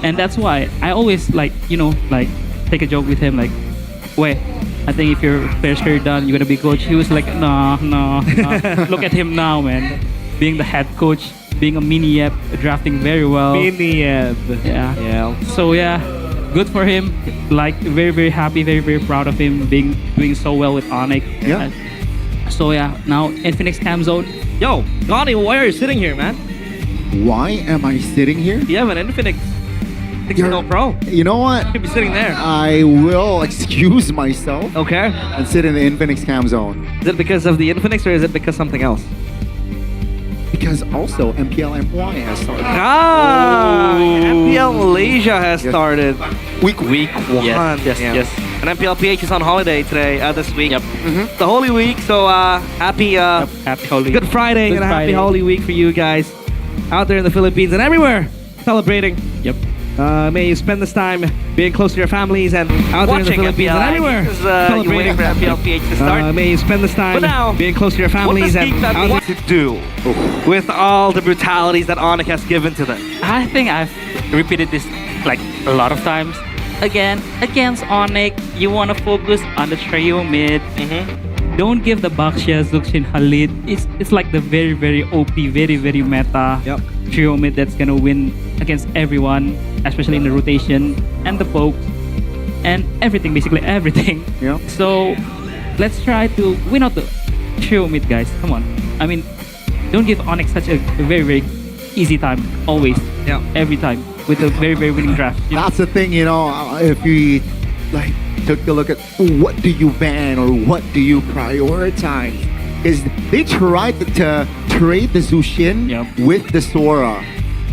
And that's why I always like, like take a joke with him like, wait, I think if your player's career done, you're gonna be coach. He was like, no, no, no. Look at him now, man. Being the head coach, being a mini yep, drafting very well. Mini yep. Yeah. Yeah. So yeah, good for him. Like very, very happy, very, very proud of him doing so well with Onyx. Yeah. So yeah, now Infinix Cam Zone. Yo, Donnie, why are you sitting here, man? Why am I sitting here? You have an Infinix 60 Pro. You know what? You could be sitting there. I will excuse myself Okay. and sit in the Infinix Cam Zone. Is it because of the Infinix or is it because something else? Because also MPL MY has started. Ah, MPL Malaysia has started. Week one. Yes. And MPL PH is on holiday today, this week. Yep. The Holy Week, so happy Happy Holy. Good Friday Good and a happy Friday. Holy Week for you guys out there in the Philippines and everywhere celebrating. Yep. May you spend this time being close to your families and out there in the Philippines and everywhere You're waiting for MPL PH to start. May you spend this time But now, being close to your What families does and Geek out want to do with all the brutalities that Onyx has given to them? I think I've repeated this like a lot of times. Again, against Onyx, you want to focus on the trio mid. Don't give the Baxia, Zuxin, Khalid. It's like the very, very OP, very, very meta trio mid that's gonna win against everyone, especially in the rotation and the pokes and everything, basically everything. Yeah. So let's try to win out the trio mid, guys. Come on. I mean, don't give Onyx such a very, very easy time. Always. Yeah. Every time with a very, very winning draft. You know? That's the thing, if we like took a look at what do you ban or what do you prioritize, is they tried to trade the Zushin with the Sora.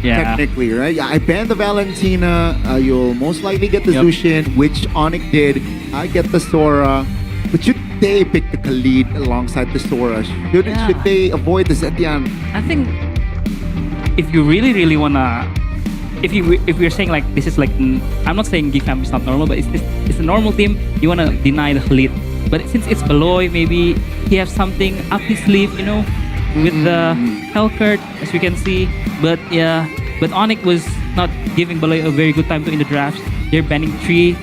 Yeah. Technically, right? I banned the Valentina. You'll most likely get the Zushin, which Onyx did. I get the Sora. But should they pick the Khalid alongside the Sora? Should they avoid the Zetian? I think if you really, really wanna, if we're saying like this is like, I'm not saying Gfam is not normal, but it's a normal team. You wanna deny the Khalid, but since it's Beloy, maybe he has something up his sleeve, with the Hellcurt, as we can see. But yeah, but Onyx was not giving Beloy a very good time to in the drafts. They're banning 3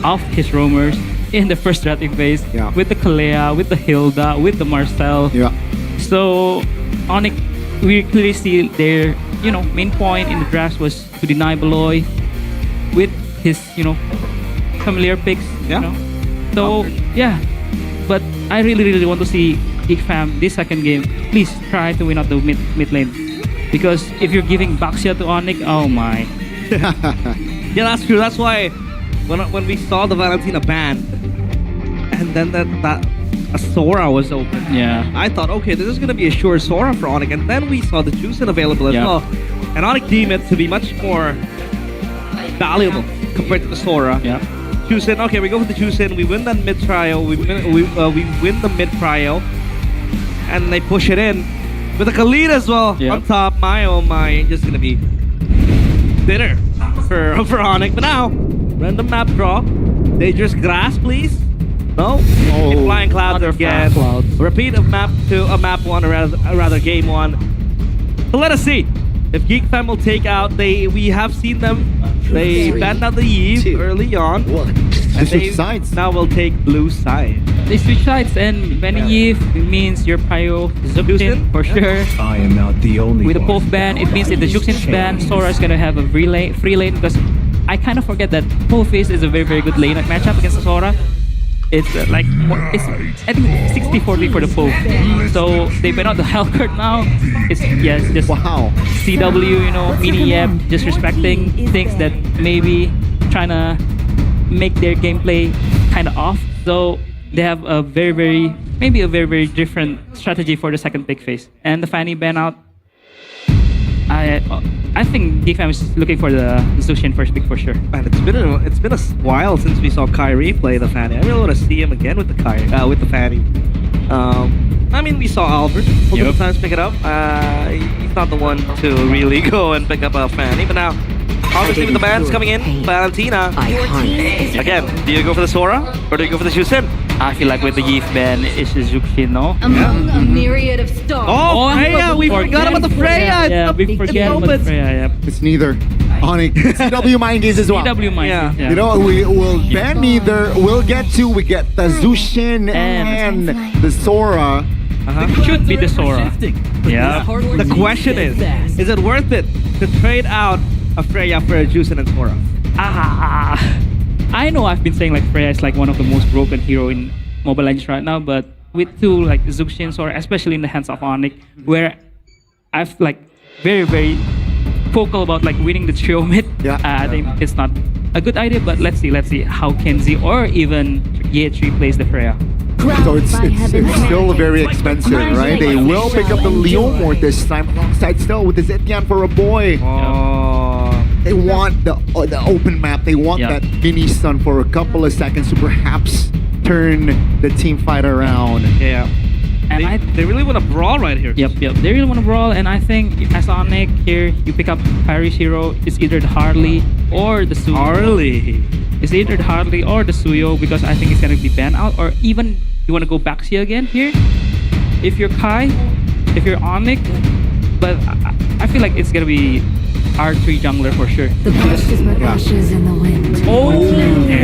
of his roamers in the first drafting phase with the Kalea, with the Hilda, with the Marcel. Yeah. So Onyx, we clearly see their main point in the drafts was to deny Beloy with his familiar picks. So yeah, but I really, really want to see Geek Fam this second game. Please try to win out the mid lane, because if you're giving Baxia to Onyx, oh my. Yeah, that's true. That's why when we saw the Valentina ban and then that a Sora was open, I thought, okay, this is gonna be a sure Sora for Onyx, and then we saw the Juicin available as well, and Onyx deemed it to be much more valuable compared to the Sora. Juicin, okay, we go for the Juicin, we win that mid trial, we win the mid trial, and they push it in with a Khalid as well on top. My oh my, just gonna be bitter for Onyx. But now, random map draw, dangerous grass, please. No, flying clouds again. Repeat of map 1, or rather game 1. So let us see if Geek Fam will take out. We have seen them. They banned out the Eve early on. And they sides. Now will take blue side. They switch sides, and banning Eve means your prio Zuxin for sure. I am not the only With the one. Pulse ban, it means if the Zuxin's ban, Sora's gonna have a free lane, because I kind of forget that Pulse is a very, very good lane matchup against the Sora. It's I think 60-40 for the Pope. So they ban out the Hellcurt now. It's just CW, mini yep, just respecting things that maybe trying to make their gameplay kind of off. So they have a very, very different strategy for the second pick phase. And the Fanny ban out, I think DFM is looking for the Zushin first pick for sure. Man, it's been a while since we saw Kyrie play the Fanny. I really want to see him again with the Fanny. I mean, we saw Albert multiple times pick it up. He's not the one to really go and pick up a Fanny, but now obviously with the bans coming in, Valentina. Again, do you go for the Sora or do you go for the Juicin? I feel like with the Yeef ban, it's the Zuxin, no? Among a myriad of stars. Oh, Freya! We forgot about the Freya! Yeah, we forget about the Freya, It's neither. Onyx, CW mind games as well. CW mind. Yeah. You know, we will ban neither. We get the Zushin and the Sora. Should be the Sora. Yeah. The question is it worth it to trade out a Freya for a Juicen and Sora? I know I've been saying like Freya is like one of the most broken hero in Mobile Legends right now, but with two like Zushin Sora, especially in the hands of Onyx, where I've like very vocal about like winning the trio mid. I think it's not a good idea, but let's see how Kenzie or even Ye3 plays the Freya. So it's still very expensive, right? They will pick up the Leomort this time alongside still with the Zetian for a boy. They want the open map. They want that mini stun for a couple of seconds to perhaps turn the team fight around. Yeah. And they really want to brawl right here. Yep. They really want to brawl, and I think as Onyx here, you pick up Harry's hero. It's either the Harley or the Suyo. Harley. It's either the Harley or the Suyo because I think it's gonna be banned out, or even you want to go Baxia again here. If you're Kai, if you're Onyx, but I feel like it's gonna be R3 jungler for sure. The burst is but ashes in the wind. Oh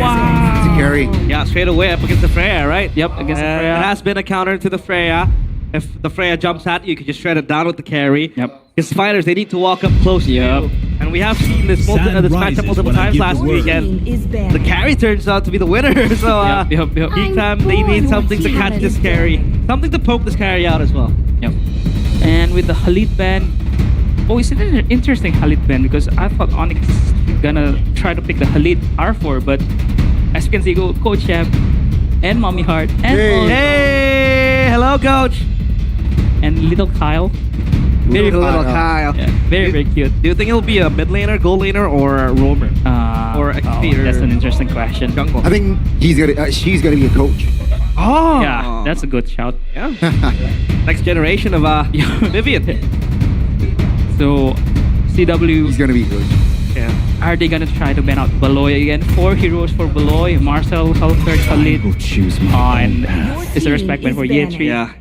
wow! It's a carry. Yeah, straight away up against the Freya, right? Yep, against the Freya. It has been a counter to the Freya. If the Freya jumps at you, you can just shred it down with the carry. Yep. His fighters, they need to walk up close to you. And we have seen this matchup multiple times last week, and the carry turns out to be the winner. So, Geek Fam, they need something to catch this carry. Something to poke this carry out as well. Yep. And with the Khalid ban, it's an interesting Khalid ban because I thought Onyx gonna try to pick the Khalid R4, but as you can see, go Coach Champ and Mommy Heart and Hey, hello, Coach. And little Kyle. Little Kyle. Yeah, very cute. Do you think he'll be a mid laner, gold laner, or a roamer? Or XP? That's an interesting question. Jungle. I think she's gonna be a coach. Oh, yeah, that's a good shout. Yeah. Next generation of Vivian. So, CW. He's gonna be good. Yeah. Are they gonna try to ban out Baloy again? 4 heroes for Baloy, Marcel, Halferd, Khalid. And it's a respect ban for Ye3. Yeah.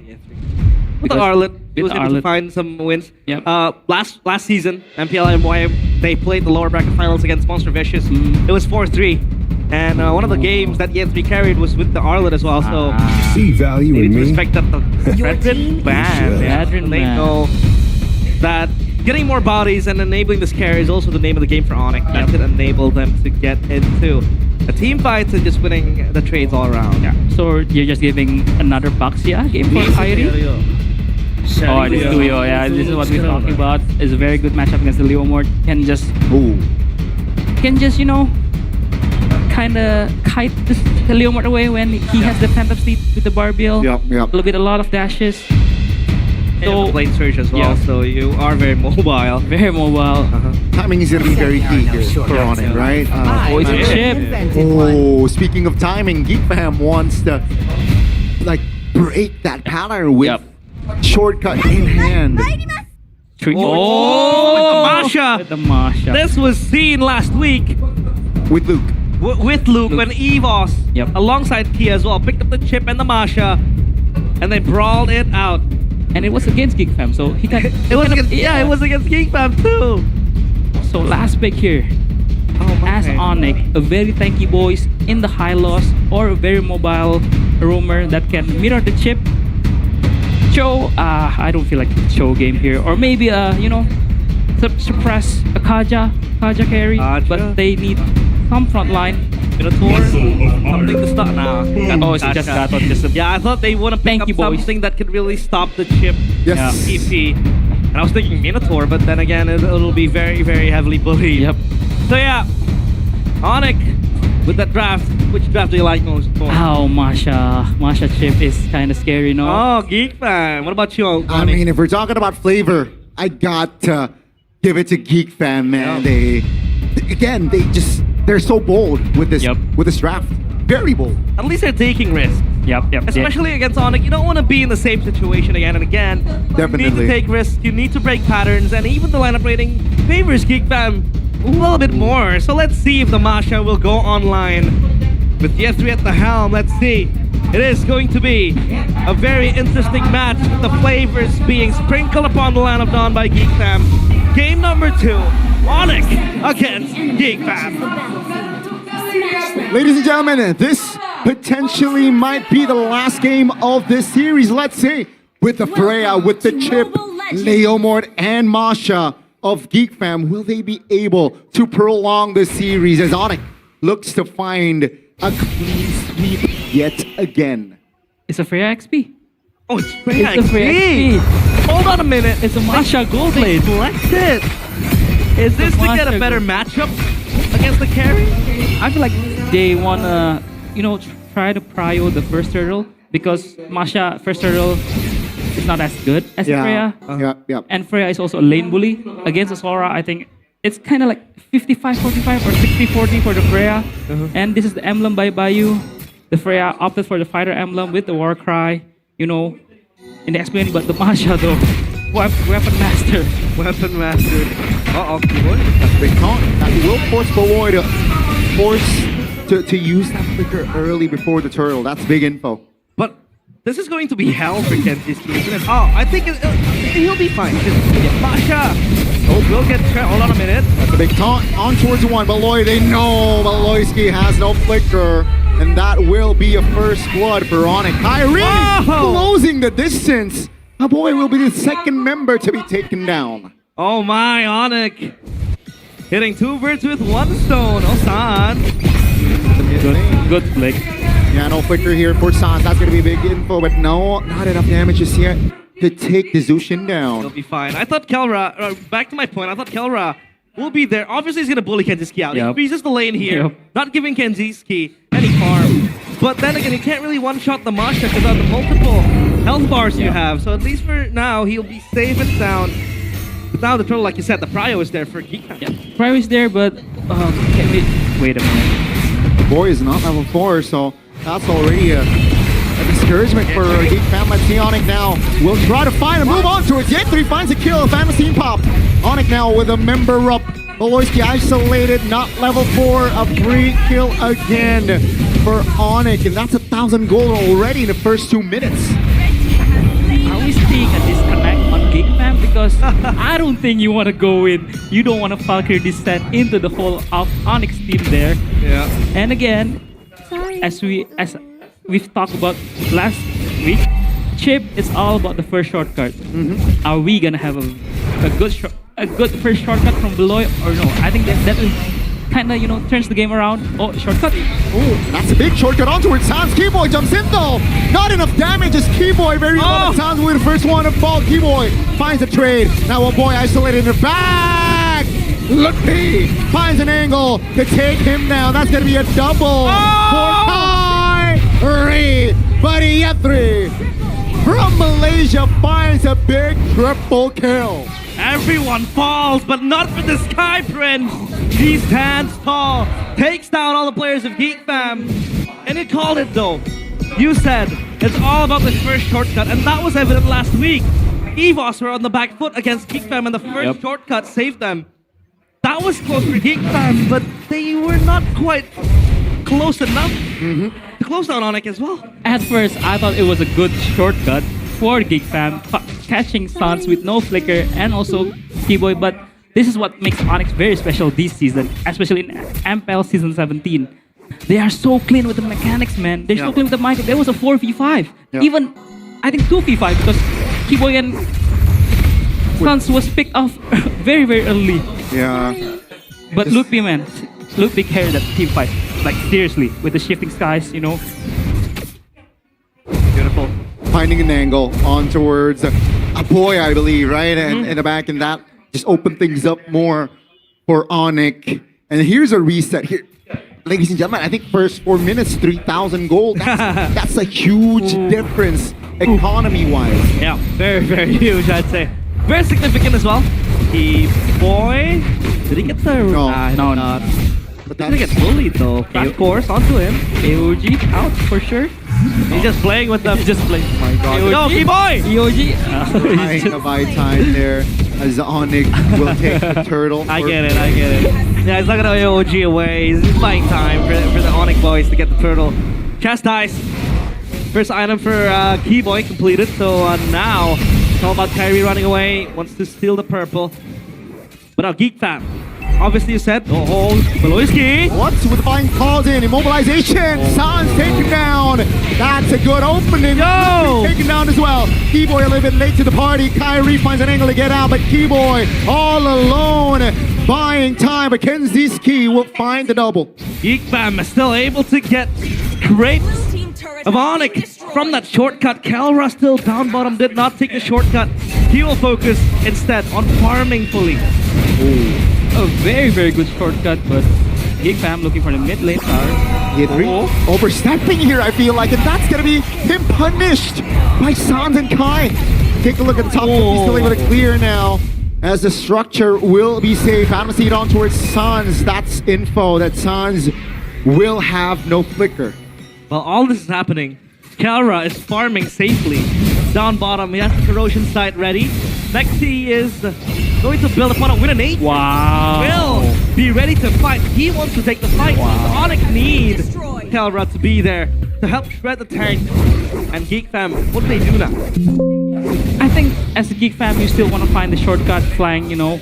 With the Arlet. He was able to find some wins. Yep. Last season, MPL and MYM, they played the lower bracket finals against Monster Vicious. It was 4-3. And one of the games that Ye3 carried was with the Arlet as well. So see value they in need to me. respect that the Redrin ban. They know that getting more bodies and enabling this carry is also the name of the game for Onyx. That can enable them to get into a team fight and just winning the trades all around. Yeah. So you're just giving another Baxia game for Kyrie? Oh, this Duo, yeah, this is what we're talking about. It's a very good matchup against the Leomort. Can just, you know, kind of kite the Leomort away when he has the Phantom Steed with the Barbiel. A lot of dashes. So blade surge as well. So you are very mobile. Very mobile. Timing is gonna be very key here for Onyx, right? It's a chip. Oh, speaking of timing, Geek Fam wants to like break that pattern with shortcut in hand. With the Masha. This was seen last week with Luke. With Luke when Evos, alongside Kia as well, picked up the chip and the Masha, and they brawled it out. And it was against Geek Fam, so he got. It was against Geek Fam too. So last pick here. As Onyx, a very tanky boys in the high loss or a very mobile roamer that can mirror the chip. Show, I don't feel like show game here, or maybe you know, suppress a Kaja carry, but they need some front line. Minotaur, something to stop now. It's just Gatot. Yeah, I thought they want to pick up something that could really stop the chip EP. And I was thinking Minotaur, but then again, it'll be very, very heavily bullied. Yep. So yeah, Onyx with that draft. Which draft do you like most? Oh, Masha chip is kind of scary, no? Oh, Geek Fan. What about you, Onyx? I mean, if we're talking about flavor, I got to give it to Geek Fan, man. They're so bold with this draft. Very bold. At least they're taking risks. Yep. Especially against Onyx. You don't want to be in the same situation again and again. Definitely. You need to take risks. You need to break patterns. And even the lineup rating favors Geek Fan a little bit more. So let's see if the Masha will go online with Ye3 at the helm. Let's see. It is going to be a very interesting match with the flavors being sprinkled upon the land of Dawn by Geek Fam. Game number 2. Onyx against Geek Fam. Ladies and gentlemen, this potentially might be the last game of this series. Let's see, with the Freya, with the Chip, Leomord, and Masha of Geek Fam, will they be able to prolong the series as Onyx looks to find a clean sweep yet again? It's a Freya XP. Oh, it's Freya It's a Freya XP. Hold on a minute. It's a Masha gold lane. Selected. Is this to get a better matchup against the carry? I feel like they wanna, try to prio the first turtle because Masha first turtle is not as good as Freya. Yeah. And Freya is also a lane bully against the Sora. I think it's kind of like 55-45 or 60-40 for the Freya. And this is the emblem by Bayou. The Freya opted for the fighter emblem with the war cry, in the explain, but the Masha though, weapon master. Weapon master. Uh-oh, Keyboard. That's a big taunt. That will force Boy to use that flicker early before the turtle. That's big info. But this is going to be hell for Kenji's team, isn't it? Oh, I think he'll be fine. Masha! Oh, we'll get trapped. Hold on a minute. That's a big taunt on towards one. Baloy, they know Baloyski has no flicker. And that will be a first blood for Onyx. Kyrie closing the distance. A boy will be the second member to be taken down. Oh my, Onyx. Hitting two birds with one stone. Osan. Good flick. Yeah, no flicker here for Sans. That's going to be big info, but no, not enough damage just yet to take the Zushin down. He'll be fine. I thought Kelra, back to my point, I thought Kelra will be there. Obviously, he's going to bully Kenjiski out. Yep. He freezes the lane here, Yep. not giving Kenjiski any harm. But then again, he can't really one-shot the Masha because of the multiple health bars you have. So at least for now, he'll be safe and sound. But now the turtle, like you said, the prio is there for Geek. Yeah, Prio is there, but wait a minute. Boy is not level 4, so that's already a discouragement for Geek Fam. Let's see Onyx now. We'll try to find a move on towards the 8-3, finds a kill, Fantasy Pop. Onyx now with a member up. Baloyski isolated, not level 4, a free kill again for Onyx, and that's 1,000 gold already in the first 2 minutes. Are we seeing a disconnect on Geek Fam? Because I don't think you want to go in. You don't want to Valkyrie descent into the whole of Onyx team there. Yeah. And again, as we've talked about last week, Chip is all about the first shortcut. Are we gonna have a good first shortcut from Beloy or no? I think that kind of turns the game around. Oh, shortcut! Oh, that's a big shortcut on towards Sans. Keyboy jumps in though. Not enough damage as Keyboy very low. Sans will be the first one to fall. Keyboy finds a trade. Now a boy isolated in the back. Look, P finds an angle to take him down. That's gonna be a double for Kyrie. Buddy Yethri from Malaysia finds a big triple kill. Everyone falls, but not for the Sky Prince. He stands tall, takes down all the players of Geek Fam. And you called it though. You said it's all about the first shortcut, and that was evident last week. EVOS were on the back foot against Geek Fam, and the first shortcut saved them. That was close for Geek Fam, but they were not quite close enough to close down Onyx as well. At first, I thought it was a good shortcut for Geek Fam, catching Sans with no flicker and also Keyboy, but this is what makes Onyx very special this season, especially in MPL Season 17. They are so clean with the mechanics, man. They're so clean with the mic. There was a 4v5. Even, I think 2v5 because Keyboy and Sans was picked off very, very early. Yeah. But Ludwig, man, Ludwig carried that team fight. Like, seriously, with the shifting skies, Beautiful. Finding an angle on towards a boy, I believe, right? And in the back, and that just opened things up more for Onyx. And here's a reset here. Ladies and gentlemen, I think first 4 minutes, 3,000 gold. That's a huge difference economy-wise. Yeah, very, very huge, I'd say. Very significant as well. Boy, did he get the... No, not. But He's gonna get bullied though. Back course onto him. AOG out for sure. He's just playing with them. He's just playing. Oh my God. Go, Keyboy! EOG. Trying to buy time there as Onyx will take the turtle. I get it. Yeah, he's not gonna AOG away. He's buying time for the Onyx boys to get the turtle. Chastise. First item for Keyboy completed. So now it's all about Kyrie running away. Wants to steal the purple. But now Geek Fam obviously you said, oh, Beloyski. What's with the flying calls in? Immobilization. Sans taken down. That's a good opening. Yo! Taken down as well. Keyboy a little bit late to the party. Kyrie finds an angle to get out, but Keyboy all alone. Buying time, but Kenziski will find the double. Geekfam is still able to get scrapes of Onyx from that shortcut. Kelra still down bottom, did not take the shortcut. He will focus instead on farming fully. A very, very good shortcut, but Geek Fam looking for the mid lane tower. Overstepping here, I feel like, and that's gonna be him punished by Sans and Kai. Take a look at the top. He's still able to clear now, as the structure will be safe. Seed on towards Sans. That's info that Sans will have no flicker. While all this is happening, Kelra is farming safely. Down bottom, he has the corrosion site ready. Next he is going to build upon a win an 8. Wow. Will be ready to fight. He wants to take the fight. Wow. Onyx needs Kelra to be there to help shred the tank. And Geek Fam, what do they do now? I think as a Geek Fam, you still want to find the shortcut flying, you know.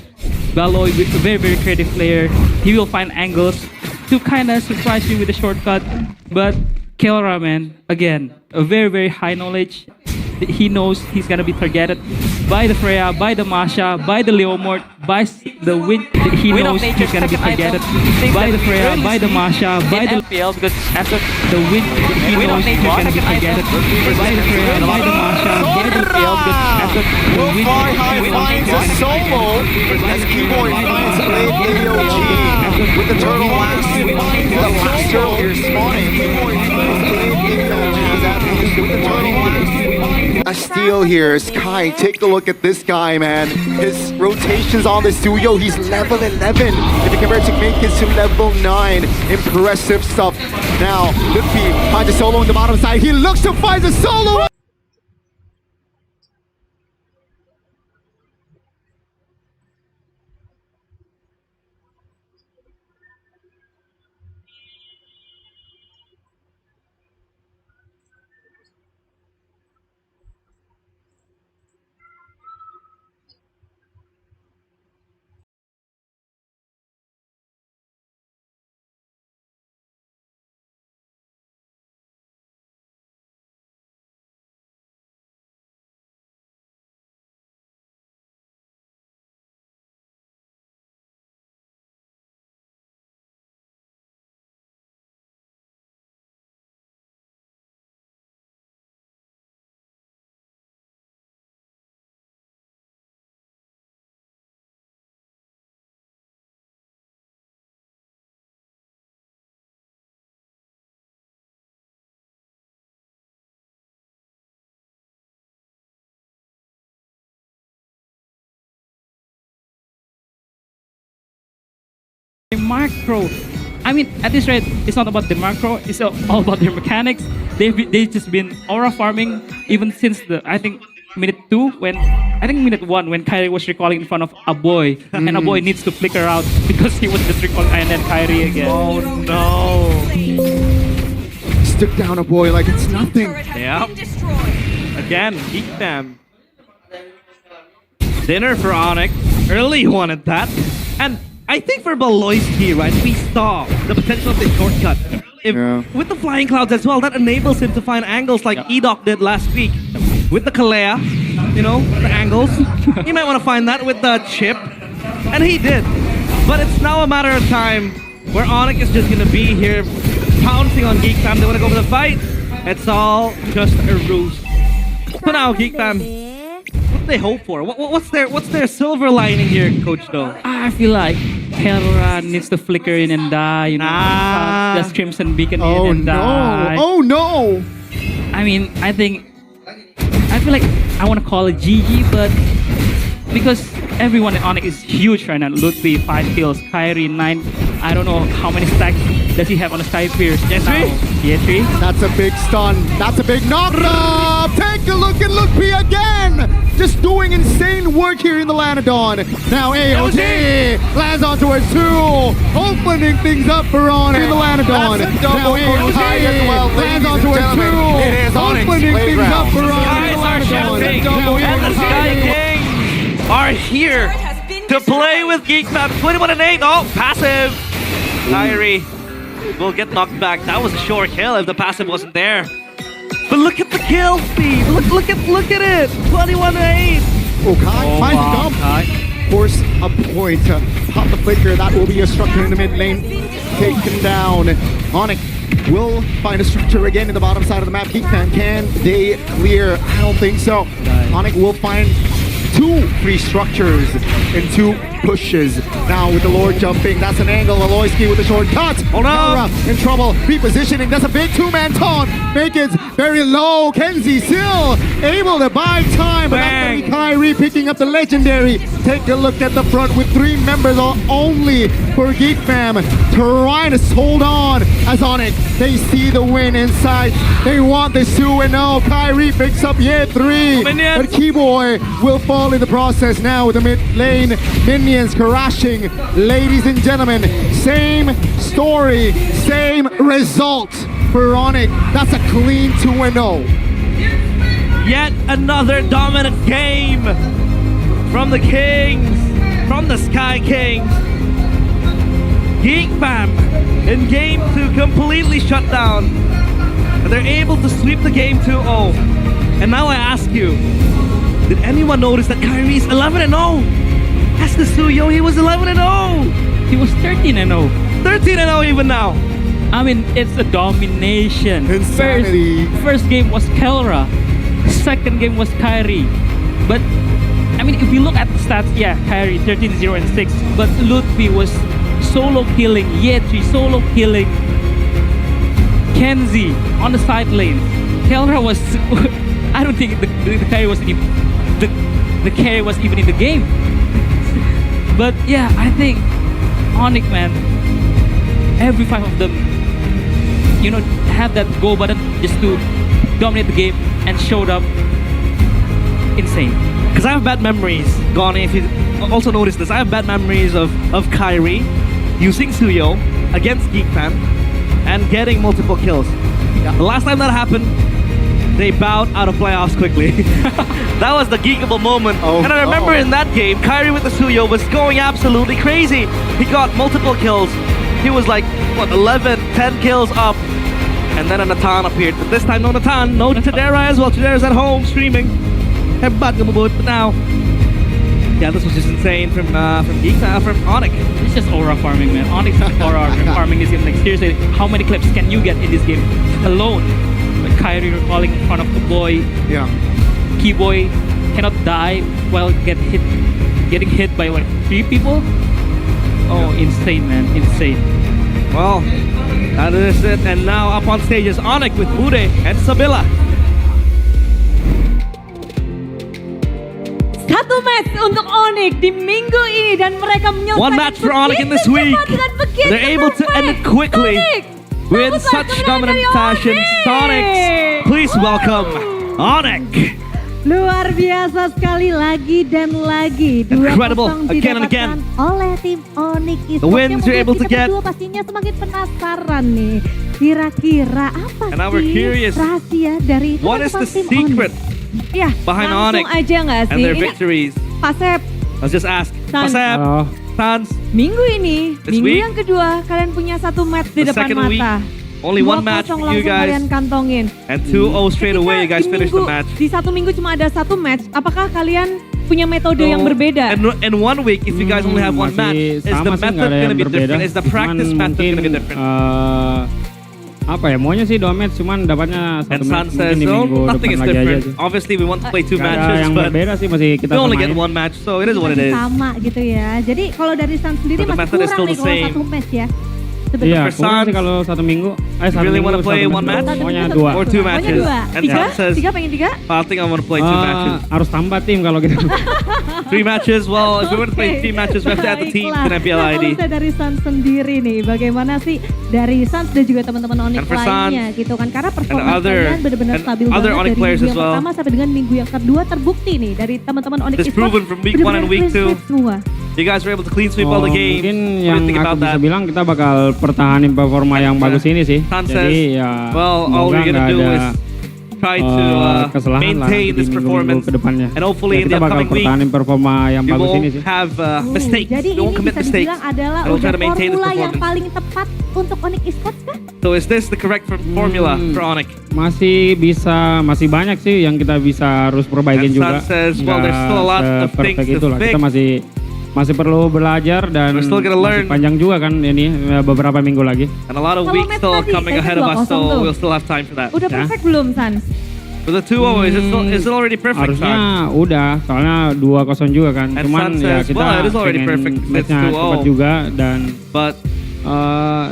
Baloy with a very, very creative player. He will find angles to kind of surprise you with the shortcut. But Kelra, man, again, a very, very high knowledge. He knows he's gonna be targeted by the Freya, by the Masha, by the Leomort, by the Wind. He knows he's gonna be targeted by the Freya, by the Masha, by the MPL because as a the Wind. He knows he's gonna be targeted by the Freya, by the Masha, by the MPL because as a Will Fly High finds a solo as Keyboy finds a late AOG with the turtle last. The last turtle here spawning. Keyboy finds a late AOG with the turtle last. A steal here. Sky, take a look at this guy, man. His rotations on the Suyo, he's level 11. If he converts to make his to level 9. Impressive stuff. Now, Lippy finds a solo on the bottom side. He looks to find a solo. macro. I mean, at this rate, it's not about the macro. It's all about their mechanics. They've just been aura farming even since I think minute 1 when Kyrie was recalling in front of Aboy, and Aboy needs to flicker out because he was just recalling and then Kyrie again. Oh no! Stick down Aboy like it's nothing. Yeah. Again, Geek Fam. Dinner for Onyx. Early wanted that. And I think for Beloyski, right, we saw the potential of the shortcut. With the flying clouds as well, that enables him to find angles like Edok did last week. With the Kalea, you know, the angles. You might want to find that with the chip. And he did. But it's now a matter of time where Onyx is just going to be here pouncing on Geek Fam. They want to go for the fight. It's all just a ruse. So now, Geek Fam, what do they hope for? What's their silver lining here, Coach Do? I feel like Kelra needs to flicker in and die, you know. Just Crimson Beacon in and die. Oh no! I mean, I feel like I want to call it GG, but because everyone in Onyx is huge right now. Ludwig 5 kills, Kyrie 9. I don't know how many stacks does he have on the Sky Pierce. Yetri? That's a big stun. That's a big knock-up. Take a look at Ludwig again. Just doing insane work here in the Lanadon. Now AOT lands on towards 2. Opening things up for Onyx in the Lanadon. Now AOT lands on towards 2. Opening things up for Onyx in the Lanadon. And the Sky King are here to play with Geek Fam. 21 and 8. Oh, passive. Kyrie will get knocked back. That was a sure kill if the passive wasn't there. But look at the kill speed. Look at it. 21 and 8. Oh, Kai finds the dump. Force a point. Pop the flicker. That will be a structure in the mid lane. Taken down. Onyx will find a structure again in the bottom side of the map. Geek Fam, can they clear? I don't think so. Onyx will find 2 free structures and 2 pushes. Now with the Lord jumping, that's an angle. Aloyski with the shortcut. Oh no! Naura in trouble. Repositioning. That's a big 2-man taunt. Make it very low. Kenzie still able to buy time, but that's gonna be Kyrie picking up the legendary. Take a look at the front with 3 members only for Geek Fam. Trying to hold on as Onyx. They see the win inside. They want this 2-0. Kyrie picks up year 3. But Keyboy will fall in the process now with the mid lane. Minions crashing. Ladies and gentlemen, same story, same result for Onyx. That's a clean 2-0. Yet another dominant game from the Kings, from the Sky Kings. Geek Fam in game 2 completely shut down. And they're able to sweep the game 2-0. And now I ask you, did anyone notice that Kyrie's 11-0? That's the Suyo, he was 11-0. He was 13-0. 13-0 even now. I mean, it's a domination. Insanity. First game was Kelra. Second game was Kyrie. But, I mean, if you look at the stats, yeah, Kyrie 13-0 and 6. But Lutfi was solo killing Yetri, solo killing Kenzie on the side lane. Kelra was... I don't think the carry was even... The carry was even in the game. But yeah, I think Onyx, man, every 5 of them, you know, have that go button just to dominate the game and showed up insane. Because I have bad memories, Goni, if you also notice this, I have bad memories of Kyrie using Suyo against Geek Fam and getting multiple kills. Yeah. The last time that happened, they bowed out of playoffs quickly. That was the geekable moment. And I remember in that game, Kyrie with the Suyo was going absolutely crazy. He got multiple kills. He was like, what, 11, 10 kills up. And then a Natan appeared. But this time, no Natan, no Tadera as well. Tadera's at home streaming. But now, yeah, this was just insane from Geek from Onyx. It's just aura farming, man. Onyx is aura farming this game. Like, seriously, how many clips can you get in this game alone? Like Kyrie recalling in front of the boy. Yeah. Keyboy cannot die while getting hit by like 3 people. Oh, insane, man, insane. Well, that is it. And now up on stage is Onyx with Bude and Sabila. Satu match untuk Onyx di minggu ini dan mereka menyelesaikan One match for Onyx in this week. They're able to end it quickly with such dominant fashion. Sonics, please welcome Onyx. Luar biasa sekali lagi dan lagi. Incredible, again and again. Oleh tim Onyx The wins you're able to get. Pastinya semakin penasaran nih. Kira-kira apa And now we're sih curious, rahasia dari what is the tim secret Onyx? Ya, behind langsung Onyx aja nggak sih? and their Ini victories? Pasep, Let's just ask. Sans. Pasep, Sans, minggu ini, This minggu week, yang kedua, kalian punya 1 match di the depan second week, mata. only 1 match 2-0 for you langsung guys. kalian kantongin. And 2-0 straight away, you guys Di finished the minggu- match. Di 1 minggu cuma ada 1 match. Apakah kalian punya metode yang berbeda? And in 1 week, if you guys only have 1 match, is the method gonna be different? Is the practice method gonna be different? Apa ya, maunya sih 2 match, cuman dapatnya 1 And match Sun says, mungkin di no, minggu nothing depan is lagi aja different. sih. Obviously, we want to play 2 Gak ada matches, yang but berbeda sih, masih kita we only get samain. 1 match, so it is what it Masih is. sama gitu ya. Jadi kalau dari Sun sendiri But the masih method is kurang still nih the kalau same. 1 match ya. Iya, For kurang Suns, sih kalau 1 minggu. you really wanna play 1 match? Maunya Satu 2. Or 2 Maunya matches. 2. And 3? Sun says, 3 pengen 3? I think I want to play 2 matches. Harus tambah tim kalau gitu. 3 matches, well, if we were to play 3 matches, we have to add the team to the MPL Nah, ID. kalau saya dari Suns sendiri nih, bagaimana sih dari Suns dan juga teman-teman Onyx And for lainnya Suns, gitu kan? Karena performa other- kalian benar-benar and stabil other banget Onyx dari players minggu as yang well. pertama sampai dengan minggu yang kedua terbukti nih dari teman-teman Onyx It's Esports proven from week 1 and week 2. semua. You guys were able to clean sweep all the games. Mungkin What do yang you think aku about bisa that? bilang kita bakal pertahanin performa yang bagus ini sih. Sun Jadi says, ya well, all semoga we're gonna nggak do ada is try to kesalahan lah maintain di this minggu-minggu performance. ke depannya. And hopefully in the Kita bakal upcoming week, pertahanin performa yang we bagus ini won't sih. have mistakes. Jadi We won't ini commit bisa mistakes. dibilang adalah And we'll try udah to maintain this formula yang performance. paling tepat untuk Onyx Esports kah? So is this the correct formula for Onyx? Masih banyak sih yang kita bisa harus perbaikin And juga. Sun says, well, there's still a lot of things Perfect to itulah. Kita fix. masih perlu belajar dan We're still gonna learn. masih panjang juga kan ini beberapa minggu lagi. And a lot of Kalau weeks match still tadi, coming match ahead of us, 2-0 so tuh. we'll still have time for that. Udah Ya. perfect belum, Sans? For the 2-0, is it already perfect, San? Harusnya udah, soalnya 2-0 juga kan. And Cuman Sun ya says, kita well, it is already pengen perfect. It's match-nya 2-0. cepat juga dan But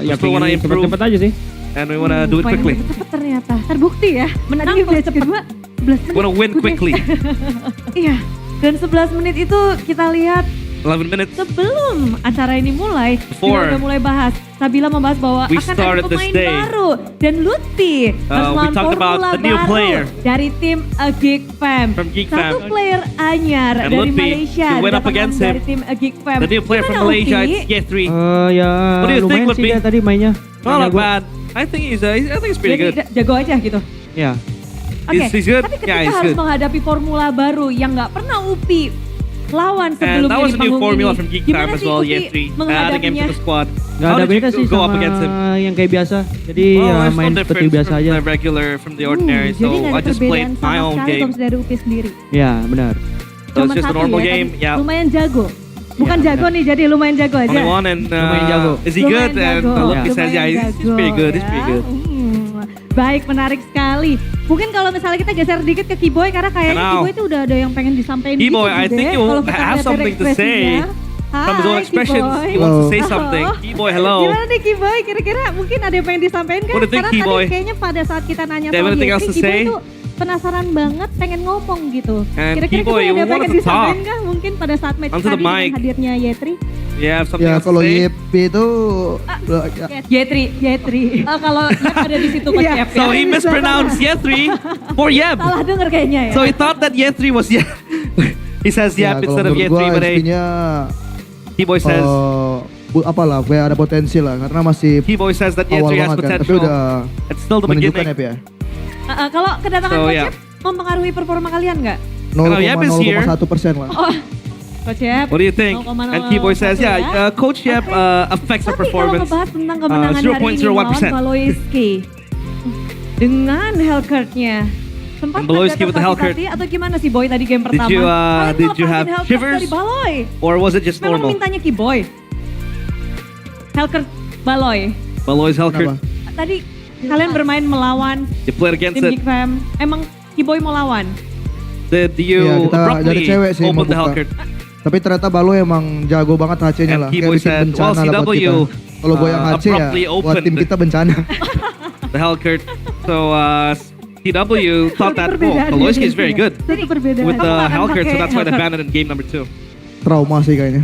ya still wanna pengen improve. cepet-cepet aja sih. and we want to do it Poin quickly. cepet ternyata. Terbukti ya. Menang di match kedua 11 menit. We want to win Udah. quickly. Iya. Dan 11 menit itu kita lihat 11 minutes. sebelum acara ini mulai, Before. kita udah mulai bahas. Sabila membahas bahwa We akan ada started this pemain day. baru dan Lutfi harus We melawan talked about formula the new baru player. dari tim Geek Fam. From Geek Satu Fam. player anyar And dari Lutfi, Malaysia we went up datangkan against dari him. tim Geek Fam. The new player from Gimana, Malaysia, Ufi? it's G3. Ya What do you think, lumayan sih Lutfi? dia tadi mainnya. Not bad. I think he's pretty Jadi good. jago aja gitu. Ya. Oke, He's good? tapi ketika Yeah, he's harus good. menghadapi formula baru yang nggak pernah Upi lawan And sebelumnya that was di a new panggung formula ini. from Geek Gimana Time as sih well, Upi Year 3. Adding him menghadapinya? to the squad. Gak How ada did beda you sih go up sama against him? yang kayak biasa. Jadi Well, ya there's no main seperti difference biasa from aja. the regular, from the ordinary. Jadi So nggak I ada just played perbedaan my sama own sekali game. kalau dari Upi sendiri. Ya benar. So it's just a normal ya, game. kan? Yeah. Lumayan jago. Bukan Ya, jago nih, jadi lumayan jago aja. Only one and Lumayan jago. is he Lumayan good? And jago. Lutfi says, yeah, Lumayan he's pretty good. He's jago, pretty ya. good. Baik, menarik sekali. Mungkin kalau misalnya kita geser dikit ke Kiboy karena kayaknya Now, Kiboy itu udah ada yang pengen disampaikan Kiboy, gitu, I Bude. think you Kalau kita have lihat dari something to say ekspresinya. From his own Hai, expressions, Kiboy. he wants to say Halo. something. Kiboy, hello. Gimana nih Kiboy? Kira-kira mungkin ada yang pengen disampaikan kan? What do you think, Karena Kiboy? tadi kayaknya pada saat kita nanya Do you have soal anything else Yetri, to Kiboy say? itu penasaran banget pengen ngomong gitu. And Kira-kira Kiboy, Kiboy you ada yang wanted pengen to disampaikan talk. kah? Mungkin pada saat match Onto the hari ini mic. dengan hadirnya Yetri? You have something Ya else to kalau say? YP itu Yetri. Kalau Yep ada di situ Mas Iya. Yep ya. So he mispronounced Yetri for Yeb. Salah denger kayaknya ya. So he thought that Yetri was Yeb. He says ya, Yeb kalau instead of menurut Yetri, gua but SP-nya Kiboy says apalah kayak ada potensi lah karena masih Kiboy says that awal Yetri has banget kan tapi potential. udah It's still the menunjukkan beginning. ya. Kalau kedatangan So, Coach yeah. Yep mempengaruhi performa kalian nggak? Kalau Yeb is here. 0,01% lah. Oh, Coach Yep. What do you think? 0,01 And Kiboy says, ya. yeah, Coach Yeb affects our Tapi kalau performance. ngebahas tentang kemenangan hari ini 0.01%. melawan Baloiski dengan Hellcurt-nya. Sempat And Baloiski ada with the Hellcurt. terpati atau gimana sih Boy tadi game pertama? you, Kalian did you ngelepasin have Hellcurt shivers? dari Baloy. Or was it just Memang normal? mintanya Kiboy. Hellcurt Baloy. Baloy's Hellcurt. Kenapa? Tadi kalian bermain melawan You played against tim it. Geek Fam. Emang Kiboy mau lawan? Did you Iya, kita abruptly dari cewek sih open the membuka. Hellcurt? Tapi ternyata Balo emang jago banget HC-nya And lah. Kiboy bikin said, well, bencana lah buat CW, kita. Kalau goyang HC ya abruptly buat opened tim kita bencana. the Hellcurt. So TW thought that, oh, Perbedaan Baloyski is ya, very guys, good ya. Itu perbedaan. with the Kamu akan Hellcurt, so pakai that's why they Hellcurt. banned it in game number 2. Trauma sih kayaknya.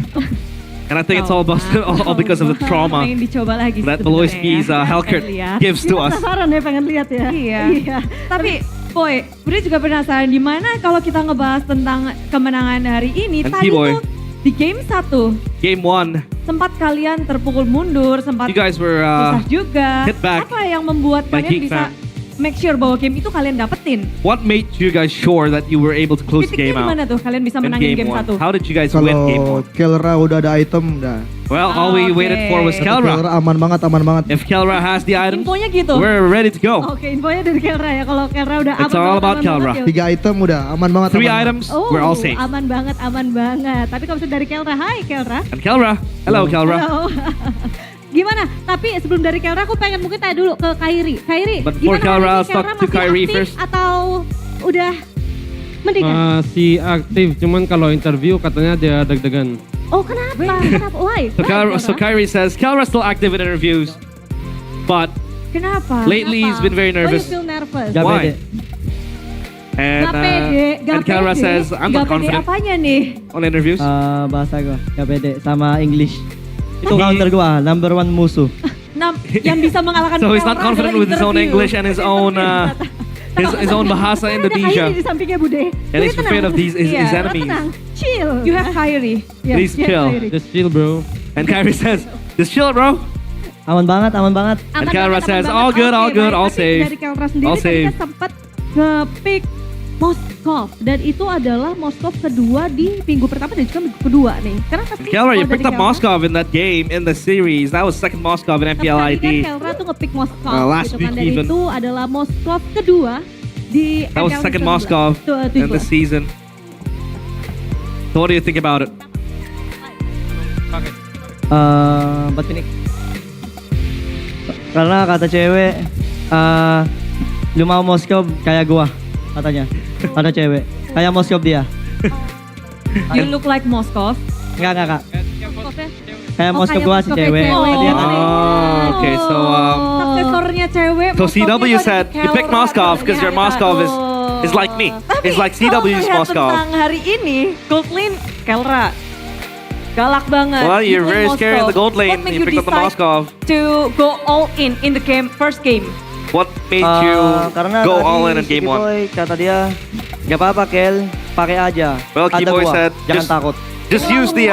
And I think it's all about all because of the trauma Pengen dicoba lagi that sebenarnya Baloyski's ya. Hellcurt Pengen lihat. gives to us. Penasaran ya pengen lihat ya. Iya. Tapi Boy, Budi juga penasaran di mana kalau kita ngebahas tentang kemenangan hari ini. And Tadi T-Boy. tuh di game 1 Game 1, sempat kalian terpukul mundur, sempat you guys were susah juga. hit back Apa yang membuat by kalian Geek bisa Fam. make sure bahwa game itu kalian dapetin? What made you guys sure that you were able to close the Titiknya game di mana out tuh kalian bisa in menangin game 1? 1? How did you guys win game Kalau 1? Kelra udah ada item dah. Well, all we waited for was Okay. Kelra. Aman banget. If Kelra has the items, Infonya gitu. we're ready to go. Oke, infonya dari Kelra ya. Kalau Kelra udah It's all about Kelra. 3 item udah aman banget. 3 aman. items, Oh, we're all safe. aman banget. Tapi kalau misalnya dari Kelra, hai Kelra. And Kelra, hello Kelra. Halo. Gimana? Tapi sebelum dari Kelra aku pengen mungkin tanya dulu ke Kairi. Kairi, But before gimana Kelra, hari ini I'll talk to masih Kairi aktif first. atau udah mendingan? Masih aktif, cuman kalau interview katanya dia deg-degan. Oh kenapa? Kenapa? Why? So Kyrie says Kelra's still active in interviews, but Kenapa? lately he's been very nervous. Why you feel nervous? Gak Why? pede. And Gak pede, and Kelra says I'm not Gak pede confident apanya nih? on interviews. Bahasa gua gak pede sama English. Itu He- counter gua, number 1 musuh. Yang bisa mengalahkan So he's not Kelra confident adalah with his own interview. English and his own his own bahasa Ada Kairi Indonesia. di sampingnya Bude. And he's afraid of his enemies. Tenang, chill. You have Kairi. Please chill. Just chill bro. And Kyrie says, just chill, bro. Aman banget, aman banget. And Kelra says, all good, all good, all Tapi safe. dari Kelra sendiri All tadi safe. kan sempat nge-pick Moskov dan itu adalah Moskov kedua di minggu pertama dan juga minggu kedua nih. Karena pasti Kelra, you kalau picked dari up Moskov in that game, in the series. That was second Moskov in MPL Tadi kan ID. Kelra tuh nge-pick Moskov Last gitu kan. week Dan even. itu adalah Moskov kedua di That was MPL second kedua. Moskov Tuh, in the season. So what do you think about it? Buat Phoenix. Karena kata cewek, lu mau Moskov kayak gua katanya. Kata cewek, kayak Moskov dia. You look like Moskov. Enggak. Moskovnya? Kayak Oh, Moskov kayak gua si Moskov cewek. cewek. Dia kan Okay, so Suksesornya cewek. so Moskovnya CW tuh said you picked Kelra Moskov tuh because your ternyata. Moskov is like me. It's like CW's Kalau Moskov. tentang hari ini, gold lane Kelra. Galak banget. Well, you're You very play scary in the Moskov. gold lane. What made You picked up the decide Moskov. to go all in the game, first game? What made you karena go tadi all in si game one? Keyboy kata dia, gak apa-apa Kel, pakai aja. Well, Kata Keyboy gua, said, jangan just- takut. Just use the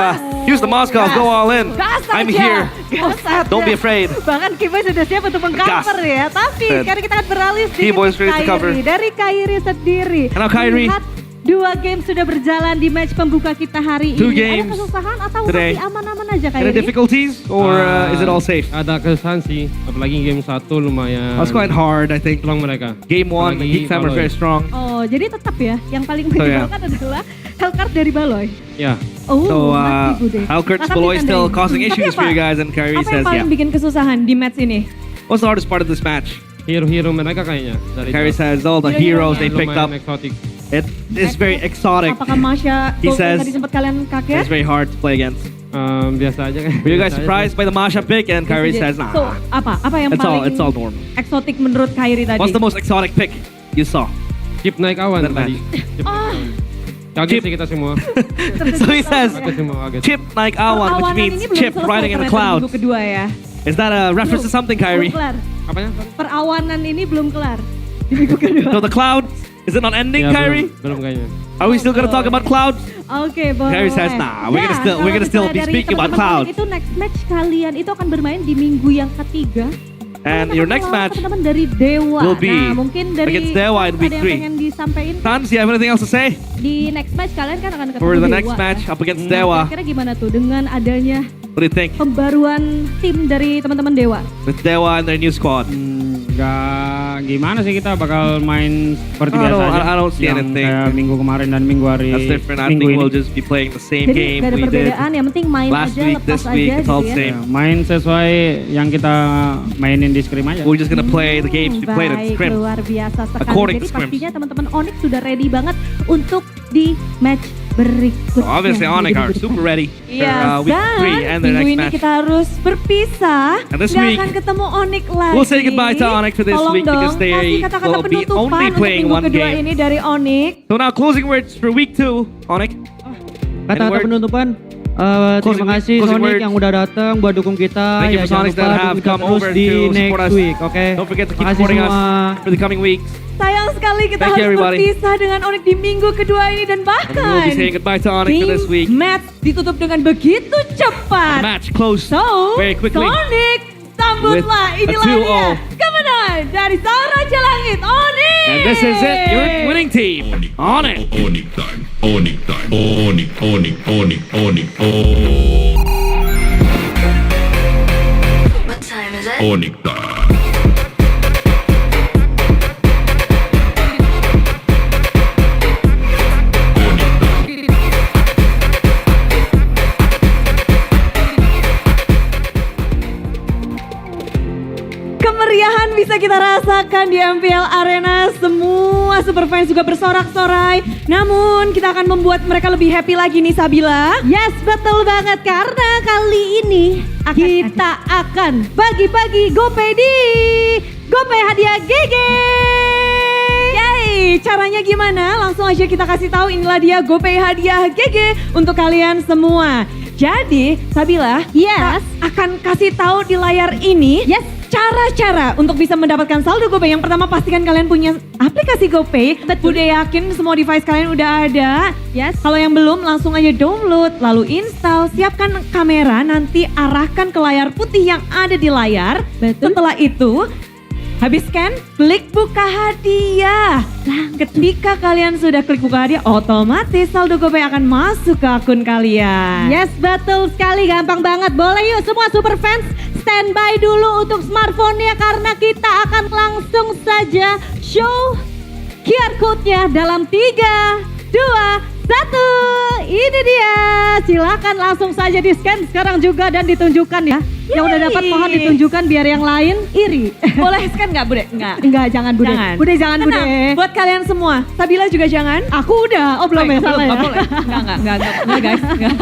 Moskov. Go all in. Gas I'm aja. here. Gas aja. Don't be afraid. Bahkan Keyboy sudah siap untuk mengcover Gas. ya. Tapi Said. sekarang kita akan beralih sedikit Keyboy's ready to ke cover. Kyrie. Dari Kyrie sendiri. Hello, Kyrie. Melihat 2 game sudah berjalan di match pembuka kita hari 2 ini. games Ada kesusahan atau today. masih aman-aman aja Any Kyrie? difficulties or is it all safe? Ada kesan sih, apalagi game 1 lumayan. That's quite hard, I think. Long mereka. Game 1, Apalagi Geek Fam are Baloy. very strong. Oh, jadi tetap ya. Yang paling So, yeah. menyenangkan adalah Hellcard dari Baloy. Ya, Oh, So, mati Bude. Hellcurt's Nah, tapi Beloy still tandain. causing Tapi issues for apa? you guys, and Kyrie Apa yang says, paling yeah. bikin kesusahan di match ini? What's the hardest part of this match? hero-hero mereka kayaknya. Dari Kyrie says, all the Hero-heronya. heroes they picked up. lumayan eksotik. It is very exotic. Apakah Masha He Gold yang says tadi sempat kalian kaget? It's very hard to play against. Biasa aja kan. Were you guys Biasa aja. surprised by the Masha pick? And Kyrie says, So, nah. apa yang It's all paling normal. eksotik menurut Kyrie tadi? What's the most exotic pick you saw? Chip naik awan That tadi. Chip naik awan. Kaget sih kita semua. So he says, Kaget semua kaget. Chip like awan, which Perawanan means ini belum Chip selesai riding in the ternyata clouds. minggu kedua ya. Is that a reference to something, Belum Kyrie? kelar. Apanya? Perawanan ini belum kelar di minggu kedua. So the clouds, is it not ending, Ya, Kyrie? belum kayaknya. Are we still gonna talk about clouds? Oke, boleh. Kyrie says, nah, we're gonna still be dari speaking about teman-teman clouds. Itu next match kalian itu akan bermain di minggu yang ketiga. And Kalian your akan next melawan match teman-teman dari Dewa. will be Nah, mungkin dari against Dewa in week ada yang 3. pengen disampaikan Tans, you have anything else to say? di next match kalian kan akan ketemu For the Dewa. next match up against Nah, Dewa, kira-kira gimana tuh dengan adanya what do you think? pembaruan tim dari teman-teman Dewa? With Dewa and their new squad. Gak gimana sih, kita bakal main seperti biasa aja. I don't see Yang anything. kayak minggu kemarin dan minggu hari That's different. I minggu think ini. we'll just be playing the same Jadi game gak ada we did perbedaan, yang penting main last aja, week, lepas this aja week. It's gitu all ya. the same. Main sesuai yang kita mainin di scrim aja. We're just gonna play the games we played in Baik, Scrim. luar biasa sekali. According Jadi to scrims. pastinya teman-teman Onyx sudah ready banget untuk di match berikutnya. So obviously, Onyx are Jadi super ready for Yes, week 3 dan and their minggu next ini match. kita harus berpisah. And this Nggak week, akan ketemu Onyx lagi. We'll say goodbye to Onyx for this Tolong week because dong, they kasih kata-kata will be penutupan only untuk playing minggu one kedua game. ini dari Onyx. So now closing words for week 2, Onyx. Kata-kata word? penutupan, Closing- terima kasih closing Sonic words. yang udah datang buat dukung kita. Thank you Ya, for jangan Sonics lupa that have dukung kita come terus over di to support next us. week, oke? Don't forget to keep Makasih supporting semua. us for the coming weeks. Sayang sekali kita Thank you, harus everybody. berpisah dengan Onyx di minggu kedua ini dan And we'll bahkan be saying goodbye to Onyx for this week. match ditutup dengan begitu The cepat. match closed So, very quickly. Sonic, sambutlah With a inilah 2-0. dia kemenangan dari Raja Langit, Onyx. And this is it, your winning team, Onyx. Onyx time, Onyx time, Onyx, Onyx, Onyx, Onyx, What time is it? Onyx time. Kemeriahan bisa kita rasakan di MPL Arena. Semua super fans juga bersorak-sorai. Namun kita akan membuat mereka lebih happy lagi nih, Sabila. Yes, betul banget. Karena kali ini kita akan bagi-bagi GoPay di GoPay Hadiah GG. Yay, caranya gimana? Langsung aja kita kasih tahu, inilah dia GoPay Hadiah GG untuk kalian semua. Jadi, Sabila, yes, akan kasih tahu di layar ini, yes, cara-cara untuk bisa mendapatkan saldo GoPay. Yang pertama, pastikan kalian punya aplikasi GoPay. Udah yakin semua device kalian udah ada. Yes, kalau yang belum langsung aja download, lalu install, siapkan kamera, nanti arahkan ke layar putih yang ada di layar. Betul. Setelah itu, Habis scan, klik buka hadiah. Nah, ketika kalian sudah klik buka hadiah, otomatis saldo GoPay akan masuk ke akun kalian. Yes, betul sekali. Gampang banget. Boleh yuk semua super fans standby dulu untuk smartphone-nya karena kita akan langsung saja show QR code-nya dalam 3, 2, 1. Ini dia. Silakan langsung saja di-scan sekarang juga dan ditunjukkan ya. Yang udah dapat mohon ditunjukkan biar yang lain iri. Boleh scan nggak Bude? Enggak, jangan Bude. Jangan. Bude jangan Bude. Tenang, buat kalian semua. Sabila juga jangan. Aku udah. Oh belum ya, salah ya. Enggak guys. Enggak.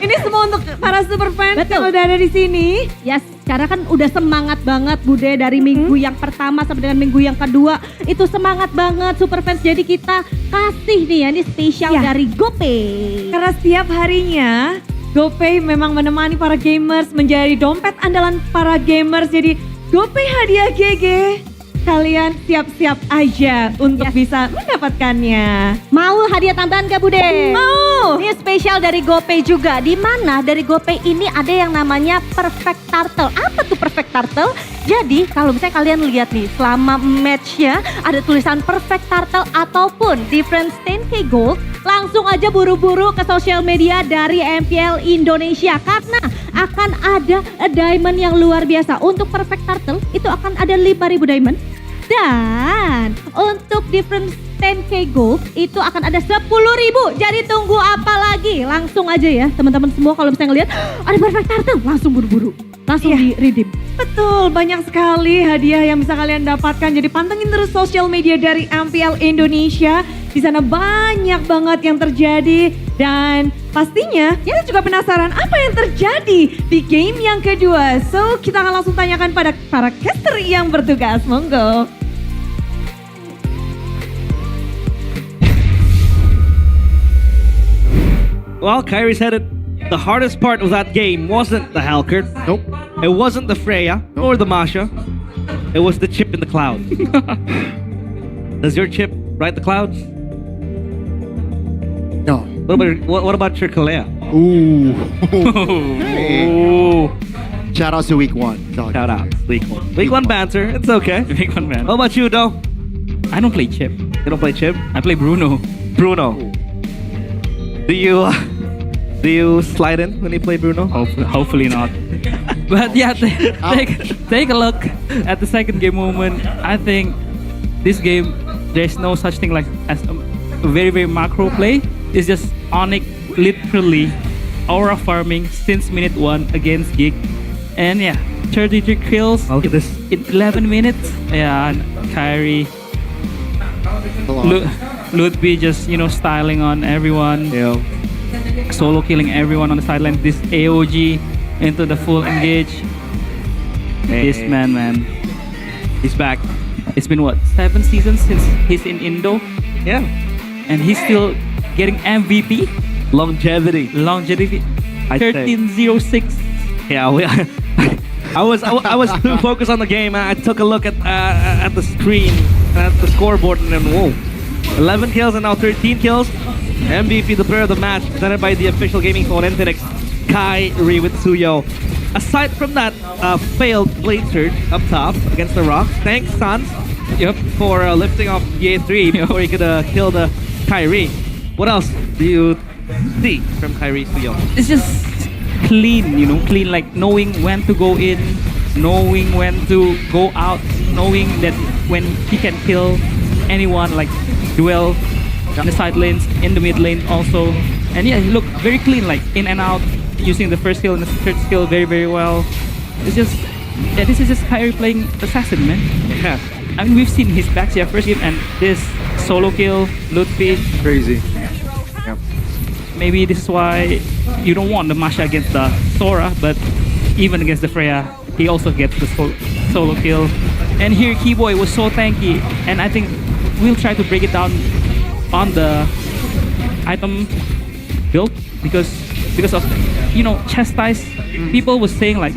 Ini semua untuk para super fans Betul. yang udah ada di sini. Yes, karena kan udah semangat banget Bude dari minggu yang pertama sampai dengan minggu yang kedua. Itu semangat banget super fans. Jadi kita kasih nih ya, ini spesial Ya. dari GoPay. Karena setiap harinya GoPay memang menemani para gamers menjadi dompet andalan para gamers. Jadi GoPay hadiah GG. Kalian siap-siap aja untuk bisa mendapatkannya. Mau hadiah tambahan gak Bude? Mau. Ini spesial dari GoPay juga. Di mana dari GoPay ini ada yang namanya Perfect Turtle. Apa tuh Perfect Turtle? Jadi kalau misalnya kalian lihat nih selama matchnya ada tulisan Perfect Turtle ataupun difference 10k gold, langsung aja buru-buru ke sosial media dari MPL Indonesia karena akan ada diamond yang luar biasa. Untuk Perfect Turtle itu akan ada 5.000 diamond. Dan untuk difference 10k gold itu akan ada 10.000. Jadi tunggu apa lagi? Langsung aja ya teman-teman semua kalau misalnya ngeliat ada Perfect Turtle langsung buru-buru. Langsung di redeem. Betul, banyak sekali hadiah yang bisa kalian dapatkan. Jadi pantengin terus sosial media dari MPL Indonesia. Di sana banyak banget yang terjadi dan pastinya kita juga penasaran apa yang terjadi di game yang kedua. So kita akan langsung tanyakan pada para caster yang bertugas. Monggo. Well, Kyrie said it. The hardest part of that game wasn't the Halkert. Nope. It wasn't the Freya or the Masha. It was the chip in the cloud. Does your chip ride the clouds? No. What about your Kalea? Ooh. Hey. Shout out to week 1. Shout out. Week 1. Week 1 banter. It's okay. Big one, man. How about you, though? I don't play chip. You don't play chip? I play Bruno. Bruno. Do you slide in when you play Bruno? Hopefully not. But yeah, take a look at the second game moment. I think this game, there's no such thing like as a very, very macro play. It's just Onyx literally aura farming since minute 1 against Geek. And yeah, 33 kills Look at this. in 11 minutes. Yeah, and Kyrie, Ludwig just, styling on everyone. Yeah. Solo killing everyone on the sideline. This AOG into the full engage. This man. He's back. It's been what, 7 seasons since he's in Indo? Yeah. And he's still getting MVP? Longevity. 1306. Yeah, I was too focused on the game. I took a look at the screen, at the scoreboard, and then whoa, 11 kills and now 13 kills. MVP, the player of the match, presented by the official gaming phone Infinix, Kyrie with Suyo. Aside from that failed blade surge up top against the Rocks, thanks Sans for lifting off EA3 before he could kill the Kyrie. What else do you see from Kyrie Suyo? It's just clean, clean, like knowing when to go in, knowing when to go out, knowing that when he can kill anyone, like duel in the side lanes, in the mid lane also. And yeah, he looked very clean, like in and out, using the first skill and the third skill very, very well. It's just, this is just Kyrie playing assassin, man. Yeah. I mean, we've seen his backseat first game and this solo kill, Ludwig. Crazy. Maybe this is why you don't want the Masha against the Sora, but even against the Freya, he also gets the solo kill. And here Keyboy was so tanky, and I think we'll try to break it down on the item build because of chastise. People was saying like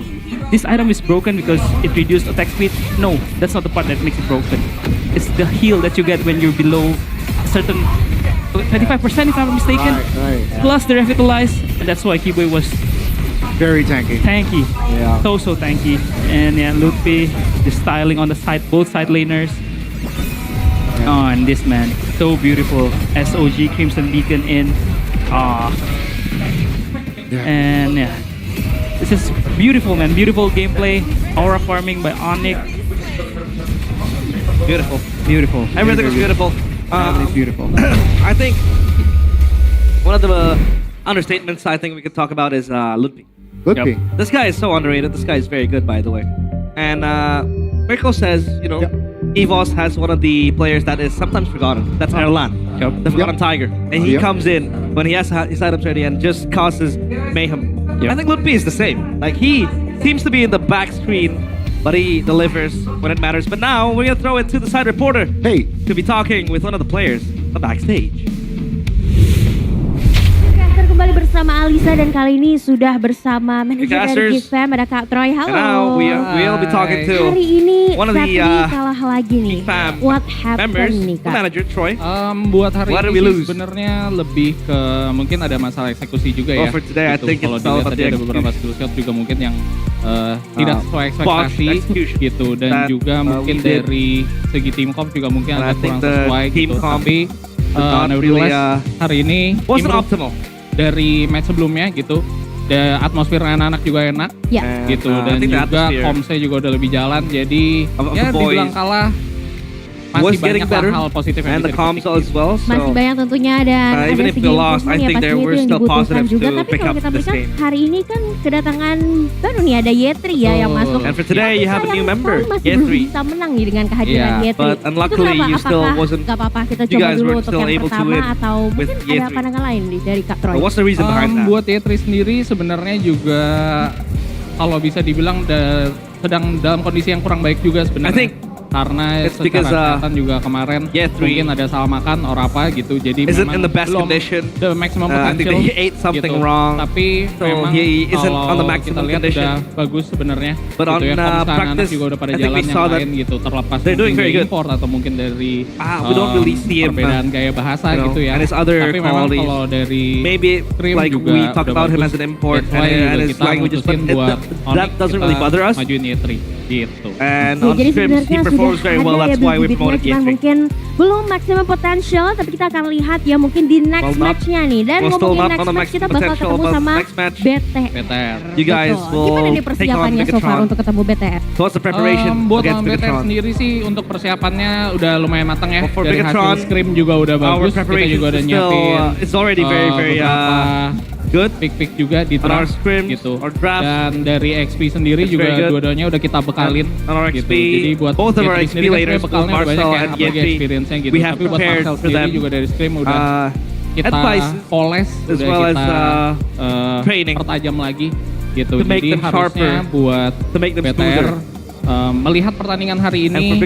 this item is broken because it reduced attack speed. No, that's not the part that makes it broken. It's the heal that you get when you're below a certain 25% if I'm not mistaken. Right. Plus the revitalize, and that's why Keyboy was Very tanky. Tanky. Yeah. So tanky. And yeah, Ludwig, the styling on the side, both side laners. Oh, and this man, so beautiful. SOG Crimson Beacon in. And yeah, this is beautiful, man. Beautiful gameplay. Aura farming by Onyx. Beautiful. Beautiful. Everything was beautiful. Everything's beautiful. I think one of the understatements I think we could talk about is Ludwig. Ludwig. Yep. This guy is so underrated. This guy is very good, by the way. And Mirko says, you know, EVOS has one of the players that is sometimes forgotten. That's Erlan, the forgotten tiger. And he comes in when he has his items ready and just causes mayhem. I think Ludwig is the same. Like, he seems to be in the back screen, but he delivers when it matters. But now we're gonna throw it to the side reporter. Hey, to be talking with one of the players backstage. Kembali bersama Alisa dan kali ini sudah bersama manajer dari Gfam, ada Kak Troy. Halo. And now we'll be talking to hari ini one of the kalah lagi nih. What happened nih Kak? Manager Troy. Buat hari ini sebenarnya lebih ke mungkin ada masalah eksekusi juga ya. For today, I think kalau dilihat tadi ada beberapa skill shot juga mungkin yang tidak sesuai ekspektasi gitu, dan juga mungkin dari segi tim comp juga mungkin agak kurang sesuai gitu. Tapi nevertheless hari ini wasn't optimal dari match sebelumnya gitu. Atmosfer anak-anak juga enak gitu, dan juga komsnya juga udah lebih jalan, jadi ya dibilang kalah masih banyak hal positif yang and the comms as well. So, masih banyak tentunya, dan even ada if segi we lost, I think there were still positives juga. to Tapi pick kalau up kita this melihat game. hari ini kan kedatangan baru nih, ada Yetri ya yang masuk. And for today you have a new member, masih belum bisa menang nih dengan kehadiran Yetri. But unluckily you still wasn't. Gak apa-apa, kita you coba guys dulu weren't untuk still yang able to pertama, win atau with mungkin ada Yetri. pandangan lain nih dari Kak Troy. What's the reason behind that? Buat Yetri sendiri sebenarnya juga kalau bisa dibilang sedang dalam kondisi yang kurang baik juga sebenarnya. Karena secara kesehatan juga kemarin mungkin ada salah makan or apa gitu, jadi memang belum the maximum potential he ate something wrong, tapi memang kalau kita lihat udah bagus sebenarnya gitu ya. Anak-anak juga udah pada jalan yang lain gitu, terlepas dari import atau mungkin dari perbedaan gaya bahasa gitu ya. Tapi memang kalau dari Scream juga udah bagus, that's why kita mutusin buat Onyx kita majuin Yetri gitu. And on Scream he performs very well, that's why we promoted Yetri. Mungkin belum maksimum potential, tapi kita akan lihat ya mungkin di next match-nya nih. Dan ngomongin next match, kita bakal ketemu sama BTR. You guys will gimana nih persiapannya so far untuk ketemu BTR? So what's the preparation buat against BTR sendiri sih, untuk persiapannya udah lumayan matang ya. Dari hasil Scream juga udah bagus, kita juga udah nyiapin it's already very good pick juga di draft gitu. Dan dari XP sendiri juga dua-duanya udah kita bekalin gitu. Jadi buat Yetri sendiri kan bekalnya udah banyak ya, apalagi experience-nya gitu. Tapi buat Marcel sendiri juga dari Scream udah kita poles, udah kita pertajam lagi gitu. Jadi harusnya buat BTR melihat pertandingan hari ini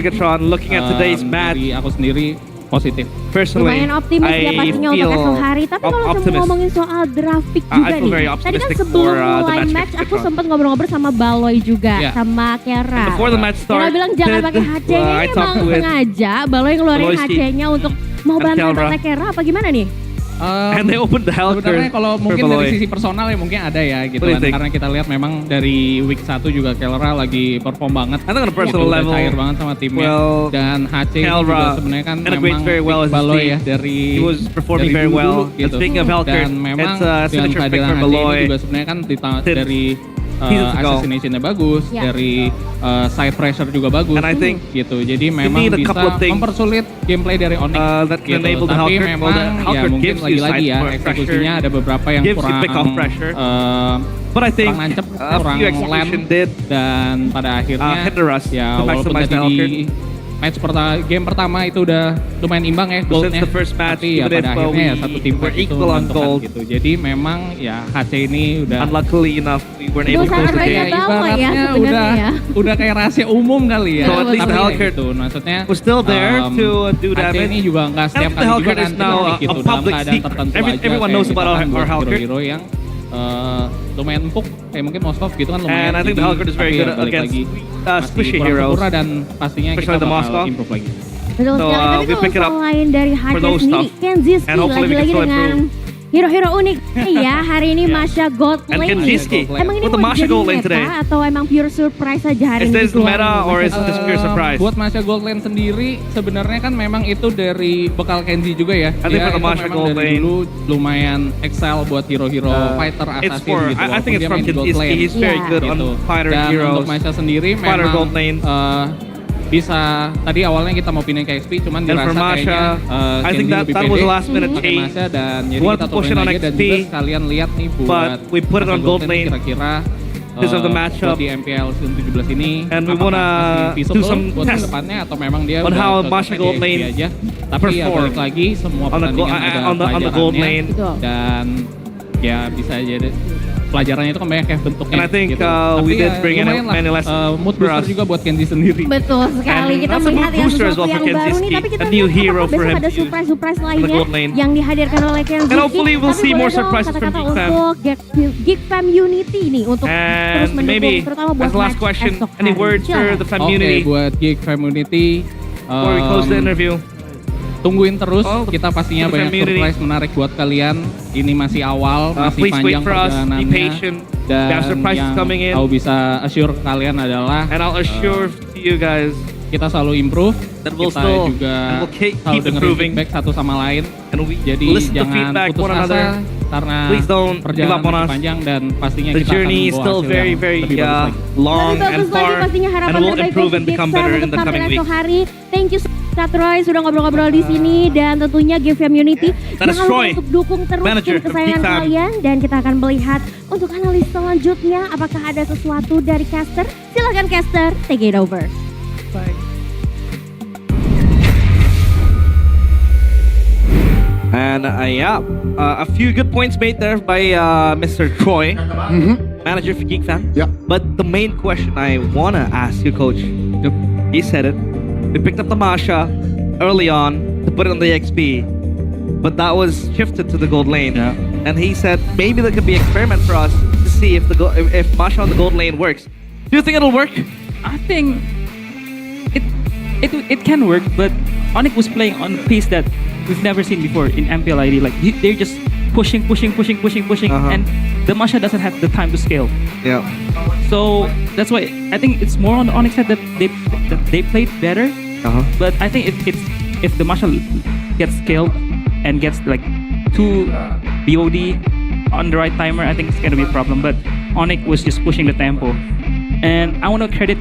dari aku sendiri positif. Lumayan optimis ya pastinya untuk esok hari. Tapi kalau ngomongin soal grafik juga nih, tadi kan sebelum mulai match aku sempat ngobrol-ngobrol sama Baloy juga, sama Kera. Kera bilang jangan pakai HC-nya, ini emang sengaja Baloy ngeluarin HC-nya untuk mau bantu Kera apa gimana nih? And they opened the hell sebenarnya kalau mungkin dari sisi personal ya mungkin ada ya gitu kan, karena kita lihat memang dari week 1 juga Kelra lagi perform banget. I think on a personal level cair banget sama timnya, dan HC juga sebenarnya kan memang Baloy ya dari performing very well gitu. Dan memang dengan kehadiran HC juga sebenarnya kan dari assassination-nya bagus, dari side pressure juga bagus gitu. Jadi memang bisa mempersulit gameplay dari Onyx gitu. Tapi memang ya mungkin lagi-lagi ya eksekusinya ada beberapa yang kurang nancep, kurang land, dan pada akhirnya ya walaupun tadi di match game pertama itu udah lumayan imbang ya goldnya, tapi ya pada akhirnya ya satu tim itu menentukan gitu. Jadi memang ya HC ini udah unluckily enough we weren't able to close the game. Ibaratnya udah kayak rahasia umum kali ya. So at least the Hellcurt gitu, maksudnya was still there to do HC damage. ini juga nggak setiap kali juga kan gitu, dalam keadaan tertentu aja. Everyone knows about our Hellcurt. Hero yang lumayan empuk, kayak mungkin Moskov gitu kan lumayan. And I think the Hellcurt is very good against squishy heroes. Dan pastinya kita bakal improve lagi. Betul sekali, tapi kalau selain dari HC sendiri, Kenzie lagi-lagi dengan Hero-hero unik ya hari ini Masha Gold And Lane. Kenjiski. Emang ini With the mau Masha jadi Gold Lane meta today. atau emang pure surprise aja hari Is ini? this meta or is this pure surprise? Buat Masha Gold Lane sendiri sebenarnya kan memang itu dari bekal Kenji juga ya. I think Dia for the itu Masha memang Gold dari Lane, dulu lumayan excel buat hero-hero fighter It's assassin for, gitu. I think it's from walaupun dia main di Gold Kenjiski. Lane. He's very good on Gitu. fighter Dan heroes. untuk Masha sendiri Fighter memang Gold Lane. bisa tadi awalnya kita mau pindah ke XP cuman And dirasa for Masha, kayaknya I think Kenji that lebih that pede was last minute pakai change. Masha dan jadi Want kita to push it turunin on aja dan XP, juga sekalian lihat nih buat but we put it Masha on Gold Lane kira-kira because of the matchup. buat di MPL season 17 ini And we apakah wanna masih feasible do some buat tests kedepannya atau memang dia on udah how cocoknya Masha di Gold XP Lane aja tapi ya perform balik lagi semua on the pertandingan ada on the Gold pelajarannya Lane. dan ya bisa jadi pelajarannya itu kan banyak ya bentuknya And I think gitu. we Tapi did ya bring in lumayan lah, many lessons mood for booster us. juga buat Kenji sendiri. Betul sekali, And kita that's a melihat yang booster as sesuatu well yang for baru nih, Kenjiski. tapi kita A new lihat hero apakah for besok him ada to use surprise-surprise the lainnya Gold Lane. yang dihadirkan oleh Kenjiski. And hopefully we'll Tapi see boleh more dong surprises from kata-kata Geek Fam. untuk Geek Fam Unity nih untuk terus And mendukung maybe terutama buat as the last match question, esok any hari. words for Silakan. the community Buat Geek Community before we close the interview? tungguin terus, Oh, kita pastinya the banyak community. surprise menarik buat kalian. Ini masih awal, masih Please wait panjang for us, be perjalanannya. patient. We have Dan surprises yang coming in. aku bisa assure ke kalian adalah And I'll assure to you guys kita selalu improve, that we'll kita still juga and we'll keep selalu dengerin improving. feedback satu sama lain. And we Jadi listen to jangan feedback putus one asa another. karena Please don't give perjalanan up on masih us. panjang dan pastinya The kita akan journey is membawa still hasil very, yang very lebih bagus lagi. long Lebih and bagus lagi far, pastinya and harapan we'll terbaik improve untuk and Geek become Fam better untuk in the tampil coming esok weeks. hari. Thank you Kak Troy sudah ngobrol-ngobrol di sini dan tentunya Geek Fam Unity That is jangan lupa Troy, untuk dukung terus manager tim of kesayangan Geek Fam. kalian dan kita akan melihat untuk analis selanjutnya apakah ada sesuatu dari caster. Silahkan caster, take it over. And a few good points made there by Mr. Troy, manager for Geek Fam. Yeah. But the main question I want to ask you, Coach, he said it. We picked up the Masha early on to put it on the XP, but that was shifted to the gold lane. Yeah. And he said maybe there could be an experiment for us to see if if Masha on the gold lane works. Do you think it'll work? I think it can work, but Onyx was playing on a pace that we've never seen before in MPL ID. Like they're just pushing, and the Masha doesn't have the time to scale. Yeah. So that's why I think it's more on the Onyx side that they played better. But I think if the Masha gets scaled and gets like 2 BOD on the right timer, I think it's gonna be a problem. But Onyx was just pushing the tempo, and I want to credit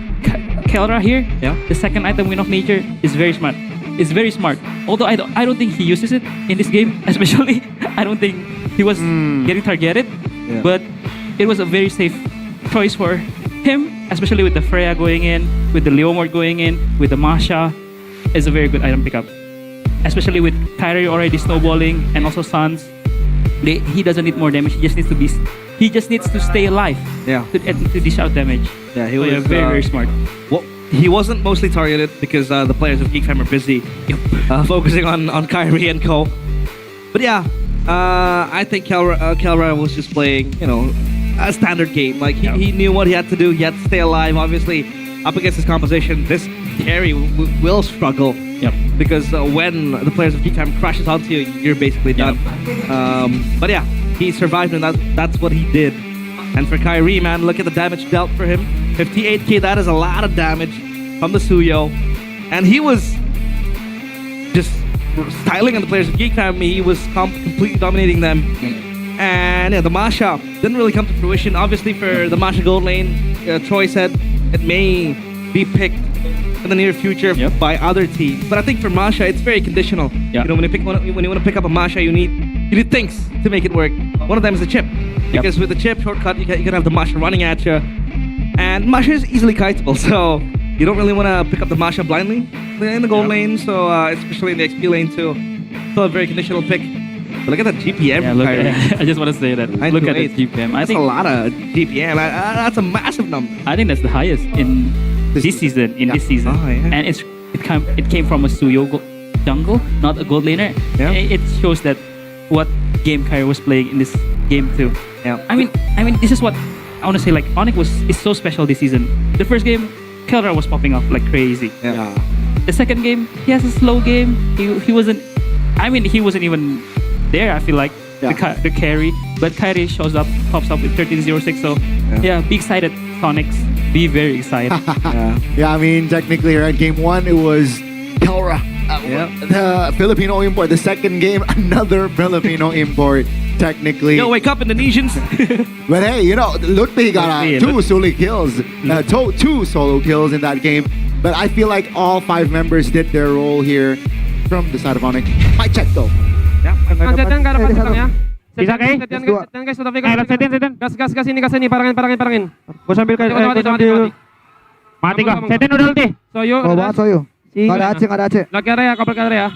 Kelra here. Yeah. The second item, Win of Nature, is very smart. It's very smart. Although I don't think he uses it in this game, especially. I don't think he was getting targeted. Yeah. But it was a very safe choice for him, especially with the Freya going in, with the Leomord going in, with the Masha. It's a very good item pickup. Especially with Kyrie already snowballing and also Suns. He doesn't need more damage. He just needs to stay alive. Yeah. To dish out damage. Yeah, he So, was very smart. Well, he wasn't mostly targeted because the players of Geek Fam are busy focusing on Kyrie and Co. But yeah, I think Kelra was just playing, a standard game. Like he knew what he had to do. He had to stay alive. Obviously, up against his composition, this carry will struggle. Yep. Because when the players of Geek Fam crashes onto you, you're basically done. But yeah, he survived, and that's what he did. And for Kyrie, man, look at the damage dealt for him. 58k, that is a lot of damage from the Suyo. And he was just styling on the players of Geek Fam. He was completely dominating them. And yeah, the Masha didn't really come to fruition. Obviously, for the Masha gold lane, Troy said it may be picked in the near future by other teams. But I think for Masha, it's very conditional. Yeah. When you want to pick up a Masha, you need things to make it work. One of them is the chip. Because with the chip shortcut, you can have the Masha running at you. And Masha is easily kiteable, so you don't really want to pick up the Masha blindly in the gold lane, so especially in the XP lane too. So a very conditional pick. But look at that GPM. Yeah, look, I just want to say that. Look at the GPM. That's a lot of GPM. That's a massive number. I think that's the highest in this season. Oh, yeah. And it came from a Suyo jungle, not a gold laner. Yeah. It shows that what game Kyrie was playing in this game too. Yeah. I mean, this is what I want to say. Like Onyx is so special this season. The first game, Kelra was popping off like crazy. Yeah. The second game, he has a slow game. He wasn't. I mean, he wasn't even there. I feel like the carry. But Kyrie pops up with 13-0-6. So yeah, be excited, Sonics. Be very excited. Yeah, I mean, technically, right? Game 1, it was Kelra, the Filipino import. The second game, another Filipino import. Technically. Yo, wake up, Indonesians. But hey, you know, Lutfi got two solo kills, two solo kills in that game. But I feel like all 5 members did their role here from the side of Onyx. Mic check though. Bisa guys? Set guys, Taufik. Gas ini, parangin. Gua sambil kayak mati gua. Setin udah ulti. Soyo. Oh, banget Soyo. Nggak ada AC. Lagi area, kabel ke area.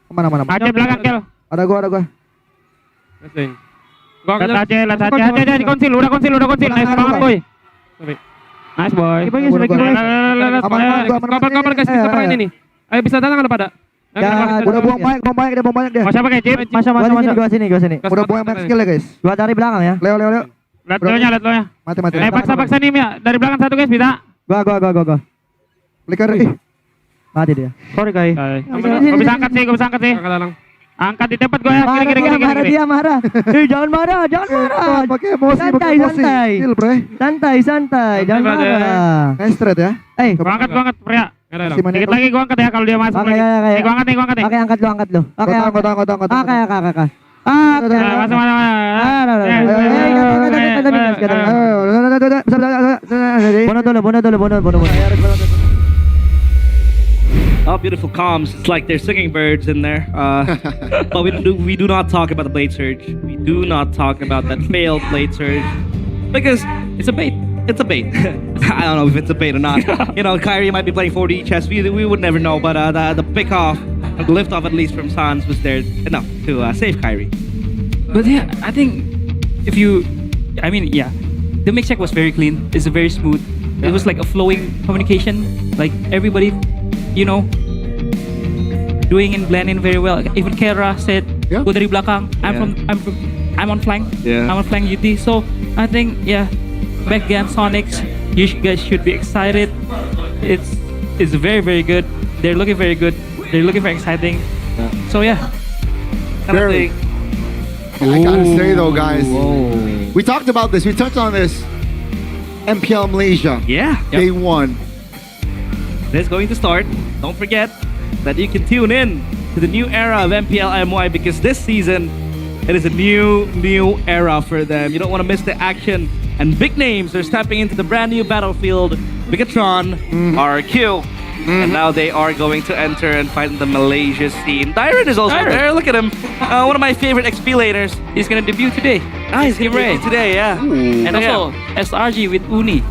Kemana? AC belakang, Kel. Ada gua. Let's AC. Konsil. Nice banget, boy. Nice, boy. Kabar guys, kita perangin ini. Ayo bisa datang ada pada. Ya, udah buang banyak dia. Masa pakai chip? Masa. Gua sini. Udah buang banyak skill ya guys. Gua dari belakang ya. Leo. Lihat lo-nya. Mati. Paksa nih ya. Dari belakang satu guys, bisa. Gua. Flicker. Mati dia. Sorry guys. Gua bisa angkat sih. Angkat di tempat gue ya. Kiri. Dia marah. Jangan marah. Pakai emosi. Santai. Jangan marah. Nice straight ya. Gua angkat pria. Dikit lagi gua angkat ya kalau dia masuk lagi. Gua angkat nih. Oke, angkat lu. Oke. Bono. Oh, beautiful comms. It's like they're singing birds in there. But we do not talk about the blade surge. We do not talk about that failed blade surge because it's a bait. It's a bait. I don't know if it's a bait or not. You know, Kyrie might be playing 4D chess. We would never know. But the pick off, the lift off at least from Sans was there enough to save Kyrie. But yeah, I think the mix check was very clean. It's very smooth. It was like a flowing communication. Like everybody, you know, doing and blending very well. Even Kera said, "Go dari belakang." I'm on flank. I'm on flank UT. So I think back again Sonics, you guys should be excited. It's very, very good. They're looking very good. They're looking very exciting. So yeah. Very. I gotta say though, guys, we talked about this. We touched on this. MPL Malaysia. Day 1. It's going to start. Don't forget that you can tune in to the new era of MPL MY because this season it is a new era for them. You don't want to miss the action. And big names are stepping into the brand new battlefield. Bigatron, RQ. And now they are going to enter and fight in the Malaysia scene. Dyron is also there. Look at him. One of my favorite XP laners. He's gonna debut today. He's gonna debut today, And also SRG with Uni.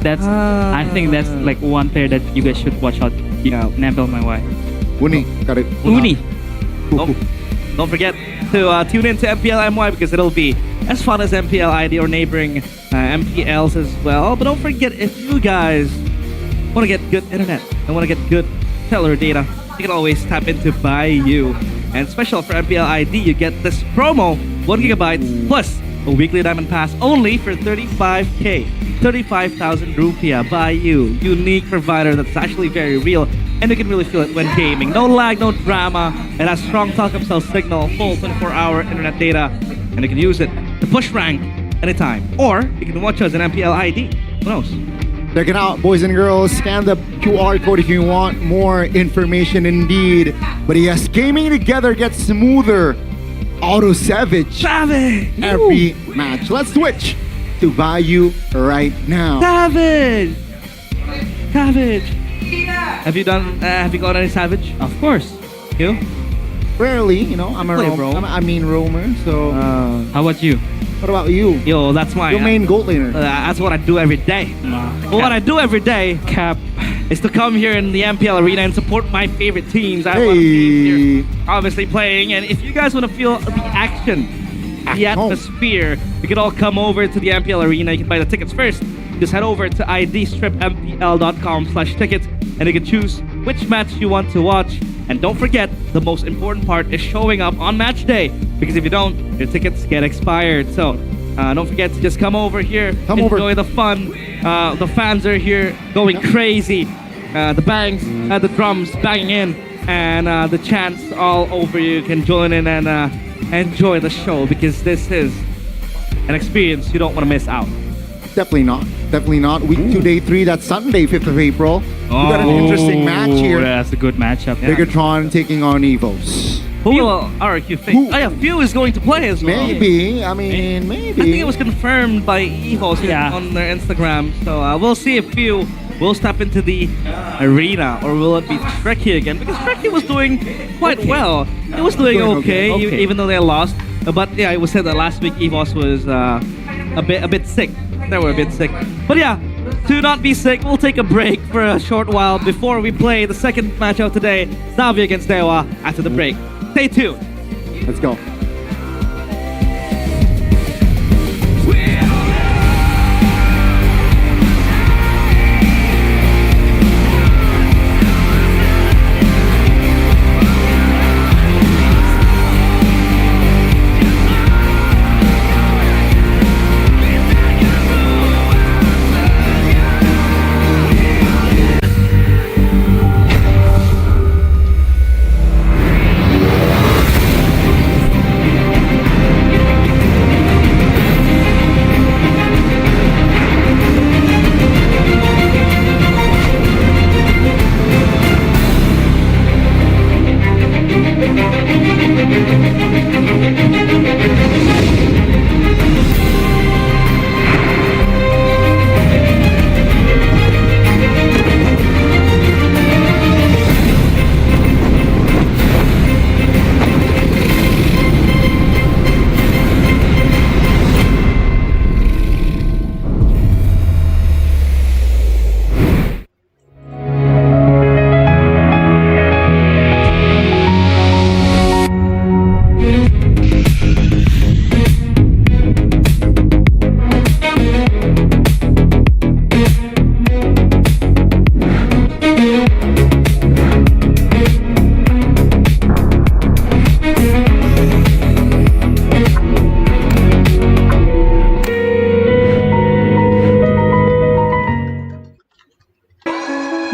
That's I think that's like one pair that you guys should watch out. You know, MPL MY. Uni, got it. Uni. Don't forget to tune in to MPL MY because it'll be as fun as MPL ID or neighboring MPLs as well. But don't forget, if you guys want to get good internet and want to get good cellular data, you can always tap into Bayou. And special for MPL ID, you get this promo, 1 GB plus a weekly diamond pass only for 35k, 35,000 rupiah. Bayou, unique provider that's actually very real, and you can really feel it when gaming. No lag, no drama. It has strong telecom cell signal, full 24-hour internet data, and you can use it to push rank anytime. Or you can watch us in MPL ID. Who knows? Check it out, boys and girls. Scan the QR code if you want more information indeed. But yes, gaming together gets smoother. Auto Savage. Every match. Let's switch to Bayou right now. Savage. Have you got any Savage? Of course. You? Rarely, you know, I'm a roamer, so... How about you? What about you? Yo, that's my... Your main gold laner. That's what I do every day. What I do every day, Cap, is to come here in the MPL arena and support my favorite teams. I have a lot of teams here, obviously playing. And if you guys want to feel the action, the atmosphere, you can all come over to the MPL arena. You can buy the tickets first. Just head over to idstrippmpl.com/tickets and you can choose which match you want to watch. And don't forget, the most important part is showing up on match day, because if you don't, your tickets get expired. So don't forget to just come over here, enjoy the fun. The fans are here going crazy. The bangs, the drums banging in, and the chants all over. You can join in and enjoy the show because this is an experience you don't want to miss out. Definitely not. Definitely not. Week 2, day 3, that's Sunday, 5th of April. We got an interesting match here. That's a good matchup. Bigatron taking on Evos. Who will RQ think? Oh yeah, Few is going to play as well. Maybe. I mean, maybe. I think it was confirmed by Evos on their Instagram. So we'll see if Few will step into the arena or will it be Trekkie again? Because Trekkie was doing quite well. He was doing okay, even though they lost. But yeah, it was said that last week Evos was a bit sick. They were a bit sick. But yeah, to not be sick, we'll take a break for a short while before we play the second match of today, Xavi against Dewa, after the break. Stay tuned. Let's go.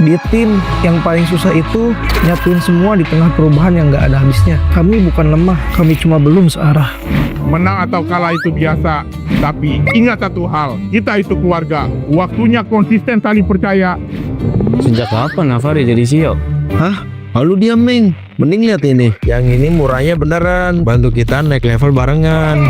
Di tim yang paling susah itu nyatuin semua di tengah perubahan yang gak ada habisnya. Kami bukan lemah, kami cuma belum searah. Menang atau kalah itu biasa, tapi ingat satu hal, kita itu keluarga. Waktunya konsisten saling percaya. Sejak kapan Navari jadi CEO? Hah? Lalu diam, Ming. Mending lihat ini. Yang ini murahnya beneran, bantu kita naik level barengan.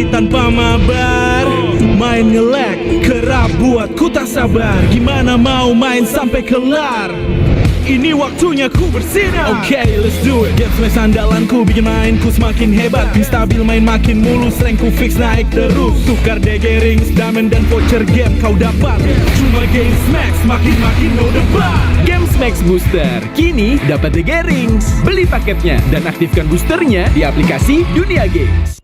Tanpa mabar, main nge-lag, kerap buat ku tak sabar. Gimana mau main sampai kelar? Ini waktunya ku bersinar. Okay, let's do it. Game smash andalanku bikin mainku semakin hebat. Pin stabil main makin mulus, rankku fix naik terus. Tukar DG rings, diamond dan voucher game kau dapat. Cuma game smash makin no debat. Game Max Booster kini dapat DG rings. Beli paketnya dan aktifkan boosternya di aplikasi Dunia Games.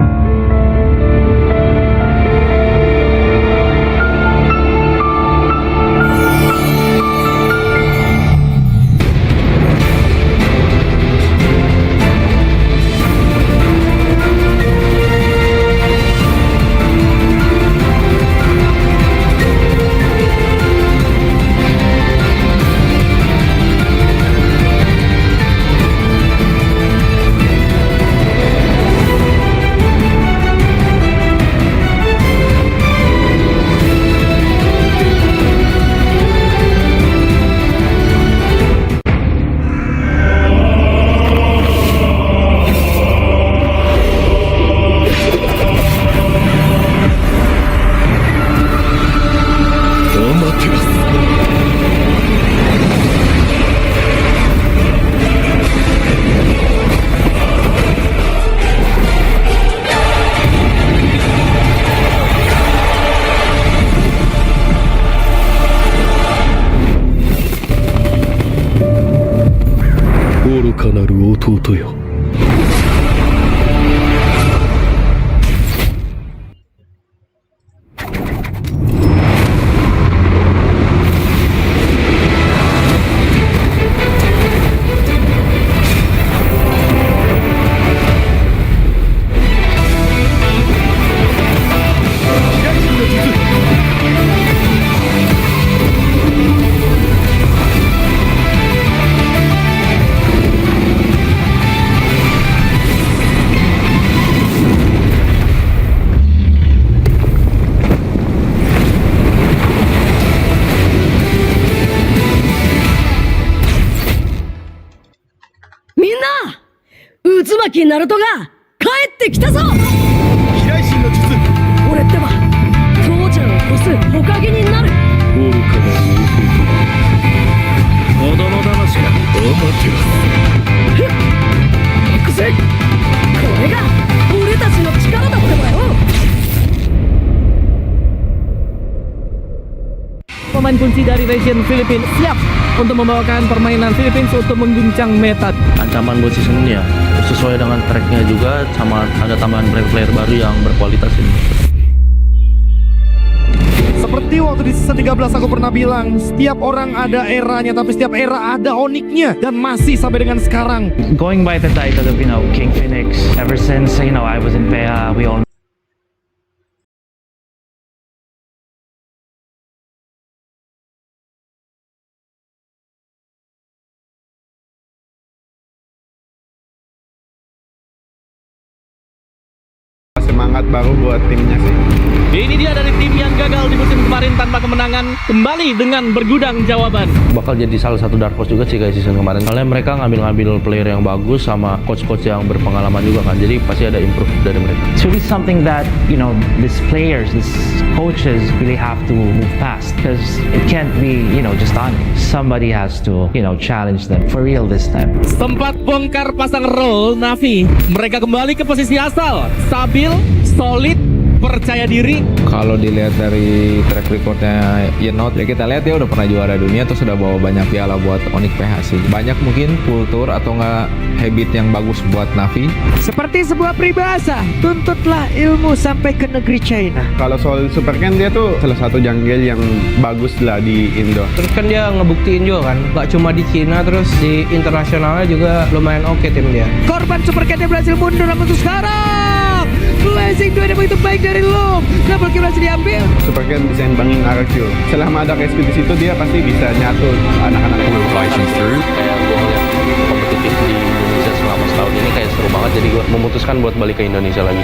愚かなる弟よ。渦巻きナルトが帰ってきたぞ。飛来神の術。俺ってば父ちゃんを越す火影になる。愚かなる弟。子供騙しか。ふっ。くせ。これが俺たちの力だってばよ。Pemain kunci dari region Filipina siap untuk membawakan permainan Filipina untuk mengguncang meta. Ancaman buat season ini ya, sesuai dengan tracknya juga, sama ada tambahan player baru yang berkualitas ini. Seperti waktu di season 13 aku pernah bilang, setiap orang ada eranya, tapi setiap era ada uniknya, dan masih sampai dengan sekarang. Going by the title of King Phoenix, ever since I was in PEA, we all semangat baru buat timnya sih. Ini dia dari tim yang gagal di musim kemarin tanpa kemenangan, kembali dengan bergudang jawaban. Bakal jadi salah satu dark horse juga sih guys season kemarin. Soalnya mereka ngambil player yang bagus sama coach-coach yang berpengalaman juga kan. Jadi pasti ada improve dari mereka. It's really something that, these players, these coaches really have to move past, because it can't be, just on. Somebody has to, challenge them for real this time. Sempat bongkar pasang roll Navi. Mereka kembali ke posisi asal, stabil, solid, percaya diri. Kalau dilihat dari track recordnya Yenot, ya kita lihat dia udah pernah juara dunia, terus udah bawa banyak piala buat Onyx PH sih. Banyak mungkin kultur atau enggak habit yang bagus buat Navi. Seperti sebuah peribahasa, tuntutlah ilmu sampai ke negeri China. Kalau soal Super Ken, dia tuh salah satu jungle yang bagus lah di Indo. Terus kan dia ngebuktiin juga kan, gak cuma di Cina, terus di internasionalnya juga lumayan oke tim dia. Korban Super Ken-nya berhasil mundur untuk sekarang. Blazing 2 yang begitu baik dari Loom. Double kill berhasil diambil. Super Ken bisa imbangin RQ. Selama ada KSP di situ, dia pasti bisa nyatu anak-anak itu. Kayak gue ngeliat kompetitif di Indonesia selama setahun ini kayak seru banget, jadi gue memutuskan buat balik ke Indonesia lagi.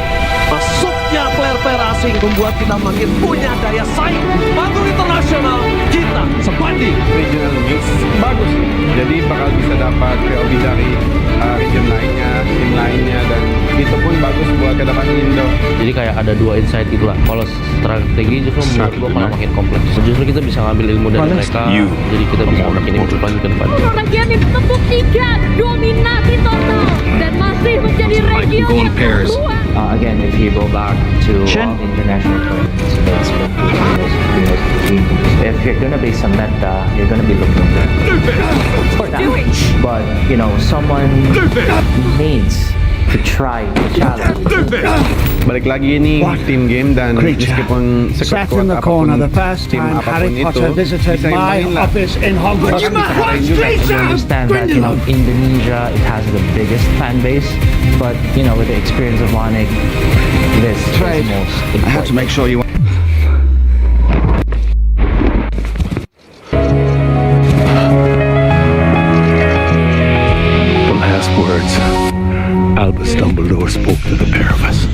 Masuknya player-player asing membuat kita makin punya daya saing. Bantu internasional, kita sebanding. Regional mix bagus, jadi bakal bisa dapat POV dari region lainnya, tim lainnya, dan itu pun bagus buat ke depan Indo. Jadi kayak ada dua insight gitu lah. Kalau strategi justru menurut gue malah makin kompleks. Justru kita bisa ngambil ilmu dari mereka, jadi kita bisa makin improve lagi ke depan. Bagian tepuk 3, dominasi total, dan masih menjadi region yang kedua. Again, if you go back to international tournaments, if you're gonna be some meta, you're gonna be looking for that. But someone needs to try the challenge. Balik lagi ini tim game, dan meskipun sekuat apapun tim apapun itu bisa main lah. I understand that Indonesia, it has the biggest fan base, but with the experience of Onyx, this is most important. I have to make sure you. The last words Albus Dumbledore spoke to the pair of us.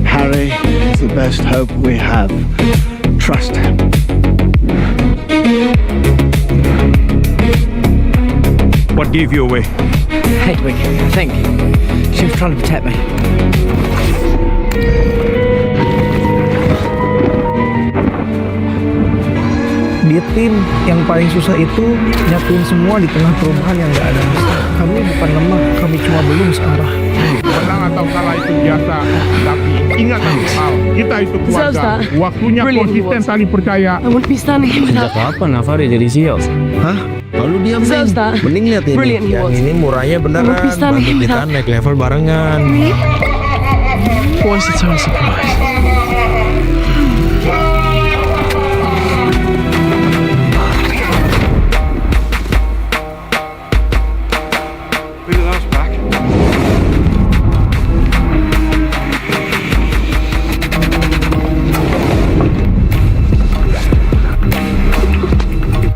Harry is the best hope we have. Trust him. What gave you away? Hedwig, I think. She was trying to protect me. Di tim yang paling susah itu nyatuin semua di tengah perubahan yang gak ada. Kami bukan lemah, kami cuma belum searah. Menang atau kalah itu biasa, tapi ingat satu hal, kita itu keluarga. Waktunya konsisten saling percaya. Sejak kapan Navari jadi CEO? Hah? Lalu dia main. Mending lihat ini. Brilliant he Yang was. ini murahnya beneran. Won't be standing Bantu kita without- naik level barengan. What's the total surprise? Look at those back.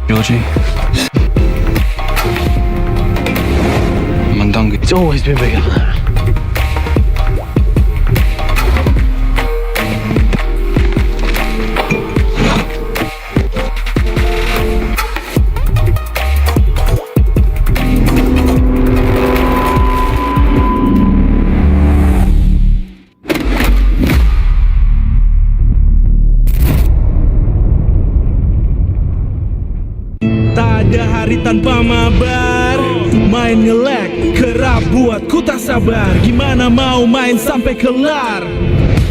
Georgie. Mandanga. It's always been bigger than that. Tak ada hari tanpa mabar. Main nge-lag, kerap buatku tak sabar. Gimana mau main sampai kelar?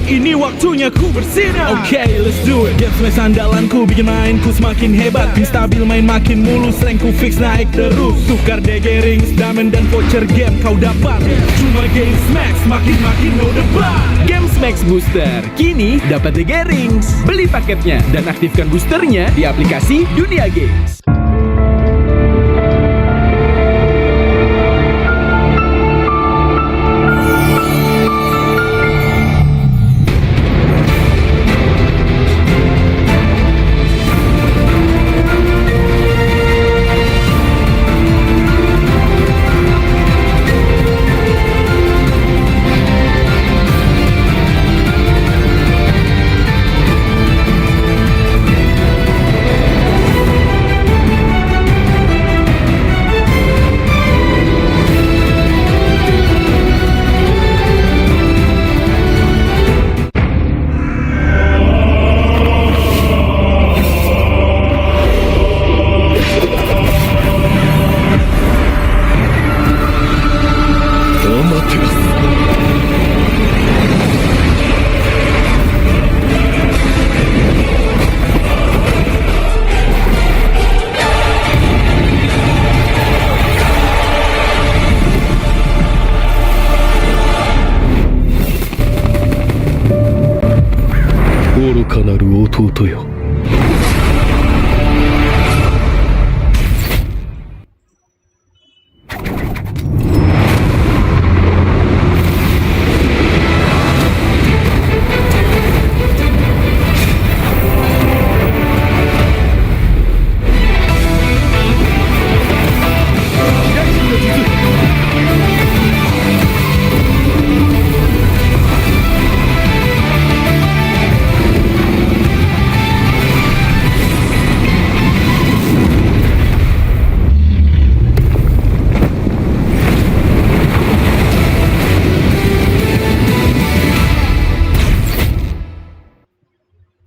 Ini waktunya ku bersinar. Okay, let's do it. Game smash andalanku bikin mainku semakin hebat. Pin stabil main makin mulus, rankku fix naik terus. Tukar DG rings, diamond dan voucher game kau dapat. Cuma game smash makin no debat. Games Max Booster kini dapat DG Rings. Beli paketnya dan aktifkan boosternya di aplikasi Dunia Games.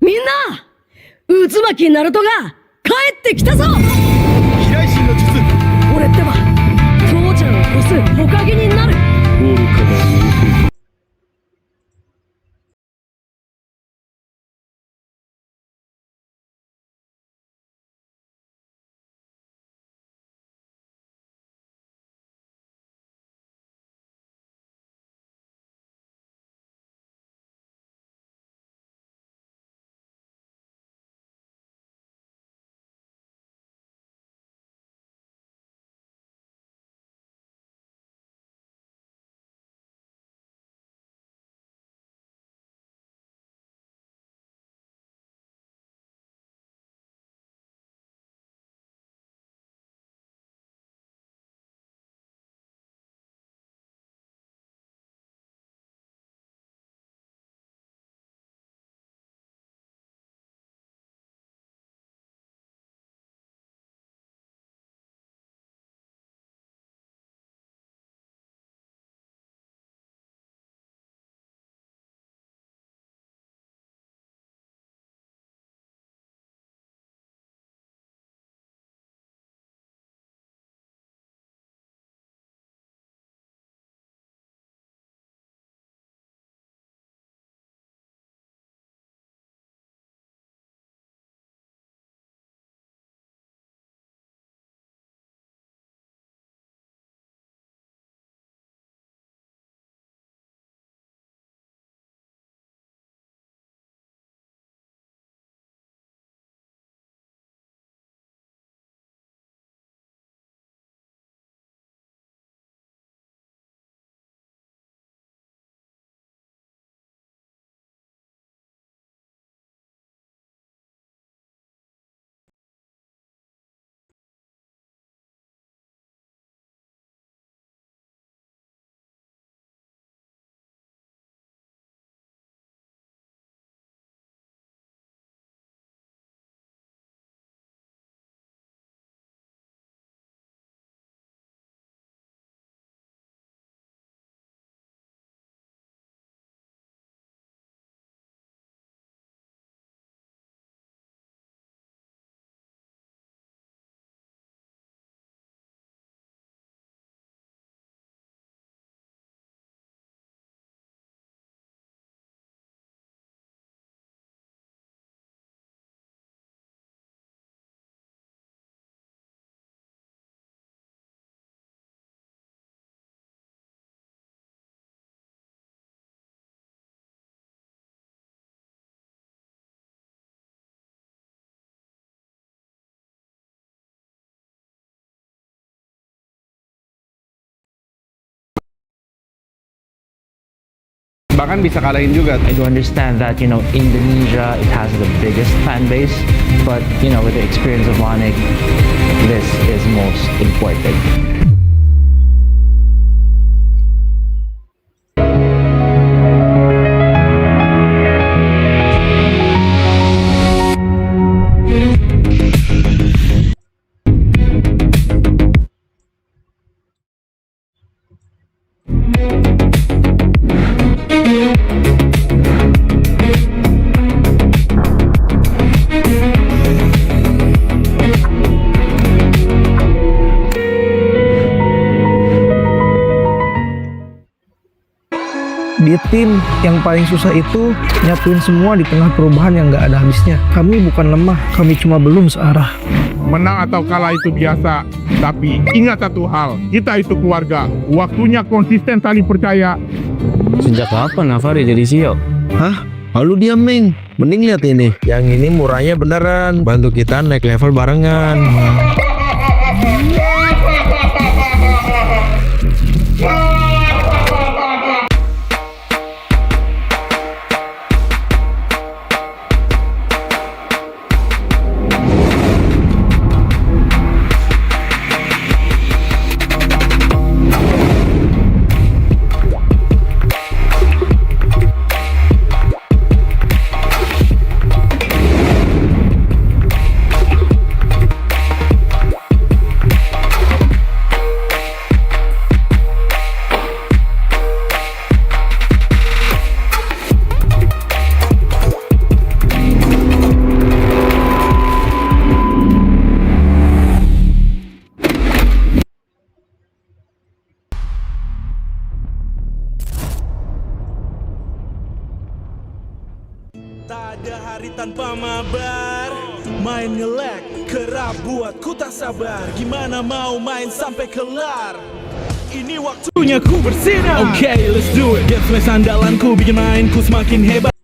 Minna! 渦巻きナルトが帰ってきたぞ。飛来神の術。俺ってば父ちゃんを越す火影になる。愚かな bahkan bisa kalahin juga. I do understand that, Indonesia, it has the biggest fan base, but, with the experience of Onyx, this is most important. Di tim yang paling susah itu nyatuin semua di tengah perubahan yang nggak ada habisnya. Kami bukan lemah, kami cuma belum searah. Menang atau kalah itu biasa, tapi ingat satu hal, kita itu keluarga. Waktunya konsisten saling percaya. Sejak kapan Navari jadi CEO? Hah? Lalu dia Ming, mending lihat ini. Yang ini murahnya beneran, bantu kita naik level barengan. Tak ada hari tanpa mabar. Main nge-lag, kerap buatku tak sabar. Gimana mau main sampai kelar? Ini waktunya ku bersinar. Okay, let's do it. Get flash andalanku, bikin mainku semakin hebat.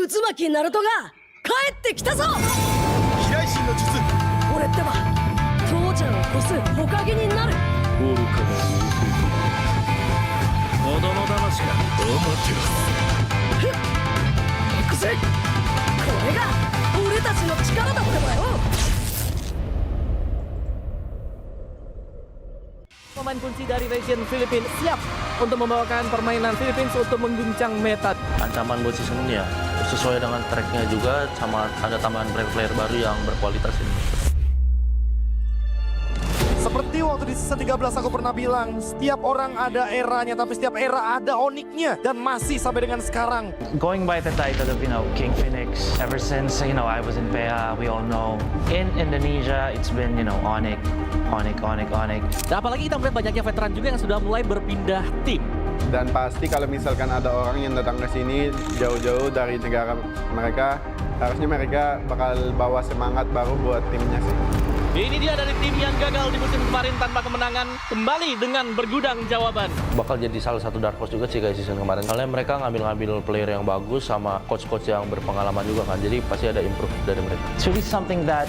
Uzumaki Naruto が帰ってきたぞ。飛来神の術。俺ってば父ちゃんを越す火影になる。愚かな弟。子供騙しか。アマテラス。ふっ。行くぜ。これが俺たちの力だってばよ。Momen kunci dari region Filipina siap untuk membawakan permainan Philippines untuk mengguncang meta. Ancaman buat season ini ya, sesuai dengan tracknya juga, sama ada tambahan player baru yang berkualitas ini. Seperti waktu di season 13 aku pernah bilang, setiap orang ada eranya, tapi setiap era ada oniknya, dan masih sampai dengan sekarang. Going by the title of, King Infinix, ever since, I was in PH, we all know. In Indonesia, it's been, Onyx. Dan apalagi kita melihat banyaknya veteran juga yang sudah mulai berpindah tim. Dan pasti kalau misalkan ada orang yang datang ke sini jauh-jauh dari negara mereka, harusnya mereka bakal bawa semangat baru buat timnya sih. Ini dia dari tim yang gagal di musim kemarin tanpa kemenangan, kembali dengan bergudang jawaban. Bakal jadi salah satu dark horse juga sih guys season kemarin. Soalnya mereka ngambil player yang bagus sama coach-coach yang berpengalaman juga kan. Jadi pasti ada improve dari mereka. It's really something that,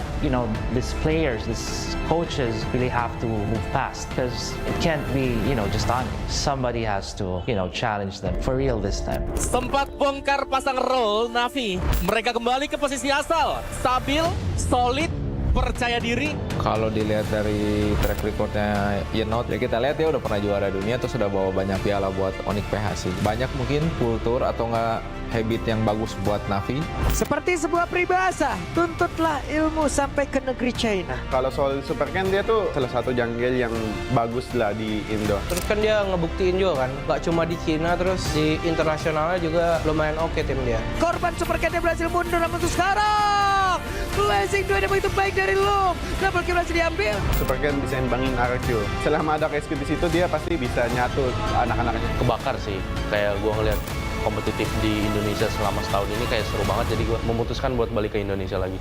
these players, these coaches really have to move past. Because it can't be, just on. Somebody has to, challenge them for real this time. Sempat bongkar pasang role Navi. Mereka kembali ke posisi asal. Stabil, solid, percaya diri. Kalau dilihat dari track recordnya Yenot, ya kita lihat dia udah pernah juara dunia, terus udah bawa banyak piala buat Onyx PH sih. Banyak mungkin kultur atau nggak habit yang bagus buat Navi. Seperti sebuah peribahasa, tuntutlah ilmu sampai ke negeri China. Kalau soal Super kan dia tuh salah satu jungle yang bagus lah di Indo. Terus kan dia ngebuktiin juga kan, gak cuma di Cina, terus di internasionalnya juga lumayan oke tim dia. Korban Super Cat berhasil mundur namun untuk sekarang. Blazing 2 ada begitu baik dari Loom. Double kill berhasil diambil. Super kan bisa imbangin RQ. Selama ada KSQ di situ dia pasti bisa nyatu anak-anaknya. Kebakar sih, kayak gua ngeliat kompetitif di Indonesia selama setahun ini kayak seru banget, jadi gue memutuskan buat balik ke Indonesia lagi.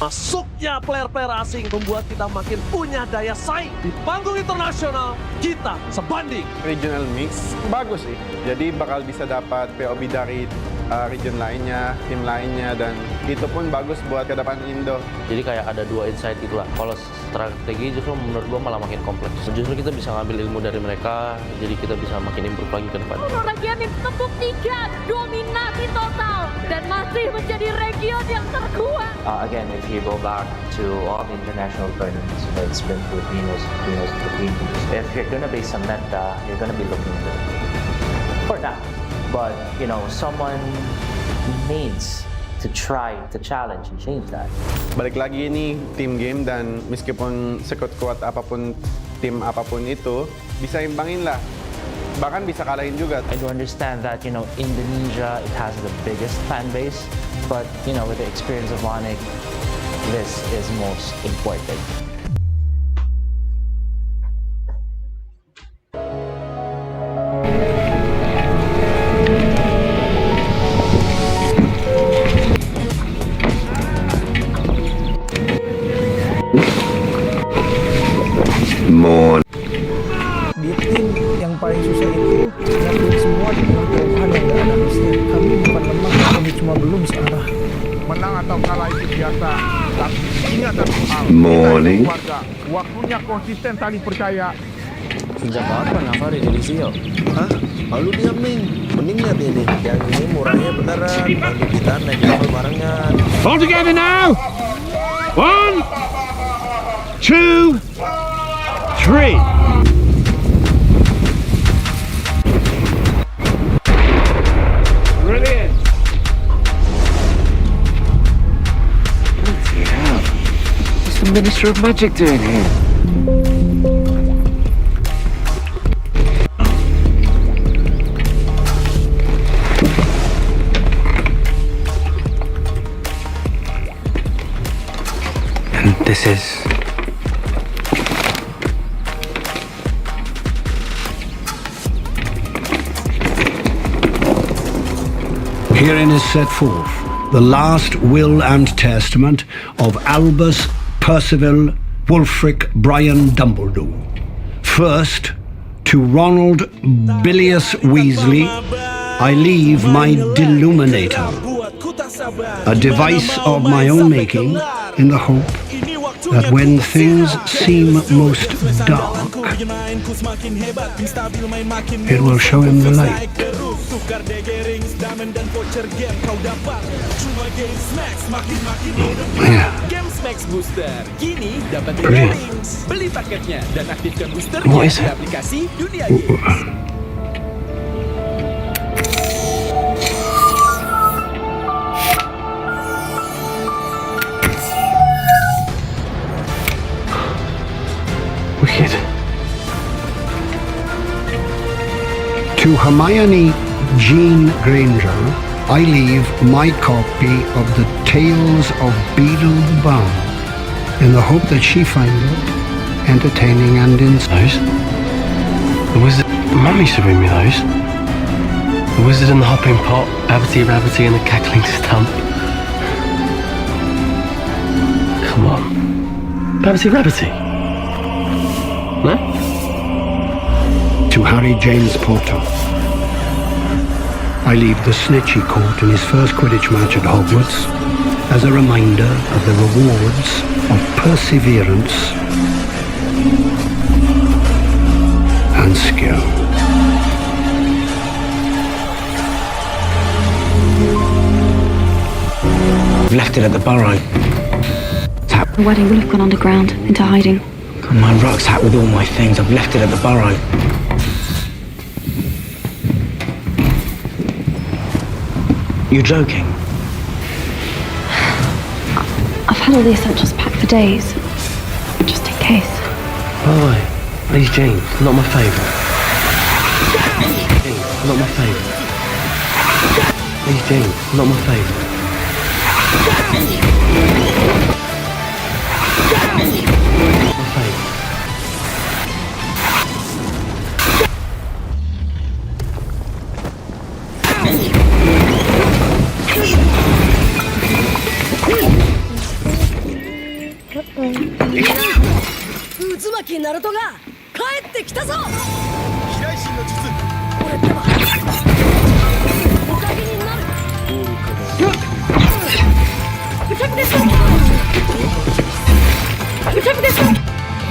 Masuknya player-player asing membuat kita makin punya daya saing. Di panggung internasional, kita sebanding. Regional mix bagus sih, jadi bakal bisa dapat POB dari region lainnya, tim lainnya, dan itu pun bagus buat ke depan Indo. Jadi kayak ada dua insight gitu lah. Kalau strategi justru menurut gue malah makin kompleks. Justru kita bisa ngambil ilmu dari mereka, jadi kita bisa makin improve lagi ke depan. Gaming membuktikan dominasi total dan masih menjadi region yang terkuat. Again, if you go back to all the international tournaments, it's been Filipinos. If you're gonna be some meta, you're gonna be looking good for that. But, someone needs to try to challenge and change that. Balik lagi ini team game, dan meskipun sekuat-kuat apapun tim apapun itu, bisa imbangin lah. Bahkan bisa kalahin juga. I do understand that, Indonesia, it has the biggest fan base, but, with the experience of Onyx, this is most important. Di tim yang paling susah itu ngakuin semua dengan kelemahan yang gak ada habisnya. Kami bukan lemah, kami cuma belum searah. Menang atau kalah itu biasa, tapi ingat satu hal. Kita itu keluarga. Waktunya konsisten saling percaya. Sejak kapan Navari jadi CEO? Hah? Lalu dia mending lihat ini. Yang ini murahnya beneran. Bantu kita naik level barengan. All together now. 1, 2, 3. Brilliant. What's the Minister of Magic doing here? And this is... Herein is set forth the last will and testament of Albus Percival Wulfric Brian Dumbledore. First, to Ronald Bilious Weasley, I leave my Deluminator, a device of my own making, in the hope that when things seem most dark, it will show him the light. Tukar dagerings, diamond dan voucher game kau dapat. Semua Games Max makin-makin hidup. Games Max Booster kini dapat The Games. Beli paketnya dan aktifkan boosternya di aplikasi Dunia Games. Wicked. To Hermione Jean Granger, I leave my copy of the Tales of Beedle the Bound in the hope that she finds it entertaining and inspiring. The wizard, Mummy should bring me those. The wizard and the hopping pot, Babbity Rabbity and the cackling stump. Come on. Babbity Rabbity. No? To Harry James Potter, I leave the snitch he caught in his first Quidditch match at Hogwarts as a reminder of the rewards of perseverance and skill. I've left it at the Burrow. The wedding will have gone underground, into hiding. Got my rucksack with all my things. I've left it at the Burrow. You're joking? I've had all the essentials packed for days, just in case. By the way, these jeans, not my favourite. Jeans, not my favourite. These jeans, not my favourite. My favourite. Uzumaki Naruto が帰ってきたぞ。飛来神の術。俺ってばおかげになる。無着です。無着です。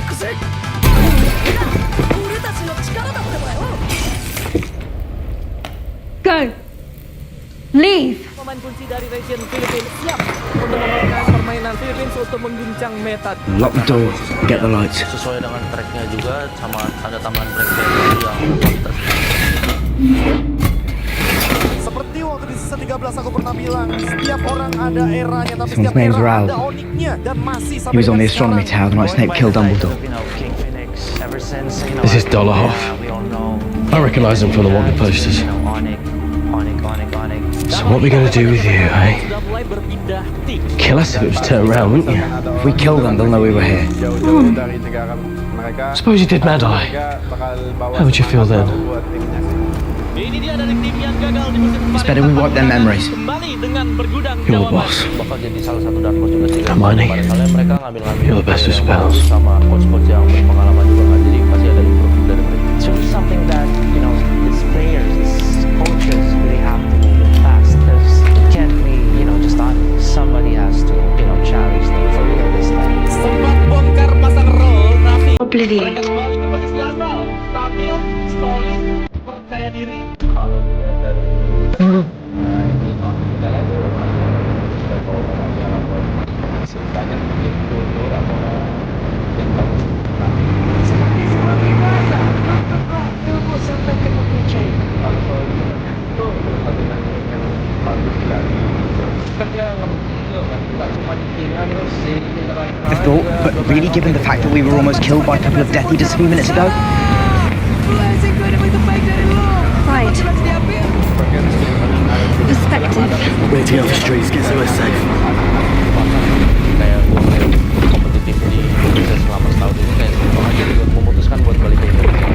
くせ。俺たちの力だってばよ。Go. Leave. Pemain kunci dari region Philippines siap untuk memainkan permainan Philippines untuk mengguncang meta. Lock the door. Get the lights. Sesuai dengan tracknya juga, sama ada tambahan breakdown yang kualitas. Seperti waktu di season 13 aku pernah bilang, setiap orang ada eranya, tapi Someone's setiap name's era Ral. ada uniknya dan masih He sampai was on the dengan astronomy sekarang. tower the night Snape killed Dumbledore. This is Dolarhoff. I recognise him from the Wonka posters. So what are we going to do with you, eh? Kill us if it was turned around, wouldn't you? If we kill them, they'll know we were here. Suppose you did Mad Eye. How would you feel then? It's better we wipe their memories. You're the boss. Bakal jadi salah satu dark horse juga sih. Hermione, Soalnya mereka ngambil-ngambil you're the best with spells. sama coach-coach yang berpengalaman juga kan. Jadi pasti ada improve dari mereka. It's really something that, you know, these players, these coaches really have to move fast. Because it can't be, you know, just on. Somebody has to, you know, challenge them for real this time. Sempat bongkar pasang roll, Raffi. Oblivion. Mereka kembali ke posisi asal. Stabil, solid, percaya diri. The thought, but really given the fact that we were almost killed by a couple of Death Eaters a few minutes ago? Right. Perspective. We're to get off the streets, get somewhere safe. Kayak gue ngeliat kompetitif di Indonesia selama setahun ini kayak aja gue memutuskan buat balik ke Indonesia.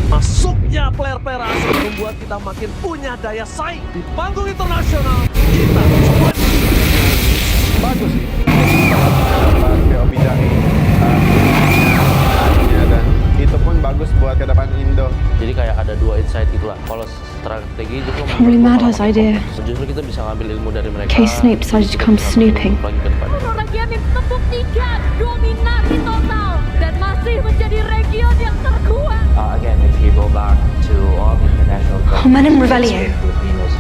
Masuknya player-player asing membuat kita makin punya daya saing di panggung internasional. Kita coba. Bagus sih. POV dari dan itu pun bagus buat ke depan Indo. Jadi kayak ada dua insight gitu lah. Kalau strategi justru Probably Madhouse idea. justru kita bisa ngambil ilmu dari mereka. Case Snape decided to come snooping. Lagi ke depan. Orang Gaming membuktikan dominasi total dan masih menjadi region yang terkuat. Again, if you go back to all the international Momentum Revelio. Filipinos.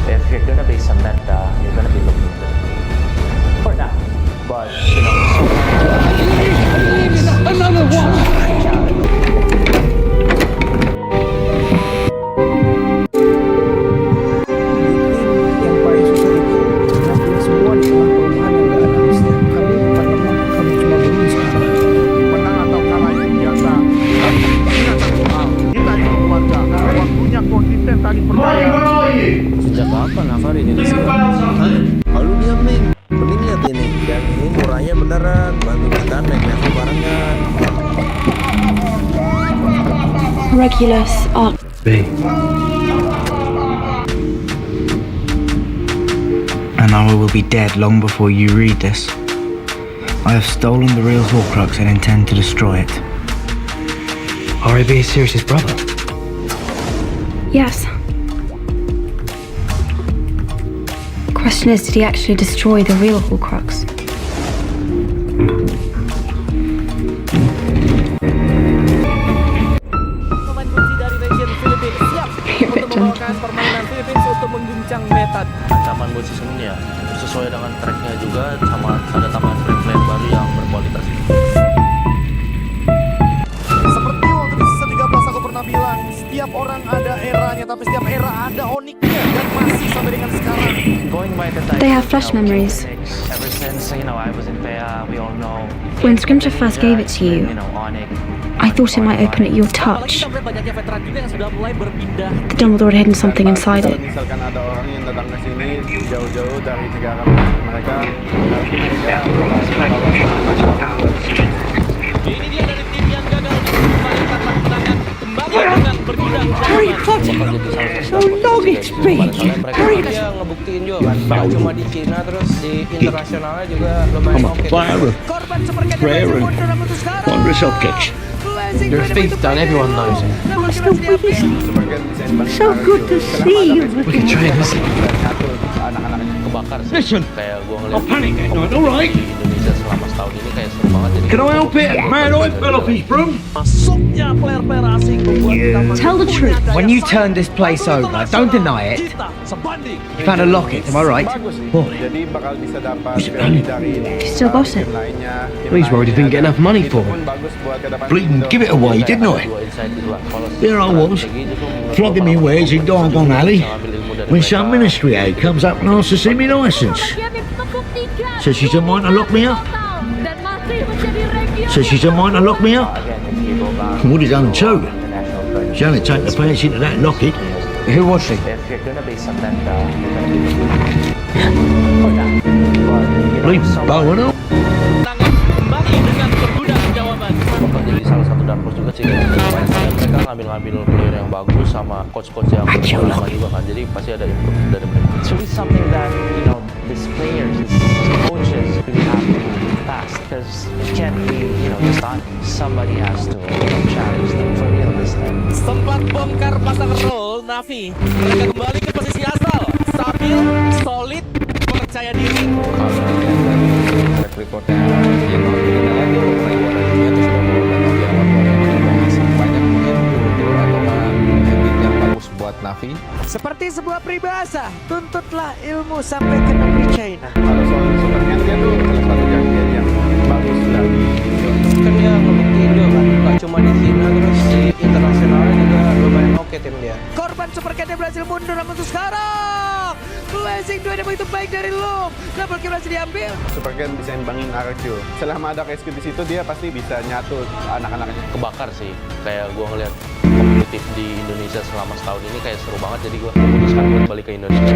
If you're gonna base a meta, you're gonna Regulus are... B. And I will be dead long before you read this. I have stolen the real Horcrux and intend to destroy it. R.A.B. is Sirius's brother. Yes. Question is, did he actually destroy the real Horcrux? Pemain kunci dari region Philippines siap untuk membawakan permainan Philippines untuk mengguncang meta. Ancaman buat season ini ya sesuai dengan tracknya juga, sama ada tambahan frame baru yang berkualitas. Seperti waktu di season 13 aku pernah bilang, setiap orang ada eranya, tapi setiap era ada oniknya, dan masih sampai dengan sekarang. They have flash memories. Ever since, I was in PA, we all know. When Scrimshaw first gave it to you, I thought it might open at your touch. The Dumbledore had hidden something inside it. Misalkan ada orang yang datang ke sini jauh-jauh dari negara mereka, Ini dia dari tim yang gagal mengembalikan kemenangan kembali dengan bergudang. Harry Potter, so long it's been. Harry Dia ngebuktiin juga kan, gak cuma di Cina, terus di internasionalnya juga lumayan oke. Korban seperti Blazer mundur namun sekarang. Wondrous objects. You're a thief, Dan. Everyone knows it. That's the weirdest. So good to see you. We can train, listen. Kebakar sih. Listen, Kayak gua I'll panic that night, all right? di Indonesia selama setahun ini kayak seru banget. Jadi Can I help it? Man, I fell off his broom. Masuknya player-player asing membuat kita makin Tell the punya truth. daya When you saing. turn this place over, don't deny it. Kita sebanding. You found a locket, am I right? bagus sih. Oh. Jadi bakal bisa dapat value dari You still got it? tim lainnya. Well, he's worried he didn't get enough money for Itu pun it. bagus buat ke depan. Bleeding, give it away, didn't I? dua insight gitu lah. Kalau There I was, flogging me wares in Diagon Alley, when some ministry aide comes up and asks to see me licence. Says she doesn't mind to lock me up. Says she doesn't mind to lock me up. Would have done too. She only take the fancy to that locket. Who was she? If you're gonna be something, you're gonna be for that. But, Bleed bow and all. kembali dengan bergudang jawaban. bakal jadi salah satu dark horse juga sih. Mereka ngambil player yang bagus sama coach-coach yang berpengalaman juga kan. Jadi pasti ada improve dari mereka. It's really something that, these players, these coaches really have to do fast, because it can't be, just on. Somebody has to challenge them for real this time. Sempat bongkar pasang roll Navi. Mereka kembali ke posisi asal. Stabil, solid, percaya diri. Track recordnya yang kita lihat dia udah pernah juara dunia, terus udah bawa banyak piala juara yang dibahas. Banyak mungkin kultur atau nggak habit yang bagus buat Navi. Seperti sebuah peribahasa, tuntutlah ilmu sampai ke negeri China. Kalau soal sebenarnya dia tuh salah satu champion yang bagus dari Kan dia ngebuktiin juga kan, gak cuma di Cina, terus di internasionalnya juga lumayan oke tim dia. Korban Supercat berhasil mundur namun untuk sekarang Blazing 2 yang begitu baik dari Loom. Double kill berhasil diambil. Supercan bisa imbangin RQ. Selama ada rescue di situ dia pasti bisa nyatu anak-anaknya. Kebakar sih. Kayak gua ngeliat kompetitif di Indonesia selama setahun ini kayak seru banget, jadi gua memutuskan buat balik ke Indonesia.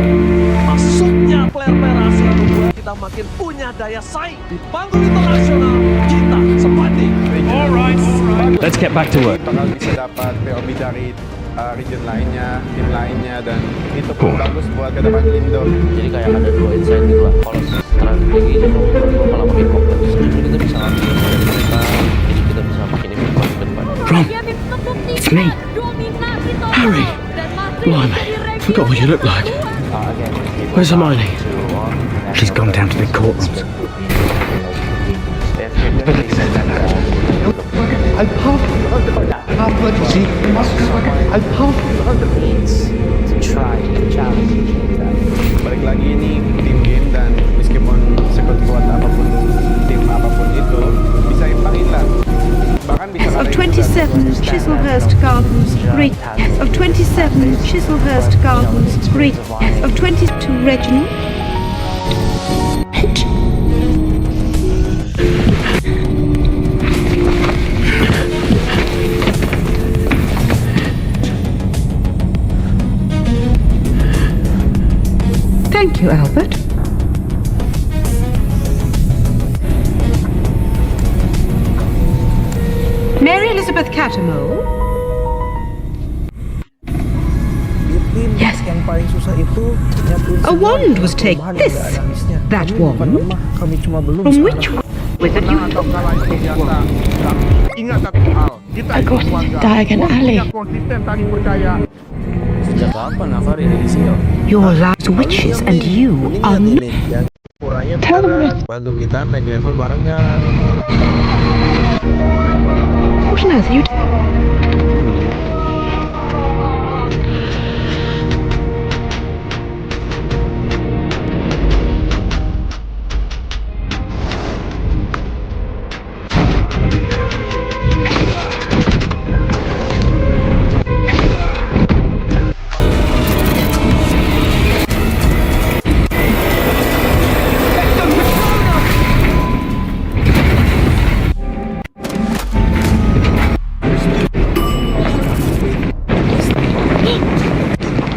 Masuknya player-player asing membuat kita makin punya daya saing di panggung internasional. Kita sebanding. Alright. Let's get back to work. Bakal bisa dapat POB dari region lainnya, tim lainnya, dan itu pun bagus buat ke depan Indo. Jadi kayak ada dua insight gitu lah. Kalau strategi itu menurut gua malah makin kompleks. Justru kita bisa ngambil dari mereka, jadi kita bisa makin improve ke depan. Ron, it's me. Harry. Blimey, forgot what you look like. Where's Hermione? She's gone down to the courtrooms. I to try to challenge that. Balik lagi ini tim game, dan meskipun sekuat apapun tim apapun itu bisa imbangin lah. Bahkan bisa Of 27 Chislehurst Gardens, great. Of 27 Chislehurst Gardens, great. Of 22 Reginald. Thank you, Albert. Mary Elizabeth Cattermole. did was take this, that one, from which with a new Ingat satu hal, kita I got it in Diagon Alley. konsisten saling percaya. Sejak kapan Navari ada di sini? your last witches and you are Tell them Bantu kita naik level barengan. what on earth are you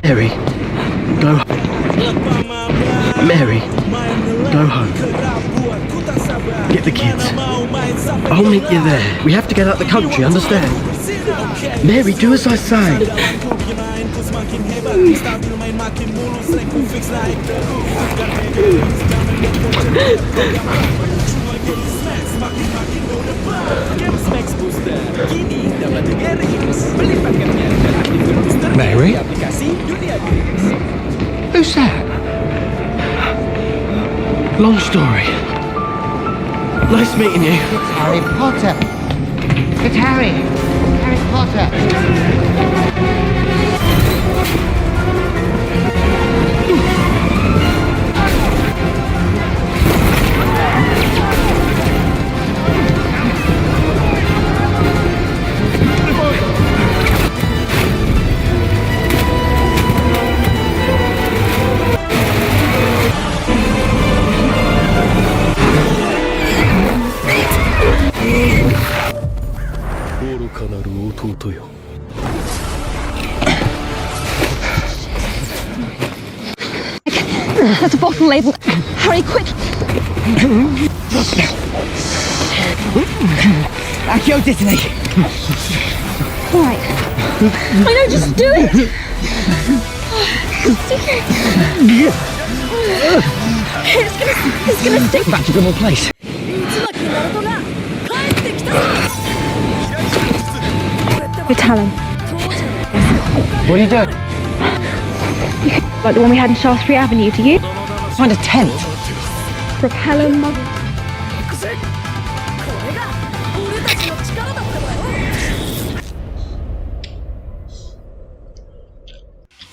Mary, go. Mary, go home. Get the kids. I'll meet you there. We have to get out the country, understand? Mary, do as I say. Max Booster kini dapat Games. Beli paketnya dan aktifkan boosternya Mary? di aplikasi Dunia Games. Who's that? Long story. Nice meeting you. Harry Potter. It's Harry. Harry Potter. There's a bottle label. Hurry, quick. Accio detonate. All right. I know, just do it. It's gonna stick. Back to the place. Talon. What are you doing? Like the one we had in Shaftesbury Avenue, do you? Find a tent. Propeller mother.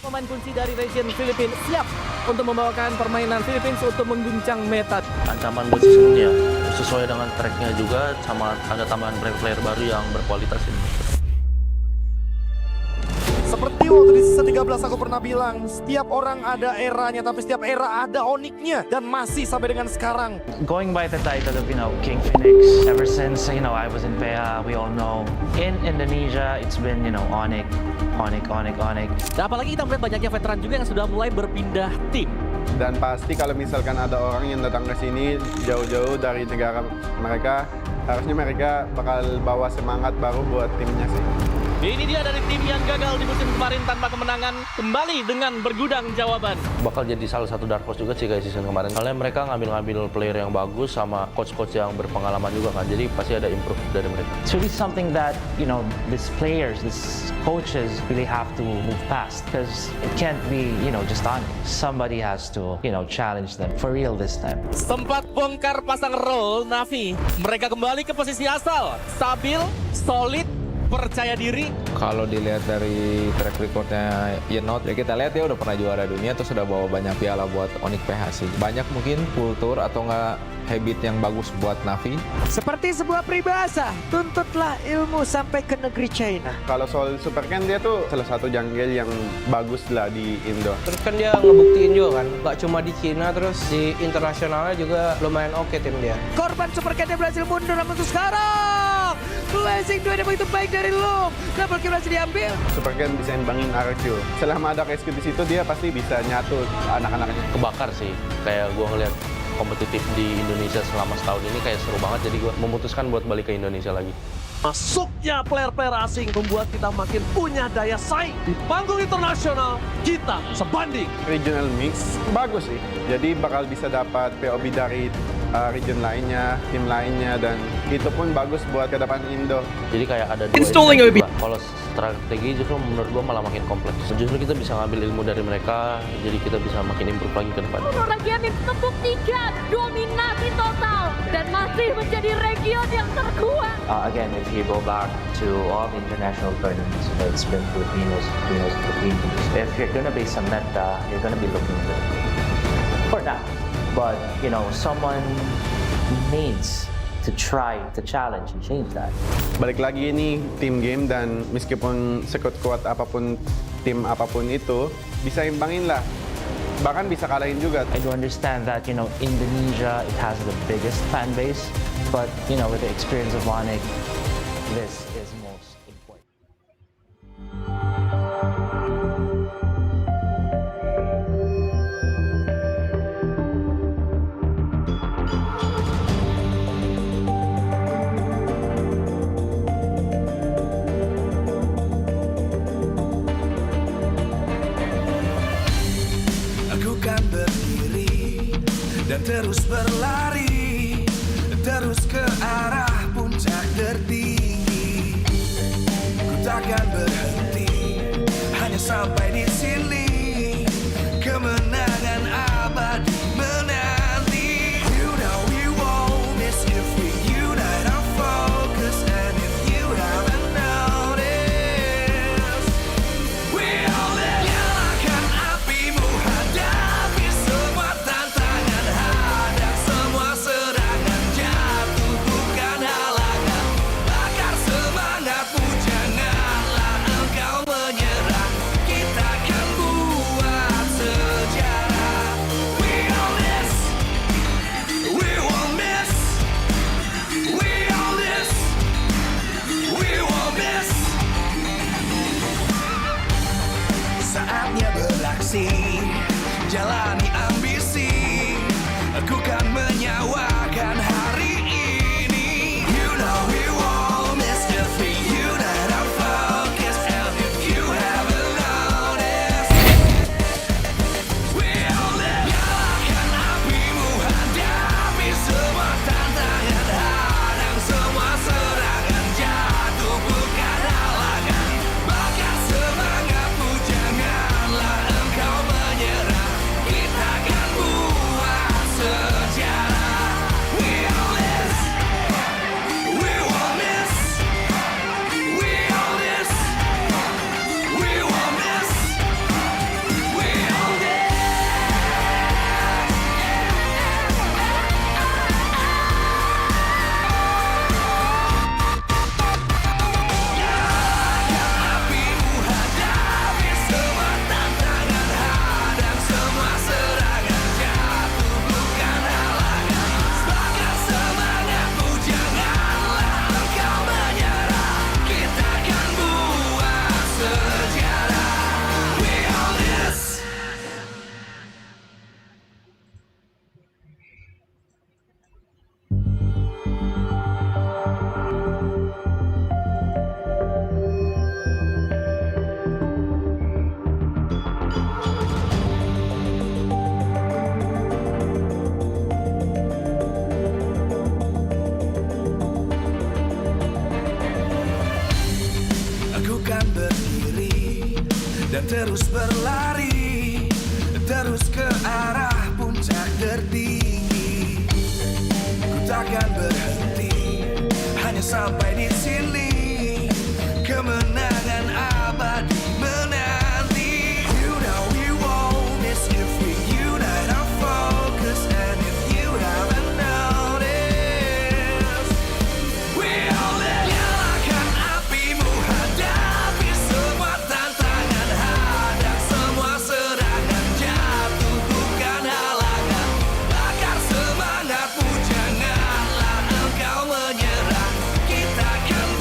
Pemain kunci dari region Filipina siap untuk membawakan permainan Philippines untuk mengguncang meta. Ancaman buat season ini ya sesuai dengan tracknya juga, sama ada tambahan player baru yang berkualitas ini. Seperti waktu di season 13 aku pernah bilang, setiap orang ada eranya, tapi setiap era ada oniknya, dan masih sampai dengan sekarang. Going by the title of, King Infinix, ever since, I was in PEA, we all know. In Indonesia, it's been, Onyx. Dan apalagi kita melihat banyaknya veteran juga yang sudah mulai berpindah tim. Dan pasti kalau misalkan ada orang yang datang ke sini jauh-jauh dari negara mereka, harusnya mereka bakal bawa semangat baru buat timnya sih. Ini dia dari tim yang gagal di musim kemarin tanpa kemenangan, kembali dengan bergudang jawaban. Bakal jadi salah satu dark horse juga sih kayak season kemarin. Soalnya mereka ngambil player yang bagus sama coach-coach yang berpengalaman juga kan. Jadi pasti ada improve dari mereka. It's really something that, these players, these coaches really have to move past. Because it can't be, just on. Somebody has to, challenge them for real this time. Sempat bongkar pasang role Navi. Mereka kembali ke posisi asal. Stabil, solid, percaya diri. Kalau dilihat dari track recordnya Yenot, ya kita lihat dia udah pernah juara dunia, terus sudah bawa banyak piala buat Onyx PH sih. Banyak mungkin kultur atau enggak habit yang bagus buat Navi. Seperti sebuah peribahasa, tuntutlah ilmu sampai ke negeri China. Kalau soal Super Ken, dia tuh salah satu jungle yang bagus lah di Indo. Terus kan dia ngebuktiin juga kan, gak cuma di Cina, terus di internasionalnya juga lumayan oke tim dia. Korban Super Ken berhasil mundur, namun untuk sekarang Blazing 2 begitu baik dari Loom. Double kill berhasil diambil. Super Ken bisa imbangin RQ. Selama ada KSQ di situ, dia pasti bisa nyatu anak-anaknya. Kebakar sih, kayak gua ngeliat kompetitif di Indonesia selama setahun ini kayak seru banget, jadi gue memutuskan buat balik ke Indonesia lagi. Masuknya player-player asing membuat kita makin punya daya saing. Di panggung internasional, kita sebanding. Regional mix bagus sih. Jadi bakal bisa dapat POB dari region lainnya, tim lainnya, dan itu pun bagus buat ke depan Indo. Jadi kayak ada Installing OB. Kalau strategi justru menurut gua malah makin kompleks. Justru kita bisa ngambil ilmu dari mereka, jadi kita bisa makin improve lagi ke depan. Region membuktikan dominasi total dan masih menjadi region yang terkuat. Again, if you go back to all the international tournaments, it's been Filipinos. If you're gonna be some meta, you're gonna be looking good for that. But someone needs to try to challenge and change that. Balik lagi ini team game, dan meskipun sekuat-kuat apapun tim apapun itu bisa imbangin lah. Bahkan bisa kalahin juga. I do understand that Indonesia, it has the biggest fan base, but with the experience of Onyx, this is most important. Aku kan berdiri dan terus berlari, terus ke arah puncak tertinggi. Ku takkan berhenti, hanya sampai di sini. Kemenangan abadi menanti. You know we won't miss if we unite our focus. And if you haven't noticed, we all live. Nyalakan apimu, hadapi semua tantangan, hadang semua serangan, jatuh bukan halangan. Bakar semangatmu, janganlah engkau menyerah. Kita akan buat sejarah. We all miss, we won't miss. We all miss, we won't miss. Saatnya beraksi, jalani ambisi. Aku kan menyawakan hari ini. You know we won't miss if we unite our focus. And if you haven't noticed, we all live. Nyalakan apimu, hadapi semua tantangan, hadang semua serangan, jatuh bukan halangan. Bakar semangatmu, janganlah engkau menyerah. Kita akan buat sejarah. We all miss, we won't miss. We all miss, we won't miss. We all miss. Apimu, hadapi semua tantangan, hadang semua serangan, jatuh bukan halangan. Bakar semangatmu, janganlah engkau menyerah. Kita akan buat sejarah. We all miss. Aku kan berdiri dan terus berlari, terus ke arah puncak tertinggi. Ku takkan berhenti, hanya sampai di sini. Kemenangan abadi menanti. You know we won't miss if we unite our focus. And if you haven't noticed, we all live. Nyalakan apimu, hadapi semua tantangan, hadang semua serangan, jatuh bukan halangan. Bakar semangatmu, janganlah engkau menyerah. Kita akan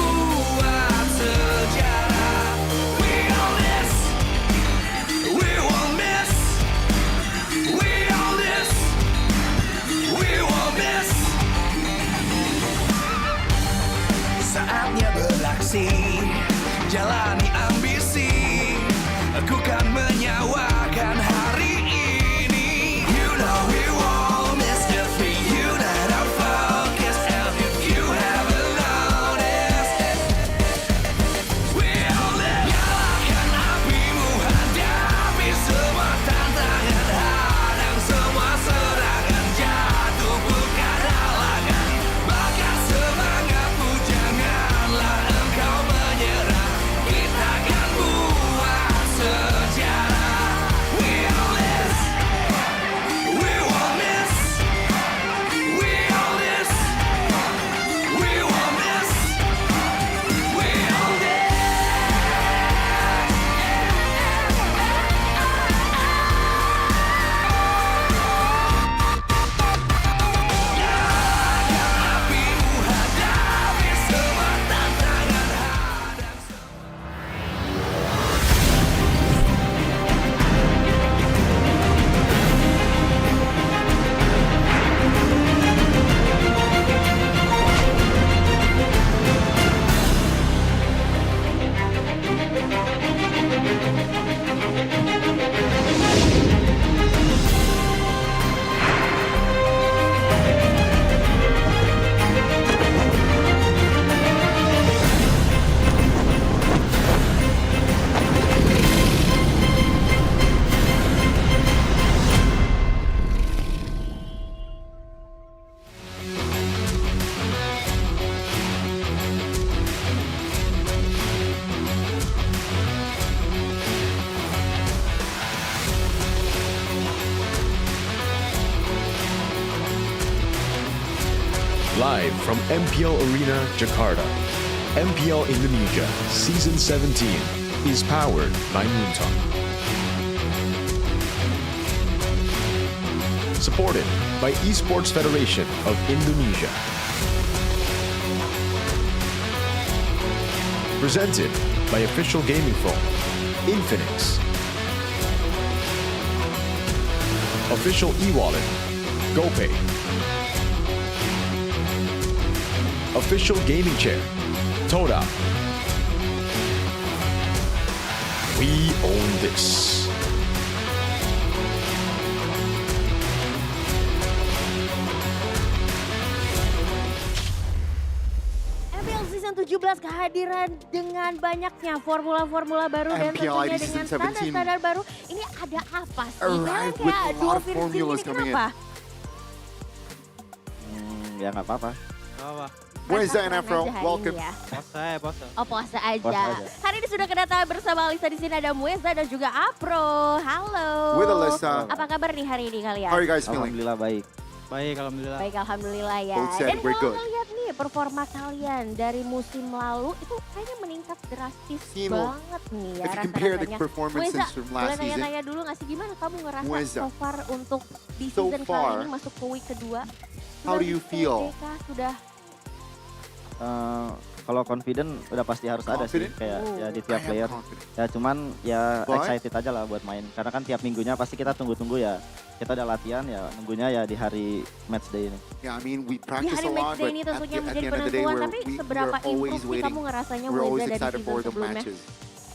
Live from MPL Arena, Jakarta. MPL Indonesia Season 17 is powered by Moontalk. Supported by Esports Federation of Indonesia. Presented by official gaming phone, Infinix. Official e-wallet, GoPay. Official gaming chair, Toda. We own this. MPL Season 17 kehadiran dengan banyaknya formula-formula baru dan tentunya dengan standar-standar baru. Ini ada apa sih? Kalian kayak dua versi ini kenapa? Ya nggak apa-apa. Weza and Afro, welcome. Ya. Puasa. Oh puasa aja. Hari ini sudah kedatangan bersama Alisa di sini, ada Weza dan juga Afro. Halo. With Alisa. Apa kabar nih hari ini kalian? How are you guys feeling? Alhamdulillah baik. Baik, alhamdulillah. Baik, alhamdulillah ya. Both said Dan we're kalau good. ngeliat nih performa kalian dari musim lalu itu kayaknya meningkat drastis banget nih ya If you compare the rasa-rasanya. performances Weza, from boleh last season. nanya-nanya dulu gak sih gimana kamu ngerasa Weza. so far untuk di So season far, kali ini masuk ke week kedua? how do Sudah you di feel? PDK, sudah Kalau confident udah pasti harus ada sih kayak ya di tiap player. Ya cuman ya But- excited aja lah buat main. Karena kan tiap minggunya pasti kita tunggu-tunggu ya. Kita udah latihan ya nunggunya ya di hari match day ini. Yeah, I mean, we di practice hari a lot, match day but ini at tentunya the menjadi end of the day, penentuan. Tapi seberapa we're always improve sih waiting. kamu ngerasanya We're always Weza dari excited season for the sebelumnya? matches.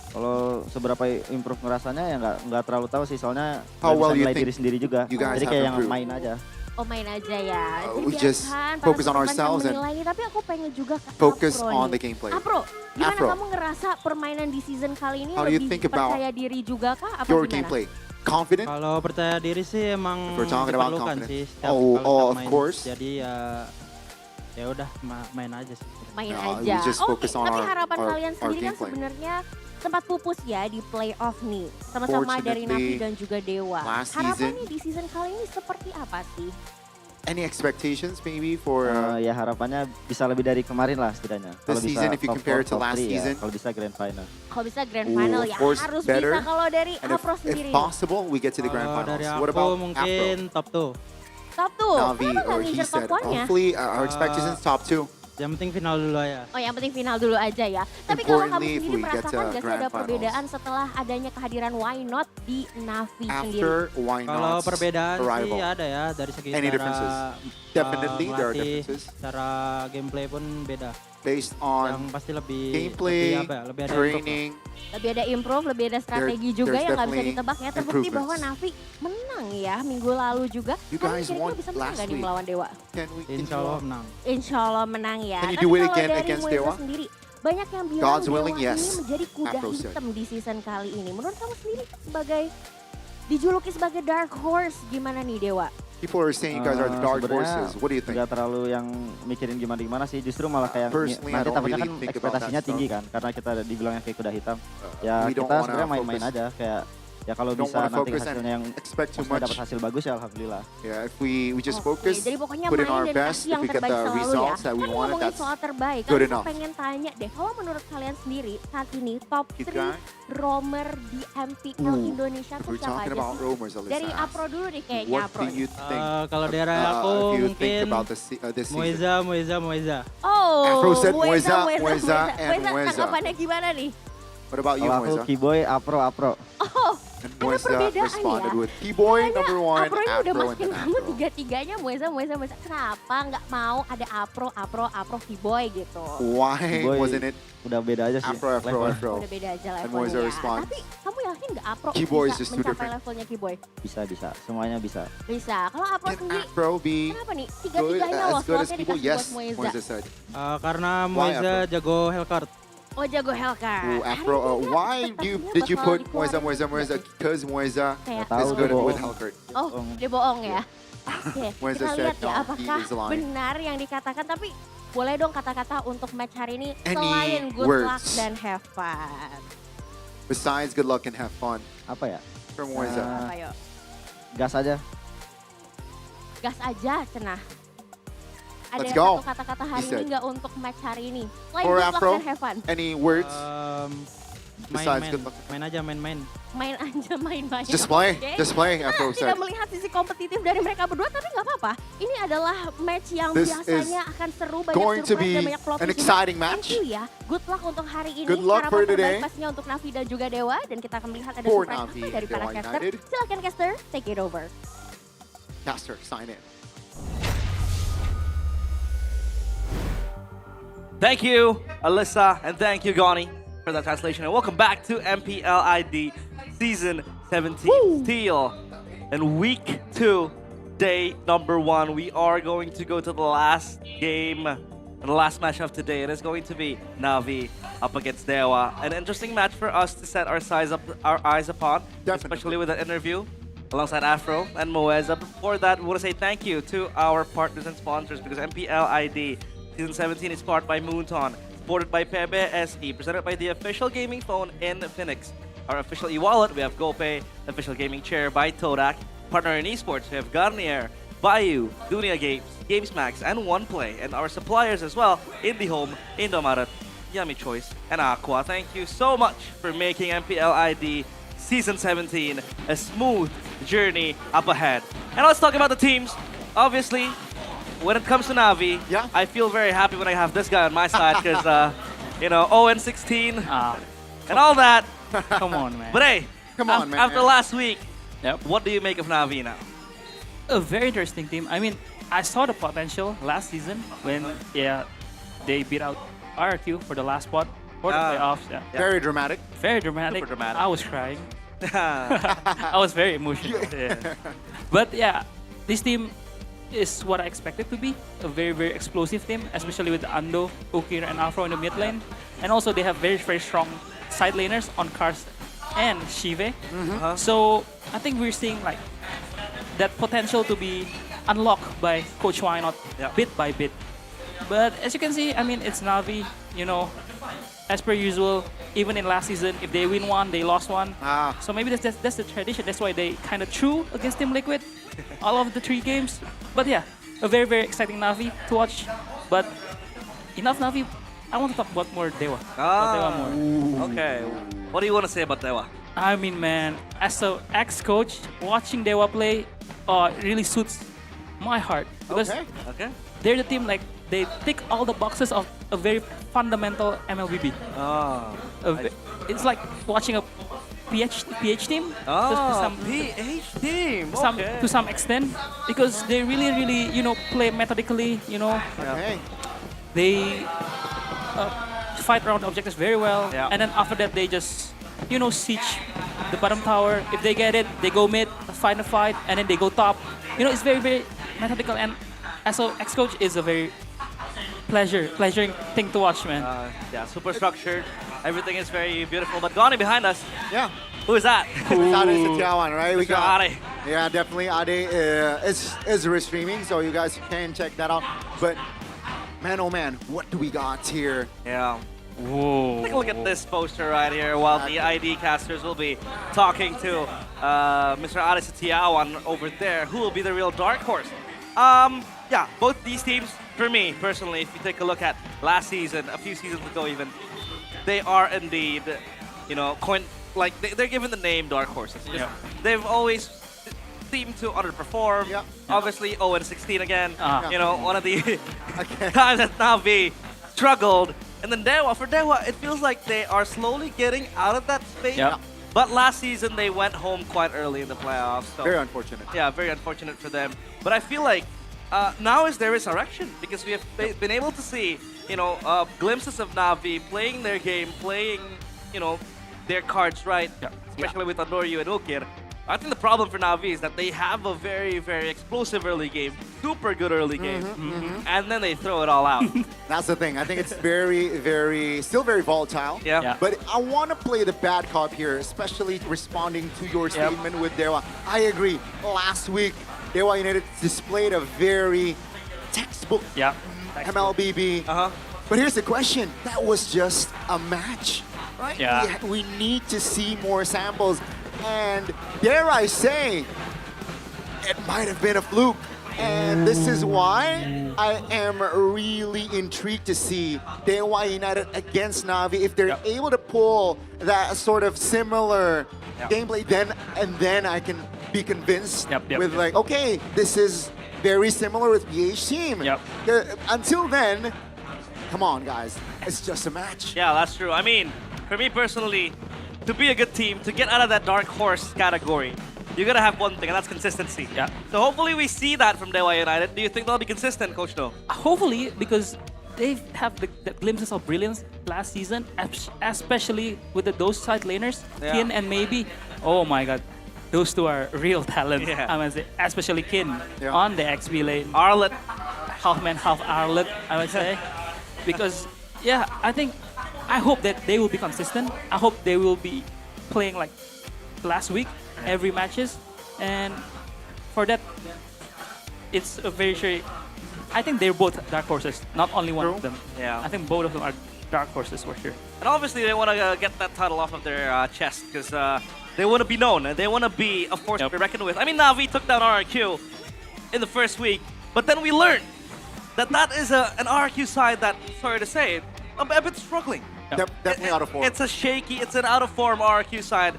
Kalau seberapa improve ngerasanya ya nggak terlalu tahu sih soalnya How nggak well bisa you nilai think diri sendiri juga. you guys Jadi have kayak yang improved? main aja. Oh main aja ya. We just focus on ourselves and tapi aku pengen juga ke focus Afro on nih. the gameplay. Afro, gimana Afro. kamu ngerasa permainan di season kali ini How do you lebih think about percaya diri juga kah? Apa your gimana? gameplay? Confident? Kalau percaya diri sih emang If we're talking about diperlukan confidence. sih setiap Oh, kalau oh, kita of main. course. Jadi ya udah main aja sih. Main No, aja. we just Oke, focus on tapi our- harapan our- kalian our sendiri kan gameplay. sebenarnya sempat pupus ya di playoff nih. Sama-sama dari Navi Fortunately, dan juga Dewa. last Harapannya season- di season kali ini seperti apa sih? Any expectations maybe for Ya harapannya bisa lebih dari kemarin lah setidaknya. This season, if you top compare it to 4, top last 3 ya, season? Kalau bisa grand final. Kalau bisa grand Ooh, final of ya course, harus better. bisa kalau dari And Afro if sendiri. possible, we get to the grand Kalau dari finals. aku What about mungkin Afro? top 2. Top tuh. Navi, Kenapa or nggak he ngincer top said, 1-nya? hopefully our expectations top 2. Yang penting final dulu aja. Oh yang penting final dulu aja ya. Tapi kalau kamu Importantly, if sendiri we get merasakan to gak sih grand ada finals. perbedaan setelah adanya kehadiran Why Not di Navi sendiri? After why Kalau not perbedaan arrival? sih ada ya dari segi Any cara differences? Definitely there are ngelatih, differences. cara gameplay pun beda. Based Yang on pasti lebih gameplay, lebih apa ya, lebih ada training. Lebih ada improve, lebih ada strategi juga there's yang nggak bisa definitely ditebak ya. Terbukti bahwa improvements. Navi menang ya minggu lalu juga. You Kalian guys kira-kira won bisa menang last nggak nih week. melawan Dewa? Insya Allah menang. Insya Allah menang ya. Can you Tapi do it kalau again dari against Weza Dewa? sendiri, banyak yang bilang God's Dewa willing, ini yes. menjadi kuda Afro said. hitam di season kali ini. Menurut kamu sendiri sebagai dijuluki sebagai dark horse, gimana nih Dewa? People are saying you guys are the dark Sebenarnya horses. What do you think? Nggak terlalu yang mikirin gimana sih, justru malah kayak Personally, I nanti don't takutnya really kan think about ekspektasinya that tinggi stuff. kan, karena kita dibilangnya kayak kuda hitam. Ya we don't kita wanna sebenarnya main-main focus- aja kayak ya kalau don't bisa wanna nanti focus hasilnya and yang expect too maksudnya dapat much. hasil bagus ya alhamdulillah. Yeah, if we just Oke, focus, jadi pokoknya put in main our dan best, kasih if yang we get terbaik the selalu ya. results that we Kan wanted, ngomongin that's soal terbaik, good kan enough. aku pengen tanya deh, kalau menurut kalian sendiri saat ini top You 3 guys? roamer di MPL Ooh, Indonesia if tuh we're siapa talking aja about sih? roamers, Alyssa, Dari Apro dulu deh kayaknya what Apro. do you think? Kalau dari aku if you mungkin think about this season? Moeza. Oh, Afro said Moeza, Moeza, and Moeza. tanggapannya gimana nih? What about you, Kalau aku Moeza? Keyboy, Apro. Oh, And ada Moeza perbedaan responded ya? with Keyboy number 1, Apro ini udah Afro, and masukin then kamu Afro. tiga-tiganya Moeza. Kenapa nggak mau ada Apro, Keyboy gitu? Why Keyboy wasn't it udah beda aja sih. Afro? Udah beda aja And Moeza levelnya. responds. Tapi kamu yakin nggak Apro Keyboy is bisa just too mencapai different. levelnya Keyboy? Bisa, semuanya bisa. Bisa. Kalau Apro sendiri, Afro be kenapa nih? good, Tiga-tiganya as loh good as slotnya Keyboy? dikasih Yes, buat Moeza said. Karena Why Moeza jago Hellcard. Oh jago Hellcard. Ooh, Afro, why did you put Moeza? Because Moeza Kayak- is good Tahu, with bohong. Hellcard. Oh, dia bohong ya? Oke, Moeza kita said lihat ya no, he apakah is lying. benar yang dikatakan. Tapi boleh dong kata-kata untuk match hari ini Any selain good luck words? dan have fun. Besides good luck and have fun Apa ya? from Moeza. Apa yuk? Gas aja. Gas aja cenah. ada Let's satu go. kata-kata hari He ini said. nggak untuk match hari ini? Selain For good luck Afro, dan have fun. any words besides Main, good luck? main aja, main-main. Main aja, main-main. Just play, Oke. just play, Kita Afro tidak said. melihat sisi kompetitif dari mereka berdua, tapi nggak apa-apa. Ini adalah match yang This biasanya is akan seru, banyak going to surprise dan be banyak plot an twist juga. exciting match. Thank you ya. Good luck untuk hari ini. Good luck for Harapan terbaik today. pastinya untuk Navi dan juga Dewa. Dan kita akan melihat ada For surprise Navi, apa dari para Dewa caster. United. Silakan caster, take it over. Caster, sign in. Thank you, Alyssa, and thank you, Gani, for that translation. And welcome back to MPL ID Season 17. Still in Week 2, Day number 1. We are going to go to the last game, the last match of today. It is going to be Navi up against Dewa. An interesting match for us to set our eyes upon, especially with an interview alongside Afro and Moeza. Before that, we want to say thank you to our partners and sponsors, because MPL ID Season 17 is powered by Moonton, supported by Pebe SE, presented by the official gaming phone Infinix. Our official e-wallet, we have GoPay, official gaming chair by Todak. Partner in esports, we have Garnier, Bayou, Dunia Games, GamesMax, and OnePlay. And our suppliers as well, IndieHome, Indomaret, Yummy Choice, and Aqua. Thank you so much for making MPL ID Season 17 a smooth journey up ahead. And let's talk about the teams. Obviously, when it comes to Navi, I feel very happy when I have this guy on my side because, you know, 0-16 and all that. Come on, man. But hey, Come on, man. after last week, what do you make of Navi now? A very interesting team. I mean, I saw the potential last season when, they beat out RRQ for the last spot for the playoffs. Yeah. Very dramatic. Very dramatic. Super dramatic. I was crying. I was very emotional. But yeah, this team is what I expected to be. A very, very explosive team, especially with Ando, Ukir, and Afro in the mid lane. And also they have very, very strong side laners on Kars and Shive. So I think we're seeing like that potential to be unlocked by Coach Wynot bit by bit. But as you can see, I mean, it's Navi, you know, as per usual, even in last season, if they win one, they lost one. So maybe that's the tradition. That's why they kind of threw against Team Liquid all of the 3 games. But yeah, a very, very exciting Navi to watch. But enough Navi. I want to talk about more Dewa. About Dewa more. Okay. What do you want to say about Dewa? I mean, man, as an ex-coach, watching Dewa play really suits my heart. Because Okay. they're the team, like, they tick all the boxes of a very fundamental MLBB. It's like watching a PH team. PH team. To some extent, because they really, really, you know, play methodically. You know, they fight around objectives very well, and then after that they just, you know, siege the bottom tower. If they get it, they go mid, find a fight, and then they go top. You know, it's very, very methodical, and as an ex-coach, is a very pleasuring thing to watch, man. Yeah, super structured. Everything is very beautiful. But Gani behind us. Yeah. Who is that? It's Ade Setiawan, right? We Mr. got Ade. Yeah, definitely Ade is restreaming, so you guys can check that out. But man, oh man, what do we got here? Yeah. Whoa. Take a look at this poster right here while the ID casters will be talking to Mr. Ade Setiawan over there, who will be the real dark horse. Yeah, both these teams, for me personally, if you take a look at last season, a few seasons ago even, they are indeed, you know, they're given the name dark horses. They've always seemed to underperform. Obviously, 0-16 again. You know, one of the times that Navi struggled. And then for Dewa, it feels like they are slowly getting out of that space. But last season, they went home quite early in the playoffs. So, Very unfortunate. Yeah, very unfortunate for them. But I feel like now is their resurrection, because we have been able to see, you know, glimpses of Navi playing their game, playing, you know, their cards right, especially with Andoryu and Ukir. I think the problem for Navi is that they have a very, very explosive early game, super good early game, and then they throw it all out. That's the thing. I think it's still very volatile. But I want to play the bad cop here, especially responding to your statement with Dewa. I agree. Last week, Dewa United displayed a very textbook MLBB. But here's the question. That was just a match, right? We need to see more samples. And dare I say, it might have been a fluke. And this is why I am really intrigued to see Dewa United against Na'Vi. If they're able to pull that sort of similar gameplay, then I can be convinced with like, okay, this is very similar with BH team. Until then, come on guys, it's just a match. Yeah, that's true. I mean, for me personally, to be a good team, to get out of that dark horse category, you gotta have one thing, and that's consistency. So hopefully we see that from Dewa United. Do you think they'll be consistent, Coach No? Hopefully, because they have the glimpses of brilliance last season, especially with those side laners, Kin and maybe. Oh my god, those two are real talents. I must say, especially Kin on the XP lane. Arlet. Half man, half Arlet, I would say. Because, I hope that they will be consistent. I hope they will be playing like last week, every matches. And for that, it's a very, I think they're both dark horses, not only one of them. I think both of them are dark horses for sure. And obviously they want to get that title off of their chest because they want to be known and they want to be a force to be reckoned with. I mean, Na'Vi took down RRQ in the first week, but then we learned that is an RRQ side that, sorry to say, a bit struggling. Definitely out of form. It's an out of form RRQ side.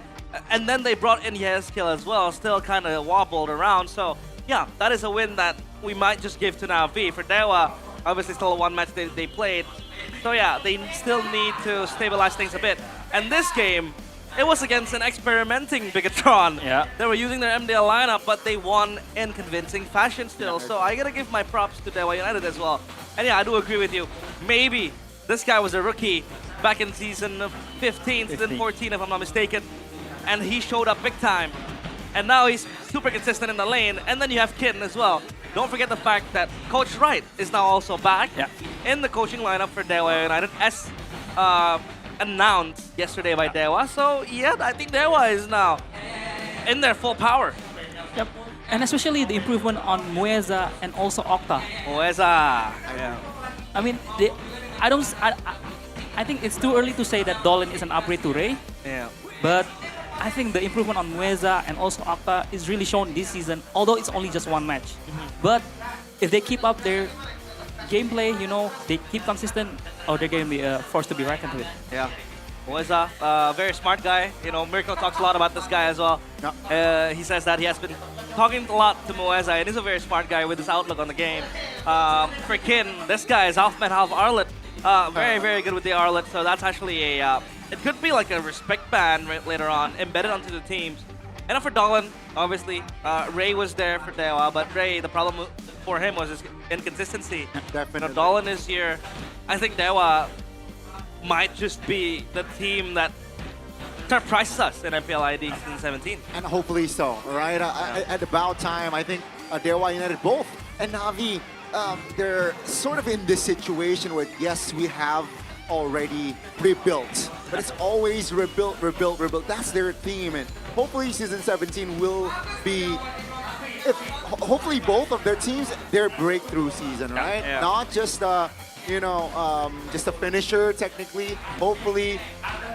And then they brought in Yeskill as well, still kind of wobbled around. So yeah, that is a win that we might just give to Na'Vi. For Dewa, obviously still one match they played. So yeah, they still need to stabilize things a bit. And this game, it was against an experimenting Bigatron. They were using their MDL lineup, but they won in convincing fashion still. So I gotta give my props to Dewa United as well. And yeah, I do agree with you. Maybe this guy was a rookie back in season 15, season 14 if I'm not mistaken. And he showed up big time. And now he's super consistent in the lane. And then you have Kitten as well. Don't forget the fact that Coach Wright is now also back in the coaching lineup for Dewa United, as announced yesterday by Dewa. So yeah, I think Dewa is now in their full power. And especially the improvement on Mueza and also Octa. Mueza, I mean, I think it's too early to say that Dolan is an upgrade to Ray. But I think the improvement on Mueza and also Octa is really shown this season, although it's only just one match. But if they keep up their gameplay, they keep consistent, they're going to be a force to be reckoned with. Mueza, very smart guy. Mirko talks a lot about this guy as well. He says that he has been talking a lot to Mueza, and he's a very smart guy with his outlook on the game. For Kin, this guy is half man, half Arlet. Very, very good with the Arlet, so that's actually it could be like a respect band later on, embedded onto the teams. And for Dolan, obviously, Ray was there for Dewa, but Ray, the problem for him was his inconsistency. Definitely. Dolan is here. I think Dewa might just be the team that surprises us in MPL ID season 17. And hopefully so, right? At about time, I think Dewa United both and Na'Vi, they're sort of in this situation where, yes, we have already rebuilt, but it's always rebuilt. That's their theme, and hopefully season 17 will be, hopefully both of their teams, their breakthrough season, right? Not just just a finisher technically. Hopefully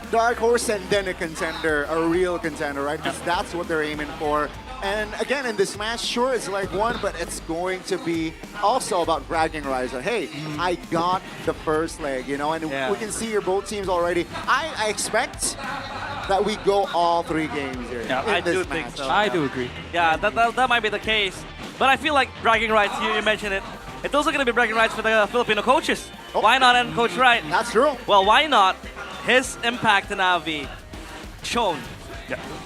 dark horse and then a contender, a real contender, right? Because that's what they're aiming for. And again, in this match, sure, it's like one, but it's going to be also about bragging rights. Hey, I got the first leg, and we can see here both teams already. I expect that we go all 3 games here. I do think so. I do agree. Yeah, that might be the case. But I feel like bragging rights, you mentioned it. It's also going to be bragging rights for the Filipino coaches. Why not end Coach Wright? That's true. Well, why not? His impact in Na'Vi shown.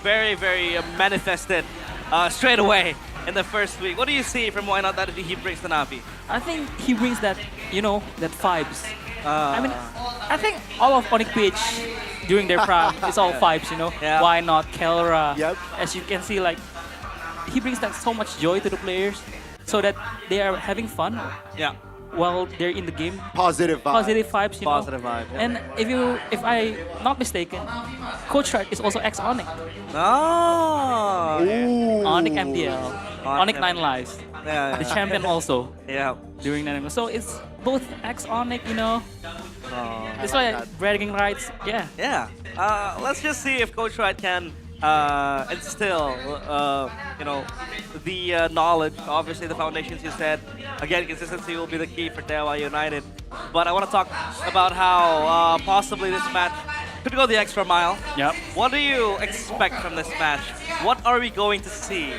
Very, very manifested straight away in the first week. What do you see from Why Not that he brings to Na'Vi? I think he brings that, that vibes. I think all of Onyx PH during their prime, it's all vibes, Why Not, Kelra. As you can see, he brings that so much joy to the players so that they are having fun. While they're in the game. Positive vibes. Positive vibes, Positive vibes. And if I'm not mistaken, Coach Wright is also ex-Onyx. Onyx MPL. Onyx 9 Lives. The champion also. During that. So it's both ex-Onyx, That's why bragging rights, Let's just see if Coach Wright can instill, the knowledge. Obviously, the foundations you said. Again, consistency will be the key for Dewa United. But I want to talk about how possibly this match could go the extra mile. Yep. What do you expect from this match? What are we going to see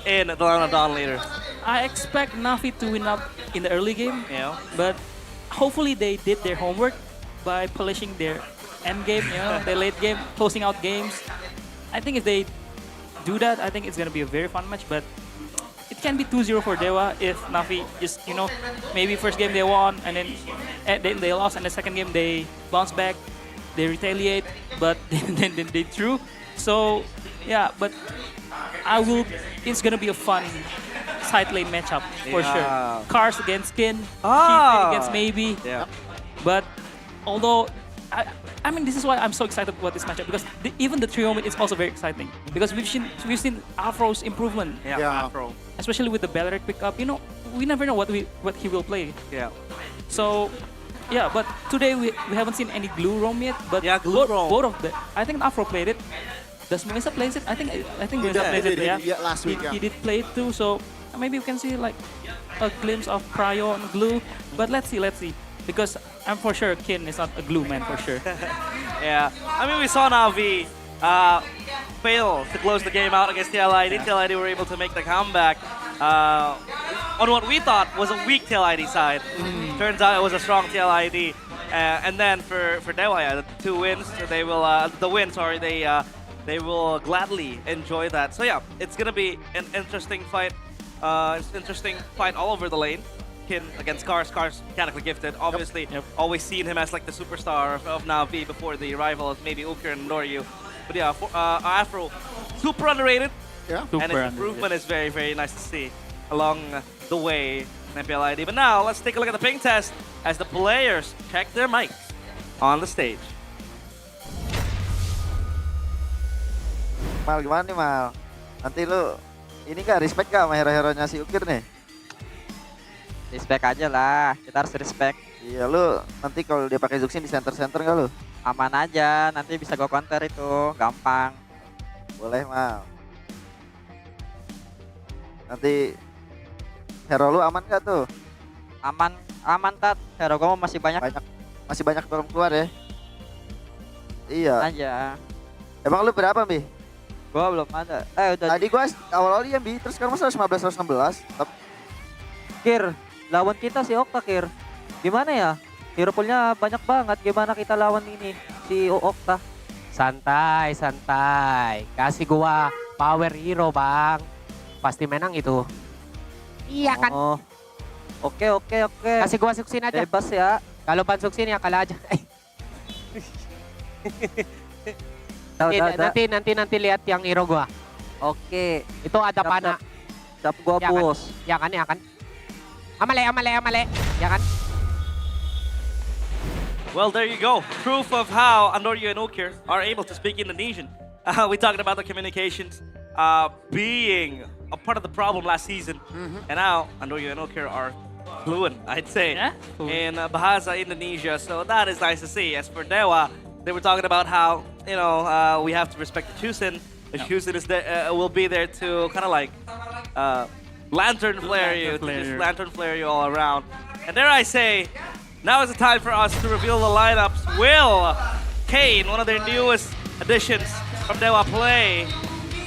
in the Line of Dawn later? I expect Navi to win up in the early game, but hopefully they did their homework by polishing their end game, their late game, closing out games. I think if they do that, I think it's going to be a very fun match, but it can be 2-0 for Dewa if Navi just, maybe first game they won and then they lost, and the second game they bounce back, they retaliate, but then they threw. So, yeah, but it's going to be a fun side lane matchup for sure. Cars against Skin, Keith against Maybe. Yeah. But although, I mean, this is why I'm so excited about this matchup, because even the trio mid is also very exciting, because we've seen Afro's improvement. Yeah. Afro. Especially with the Belleric pickup. We never know what he will play. Yeah. So, yeah, but today we haven't seen any Glue Roam yet. But Glue Roam. Both of them. I think Afro played it. Does Moisa plays it? I think Moisa plays it. Yeah, last week. He did play it too. So maybe we can see like a glimpse of Pryo and Glue. But let's see. Because I'm for sure Kin is not a Glue man for sure. Yeah. I mean, we saw Navi fail to close the game out against TLID. TLID were able to make the comeback on what we thought was a weak TLID side. Turns out it was a strong TLID. And then for Dewa, the 2 wins, they will they will gladly enjoy that. So yeah, it's gonna be an interesting fight. It's an interesting fight all over the lane. Kin against Cars. Cars mechanically gifted. Obviously, always seen him as like the superstar of Navi before the rivals, maybe Ukir and Noryu. But yeah, Afro, super underrated. Yeah. And his improvement is very, very nice to see along the way in MPL ID. But now, let's take a look at the ping test as the players check their mics on the stage. Mal, gimana nih Mal? Nanti lu ini gak respect gak sama hero-heronya si Ukir nih? Respect aja lah, kita harus respect. Iya, lu nanti kalau dia pakai Zuxin di center-center gak lu? Aman aja, nanti bisa go counter itu, gampang. Boleh Mal. Nanti hero lu aman gak tuh? Aman Tat, hero gua masih banyak. Masih banyak belum keluar ya? Iya. Aja. Emang lu berapa, Bi? Gua belum ada. Udah. Tadi gua awal-awal dia, Bi, terus sekarang masa 115-116. Kir, lawan kita si Okta, Kir. Gimana ya? Hero poolnya banyak banget. Gimana kita lawan ini si Okta? Santai. Kasih gua power hero, Bang. Pasti menang itu. Iya kan? Oh. Oke. Kasih gua suksin aja. Bebas ya. Kalau ban suksin ya kalah aja. Nanti lihat yang hero gua. Oke. Itu ada panah. Cap gua ya bos. Kan? Ya kan. Amale. Ya kan? Well, there you go. Proof of how Andoryu and Ukir are able to speak Indonesian. We talked about the communications being a part of the problem last season. And now Andoryu and Ukir are fluent, I'd say, in Bahasa Indonesia. So that is nice to see. As for Dewa, they were talking about how, we have to respect the Chusin. The Chusin is will be there to kind of like lantern flare you all around. And dare I say, now is the time for us to reveal the lineups. Will Kane, one of their newest additions from Dewa, play?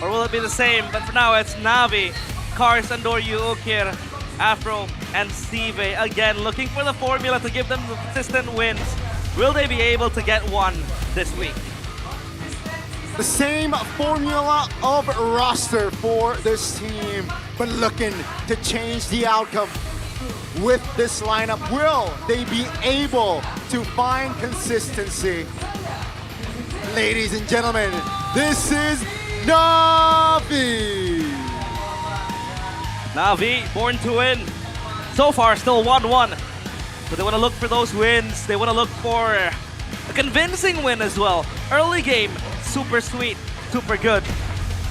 Or will it be the same? But for now, it's Navi, Cars, Andoryu, Ukir, Afro, and Steve. Again, looking for the formula to give them the consistent wins. Will they be able to get one this week? The same formula of roster for this team, but looking to change the outcome. With this lineup, will they be able to find consistency? Ladies and gentlemen, this is Navi! Navi, born to win. So far, still 1-1. But they want to look for those wins. They want to look for a convincing win as well. Early game, super sweet, super good.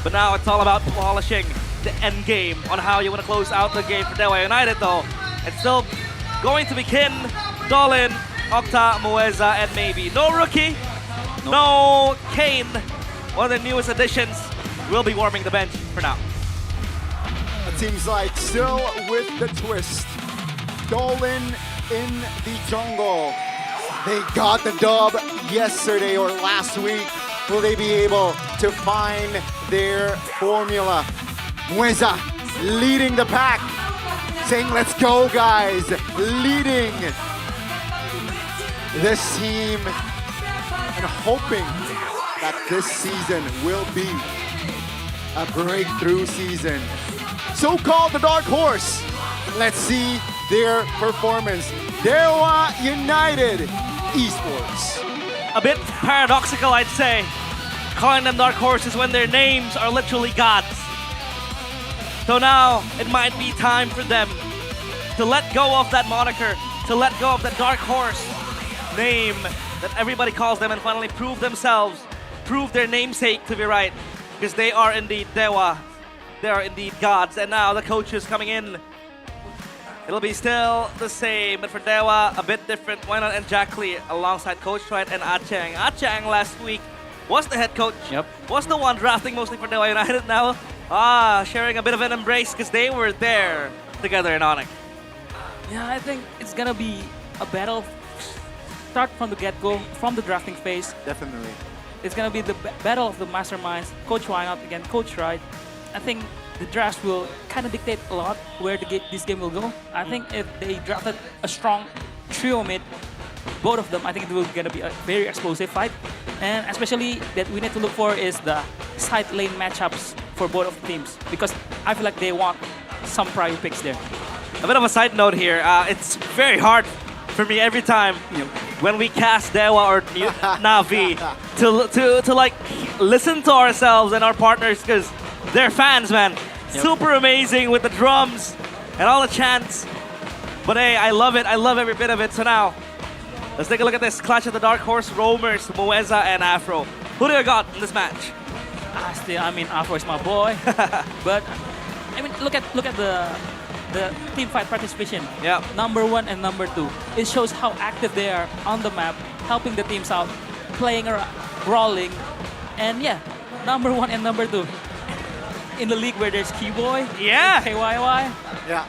But now it's all about polishing the end game on how you want to close out the game for Dewa United though. It's still going to be Kin, Dolin, Okta, Moeza, and maybe no rookie, no Kane, one of the newest additions will be warming the bench for now. It seems like still with the twist. Dolan in the jungle. They got the dub yesterday or last week. Will they be able to find their formula? Mueza leading the pack, saying let's go guys, leading this team and hoping that this season will be a breakthrough season. So-called the dark horse. Let's see their performance. Dewa United Esports. A bit paradoxical, I'd say, calling them dark horses when their names are literally gods. So now it might be time for them to let go of that moniker, to let go of that dark horse name that everybody calls them and finally prove themselves, prove their namesake to be right, because they are indeed Dewa, they are indeed gods. And now the coach is coming in. It'll be still the same, but for Dewa, a bit different. Why not and Jack Lee alongside Coach Dwight and Achang. Achang last week was the head coach, was the one drafting mostly for Dewa United now. Sharing a bit of an embrace because they were there together in Onyx. Yeah, I think it's gonna be a battle. Start from the get-go, from the drafting phase. Definitely. It's gonna be the battle of the masterminds. Coach Wynot against Coach Wright. I think the draft will kind of dictate a lot where this game will go. I think if they drafted a strong trio mid, both of them, I think it will gonna be a very explosive fight. And especially that we need to look for is the side lane matchups for both of the teams, because I feel like they want some prior picks there. A bit of a side note here, it's very hard for me every time when we cast Dewa or Navi to like listen to ourselves and our partners, because they're fans, man. Super amazing with the drums and all the chants. But hey, I love it. I love every bit of it. So now, let's take a look at this clash of the Dark Horse Roamers, Mueza and Afro. Who do you got in this match? I mean, Afro is my boy. But I mean, look at the team fight participation. Yeah. Number 1 and number 2. It shows how active they are on the map, helping the teams out, playing around, brawling, and yeah, number 1 and number 2. In the league where there's Keyboy, KYY. Yeah.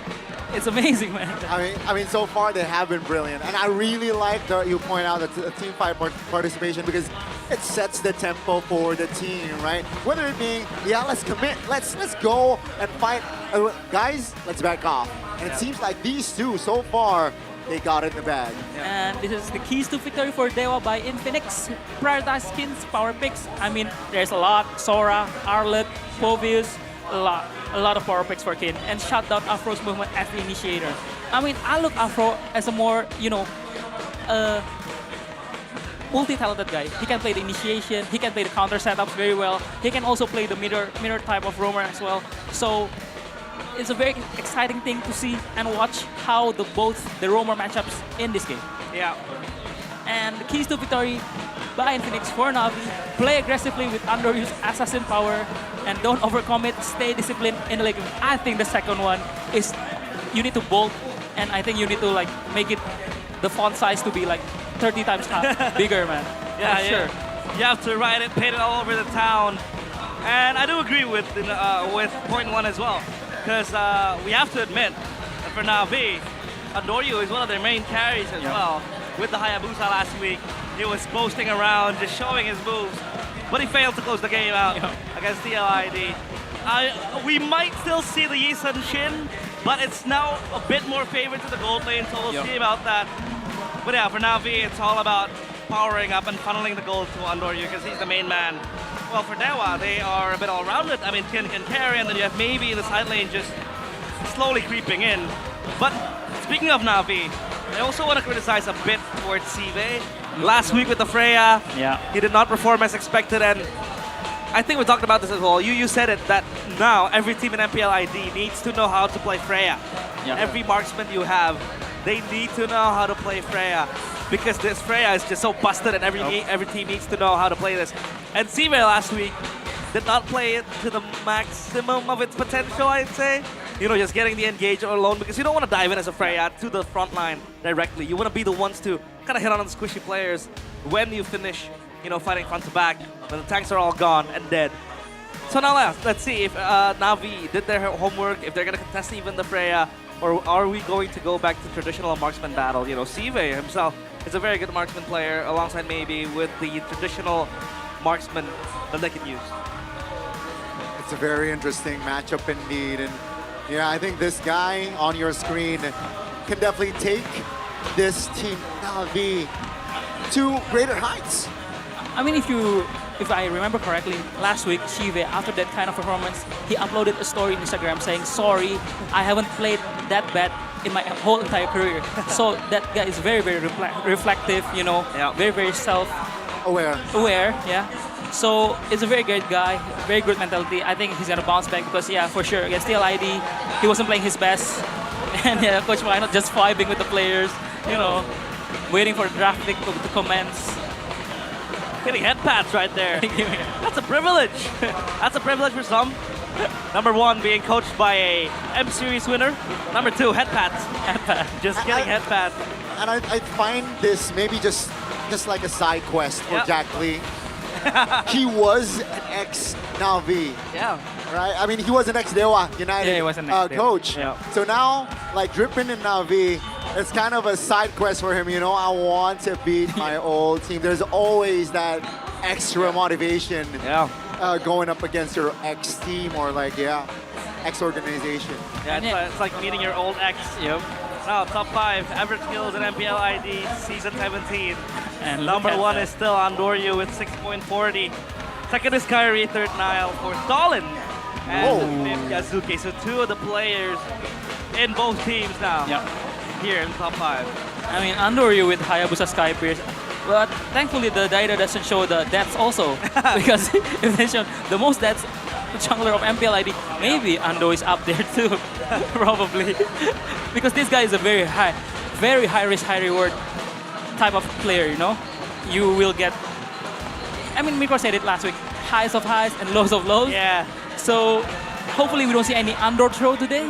It's amazing, man. I mean, so far they have been brilliant, and I really like that you point out the team fight participation, because it sets the tempo for the team, right? Whether it being, let's commit, let's go and fight, guys, let's back off. And it seems like these two so far they got it in the bag. And this is the keys to victory for Dewa by Infinix. Prioritize skins, power picks. I mean, there's a lot. Sora, Arlet, Povius, a lot of power picks for Kin. And shut down Afro's movement as the initiator. I mean, I look Afro as a more, multi-talented guy. He can play the initiation, he can play the counter setups very well. He can also play the mirror type of roamer as well. So it's a very exciting thing to see and watch how both the roamer matchups in this game. Yeah. And the keys to victory by Infinix for Navi: play aggressively with underused assassin power and don't overcommit, stay disciplined in the late game. I think the second one is you need to bolt, and I think you need to like make it the font size to be like 30 times bigger, man. Yeah, sure. You have to write it, paint it all over the town. And I do agree with point 1 as well. Because we have to admit that for Navi, Andoryu is one of their main carries as well. With the Hayabusa last week, he was boasting around, just showing his moves. But he failed to close the game out against TLID. We might still see the Yisun Shin, but it's now a bit more favored to the gold lane, so we'll see about that. But yeah, for Navi, it's all about powering up and funneling the gold to Andoryu because he's the main man. Well, for Dewa, they are a bit all-rounded. I mean, Kin can carry, and then you have maybe the side lane just slowly creeping in. But speaking of Navi, I also want to criticize a bit towards Sive. Last week with the Freya, he did not perform as expected, and I think we talked about this as well. You said it, that now every team in MPL ID needs to know how to play Freya. Every marksman you have, they need to know how to play Freya, because this Freya is just so busted, and every team needs to know how to play this. And Sive last week did not play it to the maximum of its potential, I'd say. Just getting the engage alone, because you don't want to dive in as a Freya to the front line directly. You want to be the ones to kind of hit on the squishy players when you finish, fighting front to back, when the tanks are all gone and dead. So now let's see if Navi did their homework, if they're going to contest even the Freya, or are we going to go back to traditional marksman battle? You know, Sive himself is a very good marksman player, alongside maybe with the traditional marksman that they can use. It's a very interesting matchup indeed. And yeah, I think this guy on your screen can definitely take this team Navi to greater heights. I mean, if I remember correctly, last week, Shive, after that kind of performance, he uploaded a story on Instagram saying, sorry, I haven't played that bad in my whole entire career. So that guy is very, very reflective, you know, very, very self-aware, yeah. So it's a very great guy, very good mentality. I think he's going to bounce back because, yeah, for sure, against TLID, he wasn't playing his best. And yeah, Coach why not just vibing with the players, you know, waiting for the draft pick to commence. Getting head pats right there. That's a privilege. That's a privilege for some. Number one, being coached by a M Series winner. Number two, head pats. Head pat. Just getting head pats. And I find this maybe just like a side quest for Jack Lee. He was an ex-Navi. Yeah. Right? I mean, he was an ex-Dewa United he was an coach. Yeah. So now, like, dripping in Navi, it's kind of a side quest for him. You know, I want to beat my old team. There's always that extra motivation going up against your ex-team or, like, ex-organization. Yeah, it's like meeting your old ex. Yep. Now, top 5 average kills in MPL ID Season 17. And number 1 is still Andoryu with 6.40. Second is Kyrie, third Nile, fourth Dolan, and fifth Yazuki. So 2 of the players in both teams now here in top 5. I mean, Andoryu with Hayabusa Skypierce. But thankfully, the data doesn't show the deaths also. Because if they show the most deaths jungler of MPL ID, maybe Ando is up there too. Probably. Because this guy is a very high risk, high reward type of player, you know? You will get, I mean, Mikro said it last week, highs of highs and lows of lows. Yeah. So hopefully we don't see any Ando throw today.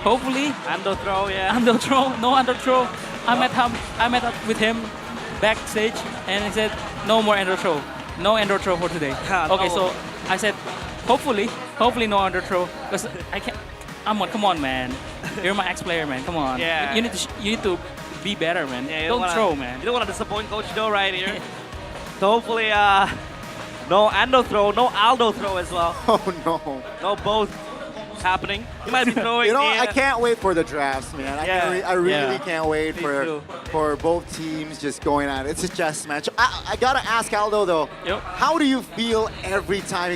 Hopefully. Ando throw, yeah. Ando throw, no Ando throw. I met up with him backstage and he said, no more Ando throw. No Ando throw for today. Okay, so I said, hopefully no Ando throw. Because I can't, come on, man. You're my ex-player, man. Come on. Yeah. You need to be better, man. Yeah, don't throw, man. You don't want to disappoint Coach Joe right here. So hopefully, no Ando throw, no Aldo throw as well. Oh no. No both happening. He might be throwing. You know, I can't wait for the drafts, man. I really can't wait for both teams just going at it. It's a chess match. I gotta ask Aldo though. Yep. How do you feel every time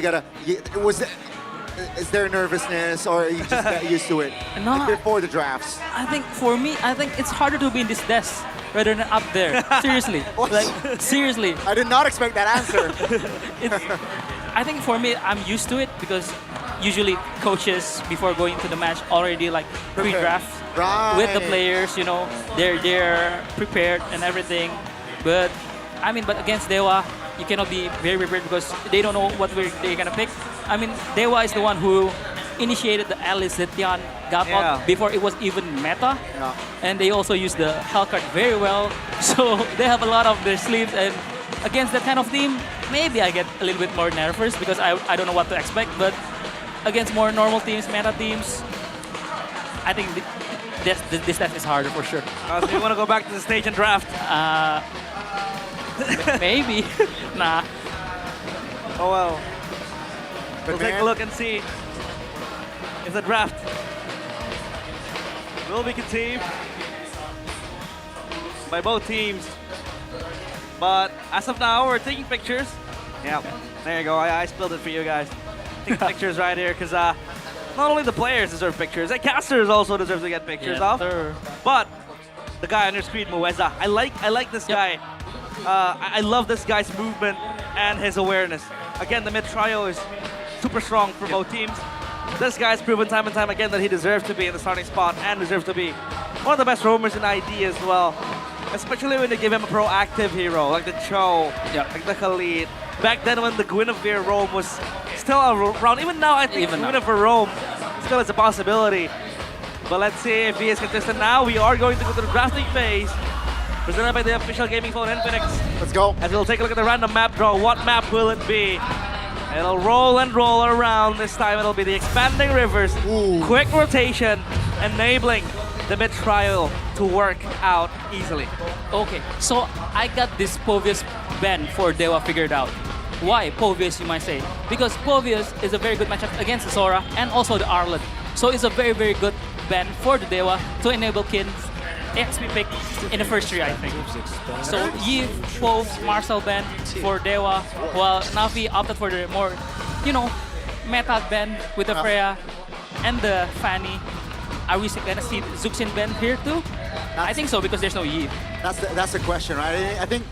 is there nervousness or you just get used to it before the drafts? I think for me, it's harder to be in this desk rather than up there. Seriously. Like, seriously. I did not expect that answer. I think for me, I'm used to it because usually coaches before going to the match already like pre-draft with the players, you know, they're prepared and everything. But I mean, but against Dewa, you cannot be very prepared because they don't know what they're gonna pick. I mean, Dewa is the one who initiated the Alice Zetian gap out before it was even meta. Yeah. And they also use the Hellcard very well. So they have a lot of their sleeves, and against that kind of team, maybe I get a little bit more nervous because I don't know what to expect. But against more normal teams, meta teams, I think this test is harder for sure. So you want to go back to the stage and draft? Maybe. Nah. Oh well. We'll take a look and see if the draft will be conceived by both teams. But as of now, we're taking pictures. Yeah, there you go. I spilled it for you guys. Taking pictures right here because not only the players deserve pictures, the casters also deserve to get pictures of. Sir. But the guy on your screen, Mueza, I like this guy. I love this guy's movement and his awareness. Again, the mid trio is super strong for both teams. This guy's proven time and time again that he deserves to be in the starting spot and deserves to be one of the best roamers in ID as well. Especially when they give him a proactive hero like the Cho, like the Khalid. Back then when the Guinevere roam was still around. Even now, I think Guinevere roam still is a possibility. But let's see if he is consistent now. We are going to go to the drafting phase. Presented by the official gaming phone Infinix. Let's go. And we'll take a look at the random map draw. What map will it be? It'll roll and roll around. This time it'll be the expanding rivers. Quick rotation, enabling the mid trial to work out easily. Okay, so I got this Povius ban for Dewa figured out. Why Povius, you might say? Because Povius is a very good matchup against the Sora and also the Arlet. So it's a very, very good ban for the Dewa to enable Kin's XP pick in the first 3, I think. So Yi, Pove, Marcel ban for Dewa, while Navi opted for the more, meta ban with the Freya and the Fanny. Are we gonna see Zuxin ban here too? I think so, because there's no Yi. That's the question, right? I think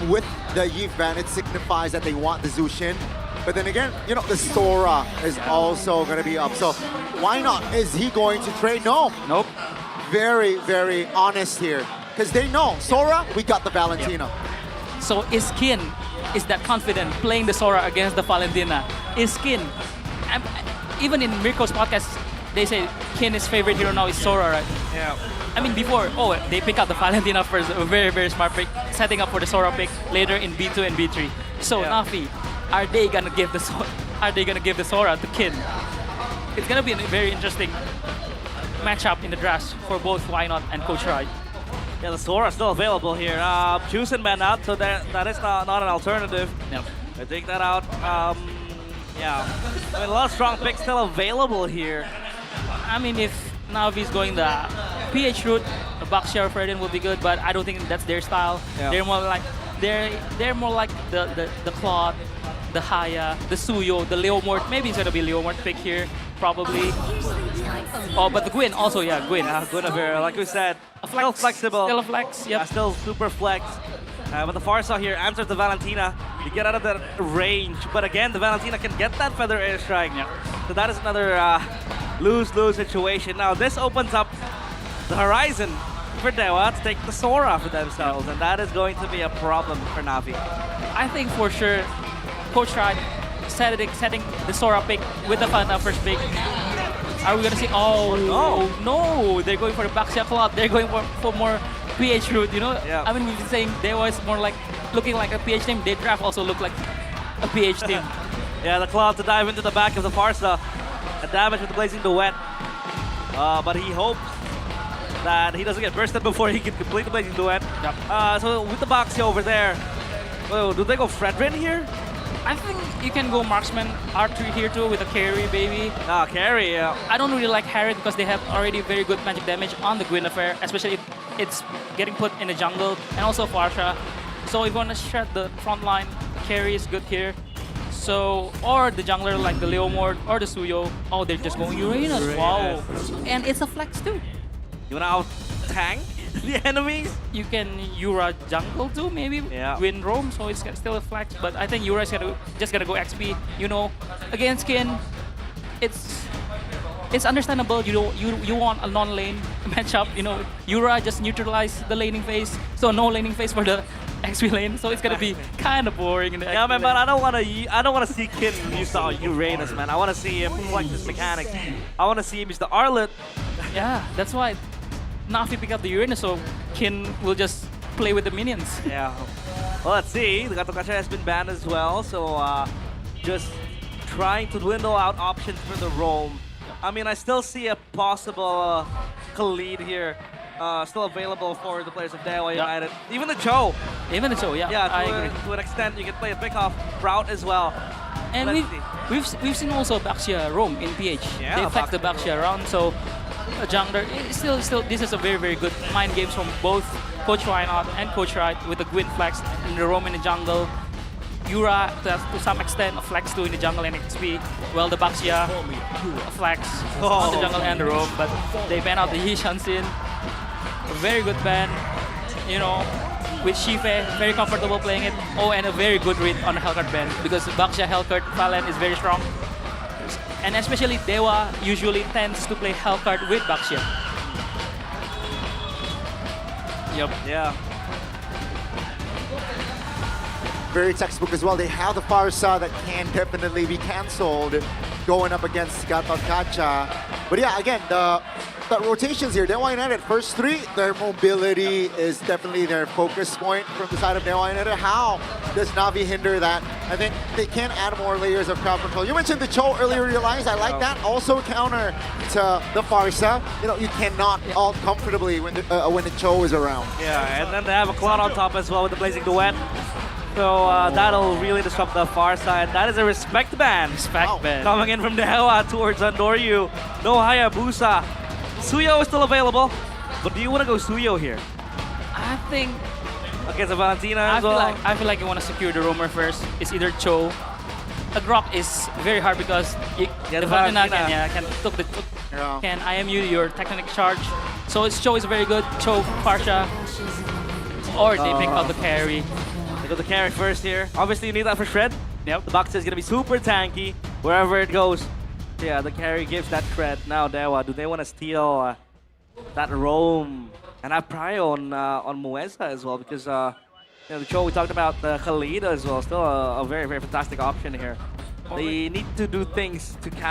with the Yi ban, it signifies that they want the Zushin. But then again, the Sora is also going to be up. So why not? Is he going to trade? No. Nope. Very, very honest here. Because they know, Sora, we got the Valentina. So is Kin is that confident playing the Sora against the Valentina? Is Kin, even in Mirko's podcast, they say Kin's favorite hero now is Sora, right? Yeah. I mean, before, they pick up the Valentina first, a very, very smart pick, setting up for the Sora pick later in B2 and B3. So Navi, are they gonna give the Sora to Kin? It's gonna be a very interesting matchup in the draft for both Wynot and Coach Wright. Yeah, the Sora is still available here. Juicing ban out, so that is not an alternative. Yep. I take that out. Yeah, I mean, a lot of strong picks still available here. I mean, if Navi's going the PH route, a Baxia or Fredin will be good, but I don't think that's their style. Yeah. They're more like the Claude, the Haya, the Suyo, the Leomort. Maybe it's gonna be Leomort pick here, probably. Oh, but the Gwyn also, Gwyn. Guinevere, like we said, still flexible. Still a flex, yep. Still super flex. But the Farsa here answers the Valentina. You get out of that range, but again, the Valentina can get that Feather Airstrike. Yeah. So that is another lose-lose situation. Now this opens up the horizon for Dewa to take the Sora for themselves, and that is going to be a problem for Navi. I think for sure, Coach Rod setting the Sora pick with the Fanta first pick. Are we gonna see? Oh no! They're going for the Baxia Cloud. They're going for more PH route. Yeah. I mean, we've been saying Dewa is more like looking like a PH team. They draft also look like a PH team. Yeah, the Cloud to dive into the back of the Farsa. A damage with the Blazing Duet. But he hopes that he doesn't get bursted before he can complete the Blazing Duet. Yep. So with the Baxia over there, do they go Fredrin here? I think you can go Marksman R3 here too with a carry, baby. Carry, yeah. I don't really like Harriet because they have already very good magic damage on the Guinevere, especially if it's getting put in the jungle, and also Farsha. So if you want to shred the front line, carry is good here. So, or the jungler like the Leomord or the Suyo. Oh, they're just going Uranus. Wow. And it's a flex too. You wanna out tank the enemies? You can Yura jungle too, maybe. Yeah. Win roam, so it's still a flex. But I think Yura is just gonna go XP. Against Kin, it's understandable. You want a non-lane matchup. Yura just neutralize the laning phase, so no laning phase for the XP lane. So it's gonna be kind of boring in the XP man, but I don't wanna see Kin use the Uranus, man. I wanna see him like this mechanic. I wanna see him use the Arlet. Yeah, that's why Navi pick up the Uranus, so Kin will just play with the minions. Yeah. Well, let's see. The Gato Gacha has been banned as well, so just trying to dwindle out options for the roam. I mean, I still see a possible Khalid here. Still available for the players of Dewa United. Even the Cho. Yeah, I agree. To an extent, you can play a pick-off route as well. And we've seen also Baxia roam in PH. Yeah, they flex the Baxia around, so a jungler. Still, this is a very, very good mind games from both Coach Wynot and Coach Wright with the Gwyn flex in the roam in the jungle. Yura, to some extent, a flex too in the jungle and XP. Well, the Baxia, a flex on the jungle and the roam, but they ban out the Yishan Sin. A very good ban, with Shife, very comfortable playing it. Oh, and a very good read on the Hellcurt ban because Baxia Hellcurt Valen is very strong. And especially Dewa usually tends to play Hellcurt with Baxia. Yep. Yeah. Very textbook as well. They have the Farsa that can definitely be cancelled going up against Gato Gacha. But yeah, again, the about rotations here. Dewa United, first three, their mobility is definitely their focus point from the side of Dewa United. How does Navi hinder that? I think they can add more layers of crowd control. You mentioned the Cho earlier, realized I like that. Also counter to the Farsa. You know, you cannot ult comfortably when the Cho is around. Yeah, and then they have a Cloud on top as well with the Blazing Duet. So that'll really disrupt the far side. That is a respect ban. Respect ban. Coming in from Dewa towards Andoryu. No Hayabusa. Suyo is still available. But do you want to go Suyo here? I think against a Valentina as well? I feel like you want to secure the roamer first. It's either Cho. A Grok is very hard because the Valentina can IMU your technical charge. So Cho is very good. Cho, Farsha. Or they pick out the carry. They go the carry first here. Obviously, you need that for Shred. Yep. The box is going to be super tanky wherever it goes. Yeah, the carry gives that Shred. Now, Dewa, do they want to steal that roam and have prio on Mueza as well? Because you know, the Cho we talked about the Khalid as well. Still a very, very fantastic option here. They need to do things to counter